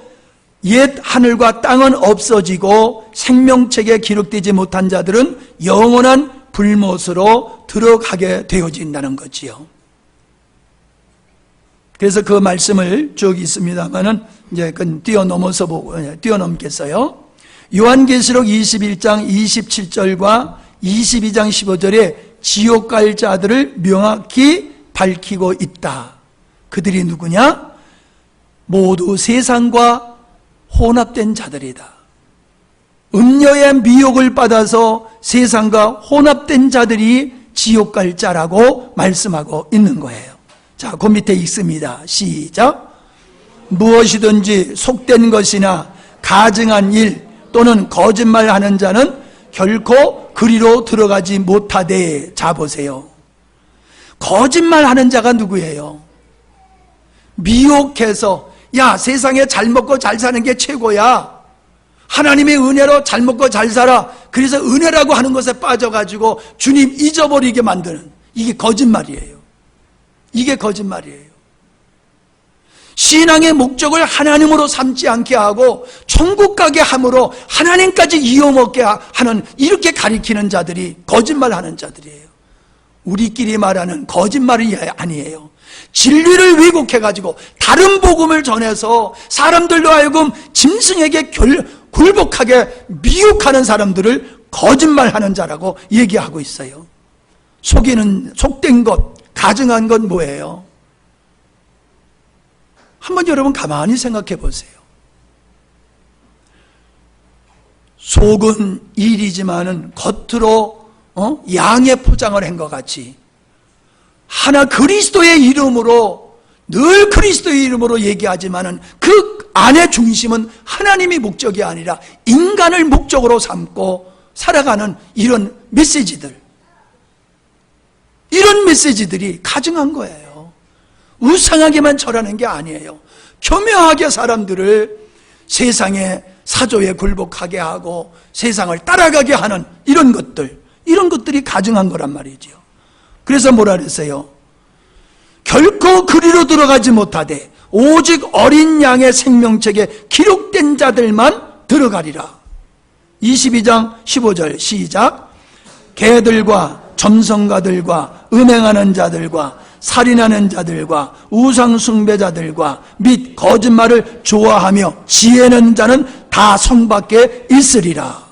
옛 하늘과 땅은 없어지고 생명책에 기록되지 못한 자들은 영원한 불못으로 들어가게 되어진다는 거지요. 그래서 그 말씀을 쭉 있습니다만은 이제 그건 뛰어넘겠어요. 요한계시록 21장 27절과 22장 15절에 지옥 갈 자들을 명확히 밝히고 있다. 그들이 누구냐? 모두 세상과 혼합된 자들이다. 음녀의 미혹을 받아서 세상과 혼합된 자들이 지옥 갈 자라고 말씀하고 있는 거예요. 자, 그 밑에 있습니다. 시작. 무엇이든지 속된 것이나 가증한 일 또는 거짓말하는 자는 결코 그리로 들어가지 못하되. 자, 보세요. 거짓말하는 자가 누구예요? 미혹해서 야, 세상에 잘 먹고 잘 사는 게 최고야. 하나님의 은혜로 잘 먹고 잘 살아. 그래서 은혜라고 하는 것에 빠져가지고 주님 잊어버리게 만드는, 이게 거짓말이에요. 이게 거짓말이에요. 신앙의 목적을 하나님으로 삼지 않게 하고 천국 가게 함으로 하나님까지 이어먹게 하는, 이렇게 가리키는 자들이 거짓말하는 자들이에요. 우리끼리 말하는 거짓말이 아니에요. 진리를 왜곡해가지고 다른 복음을 전해서 사람들로 하여금 짐승에게 굴복하게 미혹하는 사람들을 거짓말하는 자라고 얘기하고 있어요. 속된 것, 가증한 건 뭐예요? 한번 여러분 가만히 생각해 보세요. 속은 일이지만은 겉으로 양의 포장을 한 것 같이 하나 그리스도의 이름으로, 늘 그리스도의 이름으로 얘기하지만은 그 안의 중심은 하나님이 목적이 아니라 인간을 목적으로 삼고 살아가는 이런 메시지들, 이런 메시지들이 가증한 거예요. 우상하게만 절하는 게 아니에요. 교묘하게 사람들을 세상의 사조에 굴복하게 하고 세상을 따라가게 하는 이런 것들이 가증한 거란 말이죠. 그래서 뭐라 그랬어요? 결코 그리로 들어가지 못하되 오직 어린 양의 생명책에 기록된 자들만 들어가리라. 22장 15절 시작. 개들과 점성가들과 음행하는 자들과 살인하는 자들과 우상숭배자들과 및 거짓말을 좋아하며 지혜는 자는 다 성 밖에 있으리라.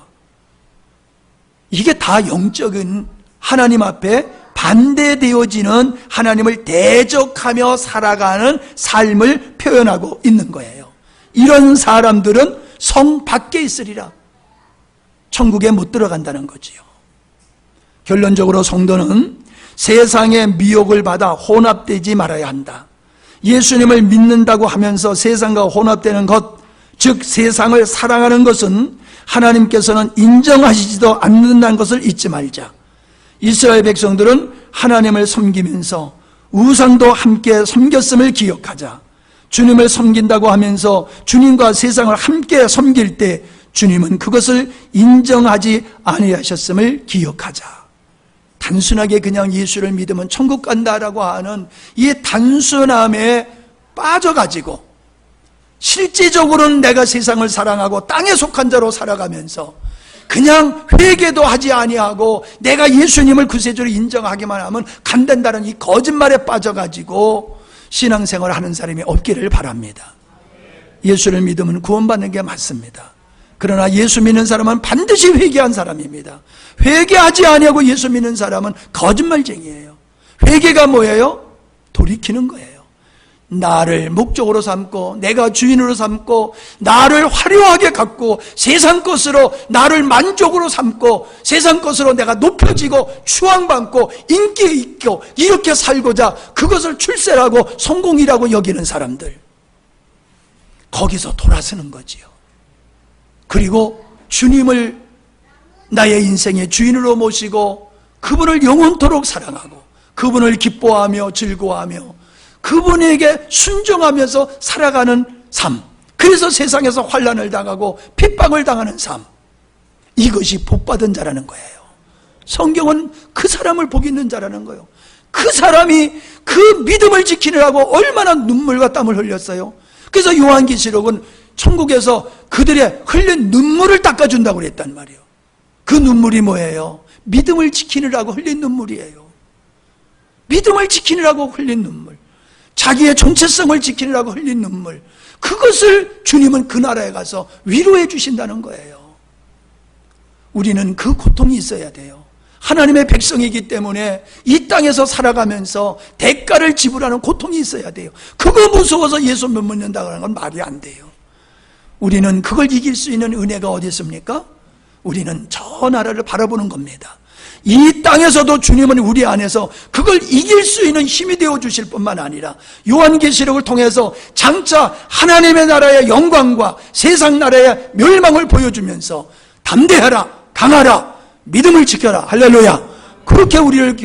이게 다 영적인 하나님 앞에 반대되어지는, 하나님을 대적하며 살아가는 삶을 표현하고 있는 거예요. 이런 사람들은 성 밖에 있으리라. 천국에 못 들어간다는 거지요. 결론적으로 성도는 세상의 미혹을 받아 혼합되지 말아야 한다. 예수님을 믿는다고 하면서 세상과 혼합되는 것, 즉 세상을 사랑하는 것은 하나님께서는 인정하시지도 않는다는 것을 잊지 말자. 이스라엘 백성들은 하나님을 섬기면서 우상도 함께 섬겼음을 기억하자. 주님을 섬긴다고 하면서 주님과 세상을 함께 섬길 때 주님은 그것을 인정하지 아니하셨음을 기억하자. 단순하게 그냥 예수를 믿으면 천국 간다라고 하는 이 단순함에 빠져가지고 실제적으로는 내가 세상을 사랑하고 땅에 속한 자로 살아가면서 그냥 회개도 하지 아니하고 내가 예수님을 구세주로 인정하기만 하면 간단다는 이 거짓말에 빠져가지고 신앙생활을 하는 사람이 없기를 바랍니다. 예수를 믿으면 구원받는 게 맞습니다. 그러나 예수 믿는 사람은 반드시 회개한 사람입니다. 회개하지 아니하고 예수 믿는 사람은 거짓말쟁이에요. 회개가 뭐예요? 돌이키는 거예요. 나를 목적으로 삼고 내가 주인으로 삼고 나를 화려하게 갖고 세상 것으로 나를 만족으로 삼고 세상 것으로 내가 높여지고 추앙받고 인기 있고 이렇게 살고자 그것을 출세라고 성공이라고 여기는 사람들, 거기서 돌아서는 거지요. 그리고 주님을 나의 인생의 주인으로 모시고 그분을 영원토록 사랑하고 그분을 기뻐하며 즐거워하며 그분에게 순종하면서 살아가는 삶, 그래서 세상에서 환난을 당하고 핍박을 당하는 삶, 이것이 복받은 자라는 거예요. 성경은 그 사람을 복 있는 자라는 거예요. 그 사람이 그 믿음을 지키느라고 얼마나 눈물과 땀을 흘렸어요. 그래서 요한계시록은 천국에서 그들의 흘린 눈물을 닦아준다고 그랬단 말이에요. 그 눈물이 뭐예요? 믿음을 지키느라고 흘린 눈물이에요. 믿음을 지키느라고 흘린 눈물, 자기의 정체성을 지키느라고 흘린 눈물, 그것을 주님은 그 나라에 가서 위로해 주신다는 거예요. 우리는 그 고통이 있어야 돼요. 하나님의 백성이기 때문에 이 땅에서 살아가면서 대가를 지불하는 고통이 있어야 돼요. 그거 무서워서 예수 못 믿는다고 하는 건 말이 안 돼요. 우리는 그걸 이길 수 있는 은혜가 어디 있습니까? 우리는 저 나라를 바라보는 겁니다. 이 땅에서도 주님은 우리 안에서 그걸 이길 수 있는 힘이 되어 주실 뿐만 아니라 요한계시록을 통해서 장차 하나님의 나라의 영광과 세상 나라의 멸망을 보여주면서 담대하라, 강하라, 믿음을 지켜라, 할렐루야, 그렇게 우리를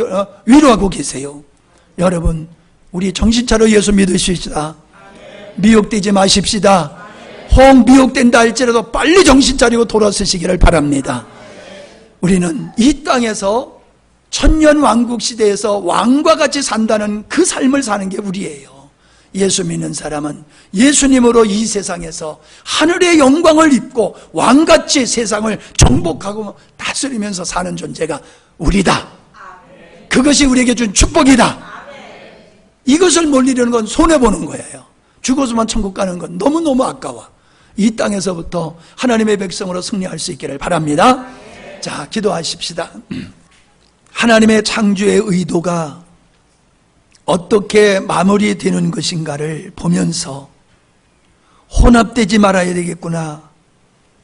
위로하고 계세요. 여러분, 우리 정신 차려 예수 믿으십시다. 미혹되지 마십시다. 혹 미혹된다 할지라도 빨리 정신 차리고 돌아서시기를 바랍니다. 우리는 이 땅에서 천년왕국 시대에서 왕과 같이 산다는 그 삶을 사는 게 우리예요. 예수 믿는 사람은 예수님으로 이 세상에서 하늘의 영광을 입고 왕같이 세상을 정복하고 다스리면서 사는 존재가 우리다. 그것이 우리에게 준 축복이다. 이것을 못 이루는 건 손해보는 거예요. 죽어서만 천국 가는 건 너무너무 아까워. 이 땅에서부터 하나님의 백성으로 승리할 수 있기를 바랍니다. 자, 기도하십시다. 하나님의 창조의 의도가 어떻게 마무리되는 것인가를 보면서 혼합되지 말아야 되겠구나,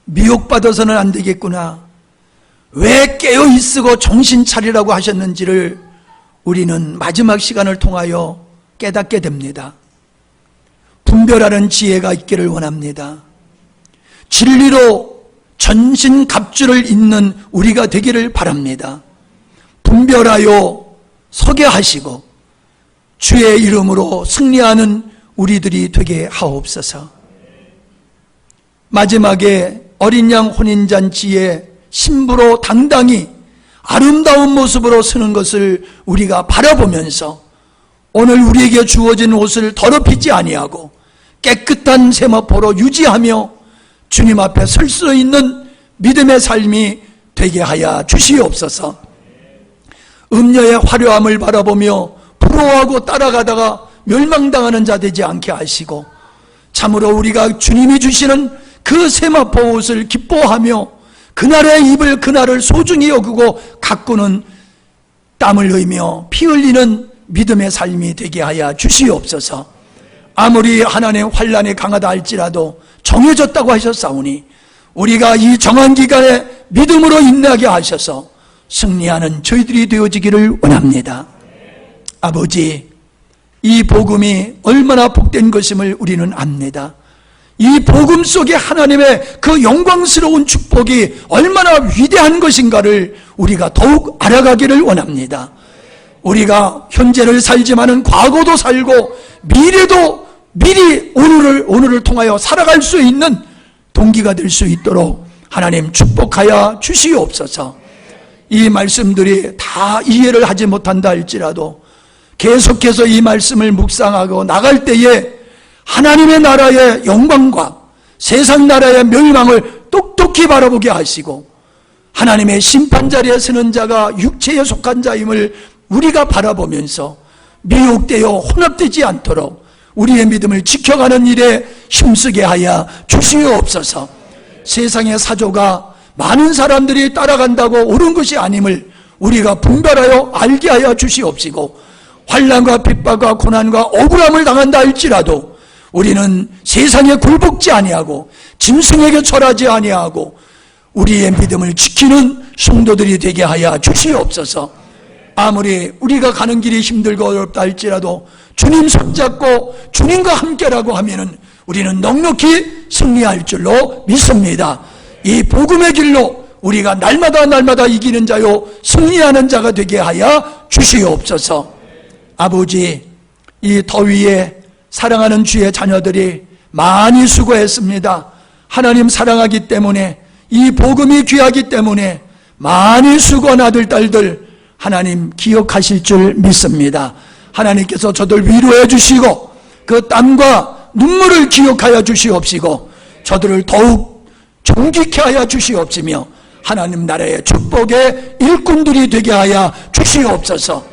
미혹받아서는 안 되겠구나, 왜 깨어있으고 정신 차리라고 하셨는지를 우리는 마지막 시간을 통하여 깨닫게 됩니다. 분별하는 지혜가 있기를 원합니다. 진리로 전신갑주를 잇는 우리가 되기를 바랍니다. 분별하여 서게 하시고 주의 이름으로 승리하는 우리들이 되게 하옵소서. 마지막에 어린 양 혼인잔치에 신부로 당당히 아름다운 모습으로 서는 것을 우리가 바라보면서 오늘 우리에게 주어진 옷을 더럽히지 아니하고 깨끗한 세마포로 유지하며 주님 앞에 설 수 있는 믿음의 삶이 되게 하여 주시옵소서. 음녀의 화려함을 바라보며 부러워하고 따라가다가 멸망당하는 자 되지 않게 하시고 참으로 우리가 주님이 주시는 그 세마포 옷을 기뻐하며 그날의 입을 그날을 소중히 여기고 가꾸는 땀을 흘리며 피 흘리는 믿음의 삶이 되게 하여 주시옵소서. 아무리 하나님의 환난이 강하다 할지라도 정해졌다고 하셨사오니 우리가 이 정한 기간에 믿음으로 인내하게 하셔서 승리하는 저희들이 되어지기를 원합니다. 아버지, 이 복음이 얼마나 복된 것임을 우리는 압니다. 이 복음 속에 하나님의 그 영광스러운 축복이 얼마나 위대한 것인가를 우리가 더욱 알아가기를 원합니다. 우리가 현재를 살지만은 과거도 살고 미래도 미리 오늘을 통하여 살아갈 수 있는 동기가 될 수 있도록 하나님 축복하여 주시옵소서. 이 말씀들이 다 이해를 하지 못한다 할지라도 계속해서 이 말씀을 묵상하고 나갈 때에 하나님의 나라의 영광과 세상 나라의 멸망을 똑똑히 바라보게 하시고 하나님의 심판자리에 서는 자가 육체에 속한 자임을 우리가 바라보면서 미혹되어 혼합되지 않도록 우리의 믿음을 지켜가는 일에 힘쓰게 하여 주시옵소서. 세상의 사조가 많은 사람들이 따라간다고 옳은 것이 아님을 우리가 분별하여 알게 하여 주시옵시고 환난과 핍박과 고난과 억울함을 당한다 할지라도 우리는 세상에 굴복지 아니하고 짐승에게 절하지 아니하고 우리의 믿음을 지키는 성도들이 되게 하여 주시옵소서. 아무리 우리가 가는 길이 힘들고 어렵다 할지라도 주님 손잡고 주님과 함께라고 하면은 우리는 넉넉히 승리할 줄로 믿습니다. 이 복음의 길로 우리가 날마다 이기는 자요 승리하는 자가 되게 하여 주시옵소서. 아버지, 이 더위에 사랑하는 주의 자녀들이 많이 수고했습니다. 하나님 사랑하기 때문에, 이 복음이 귀하기 때문에 많이 수고한 아들 딸들 하나님 기억하실 줄 믿습니다. 하나님께서 저들 위로해 주시고 그 땀과 눈물을 기억하여 주시옵시고 저들을 더욱 존귀케 하여 주시옵시며 하나님 나라의 축복의 일꾼들이 되게 하여 주시옵소서.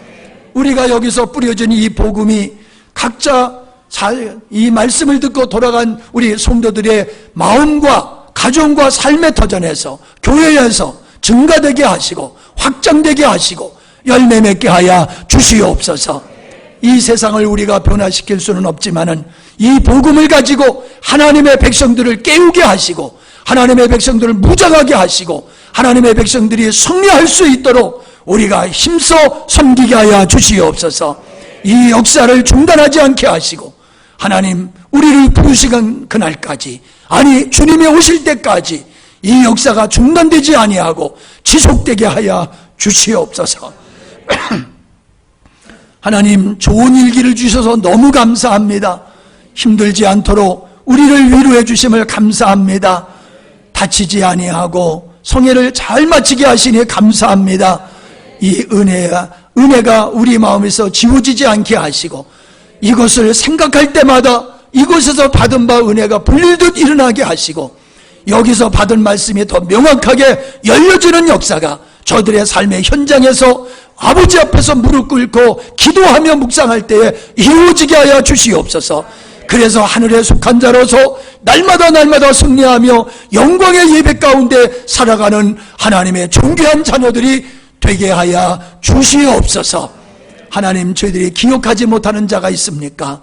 우리가 여기서 뿌려진 이 복음이 각자 이 말씀을 듣고 돌아간 우리 성도들의 마음과 가정과 삶의 터전에서 교회에서 증가되게 하시고 확장되게 하시고 열매 맺게 하여 주시옵소서. 이 세상을 우리가 변화시킬 수는 없지만은 이 복음을 가지고 하나님의 백성들을 깨우게 하시고 하나님의 백성들을 무장하게 하시고 하나님의 백성들이 승리할 수 있도록 우리가 힘써 섬기게 하여 주시옵소서. 이 역사를 중단하지 않게 하시고 하나님 우리를 부르시는 그날까지, 아니 주님이 오실 때까지 이 역사가 중단되지 아니하고 지속되게 하여 주시옵소서. 하나님 좋은 일기를 주셔서 너무 감사합니다. 힘들지 않도록 우리를 위로해 주심을 감사합니다. 다치지 아니하고 성회를 잘 마치게 하시니 감사합니다. 이 은혜가 우리 마음에서 지워지지 않게 하시고 이것을 생각할 때마다 이곳에서 받은 바 은혜가 불릴듯 일어나게 하시고 여기서 받은 말씀이 더 명확하게 열려지는 역사가 저들의 삶의 현장에서 아버지 앞에서 무릎 꿇고 기도하며 묵상할 때에 이루어지게 하여 주시옵소서. 그래서 하늘에 속한 자로서 날마다 승리하며 영광의 예배 가운데 살아가는 하나님의 존귀한 자녀들이 되게 하여 주시옵소서. 하나님, 저희들이 기억하지 못하는 자가 있습니까?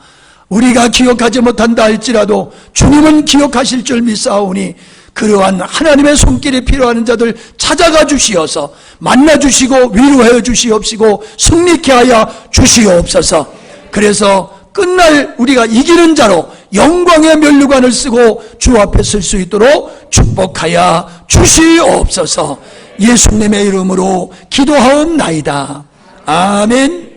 우리가 기억하지 못한다 할지라도 주님은 기억하실 줄 믿사오니 그러한 하나님의 손길이 필요한 자들 찾아가 주시어서 만나 주시고 위로해 주시옵시고 승리케 하여 주시옵소서. 그래서 끝날 우리가 이기는 자로 영광의 면류관을 쓰고 주 앞에 설 수 있도록 축복하여 주시옵소서. 예수님의 이름으로 기도하옵나이다. 아멘.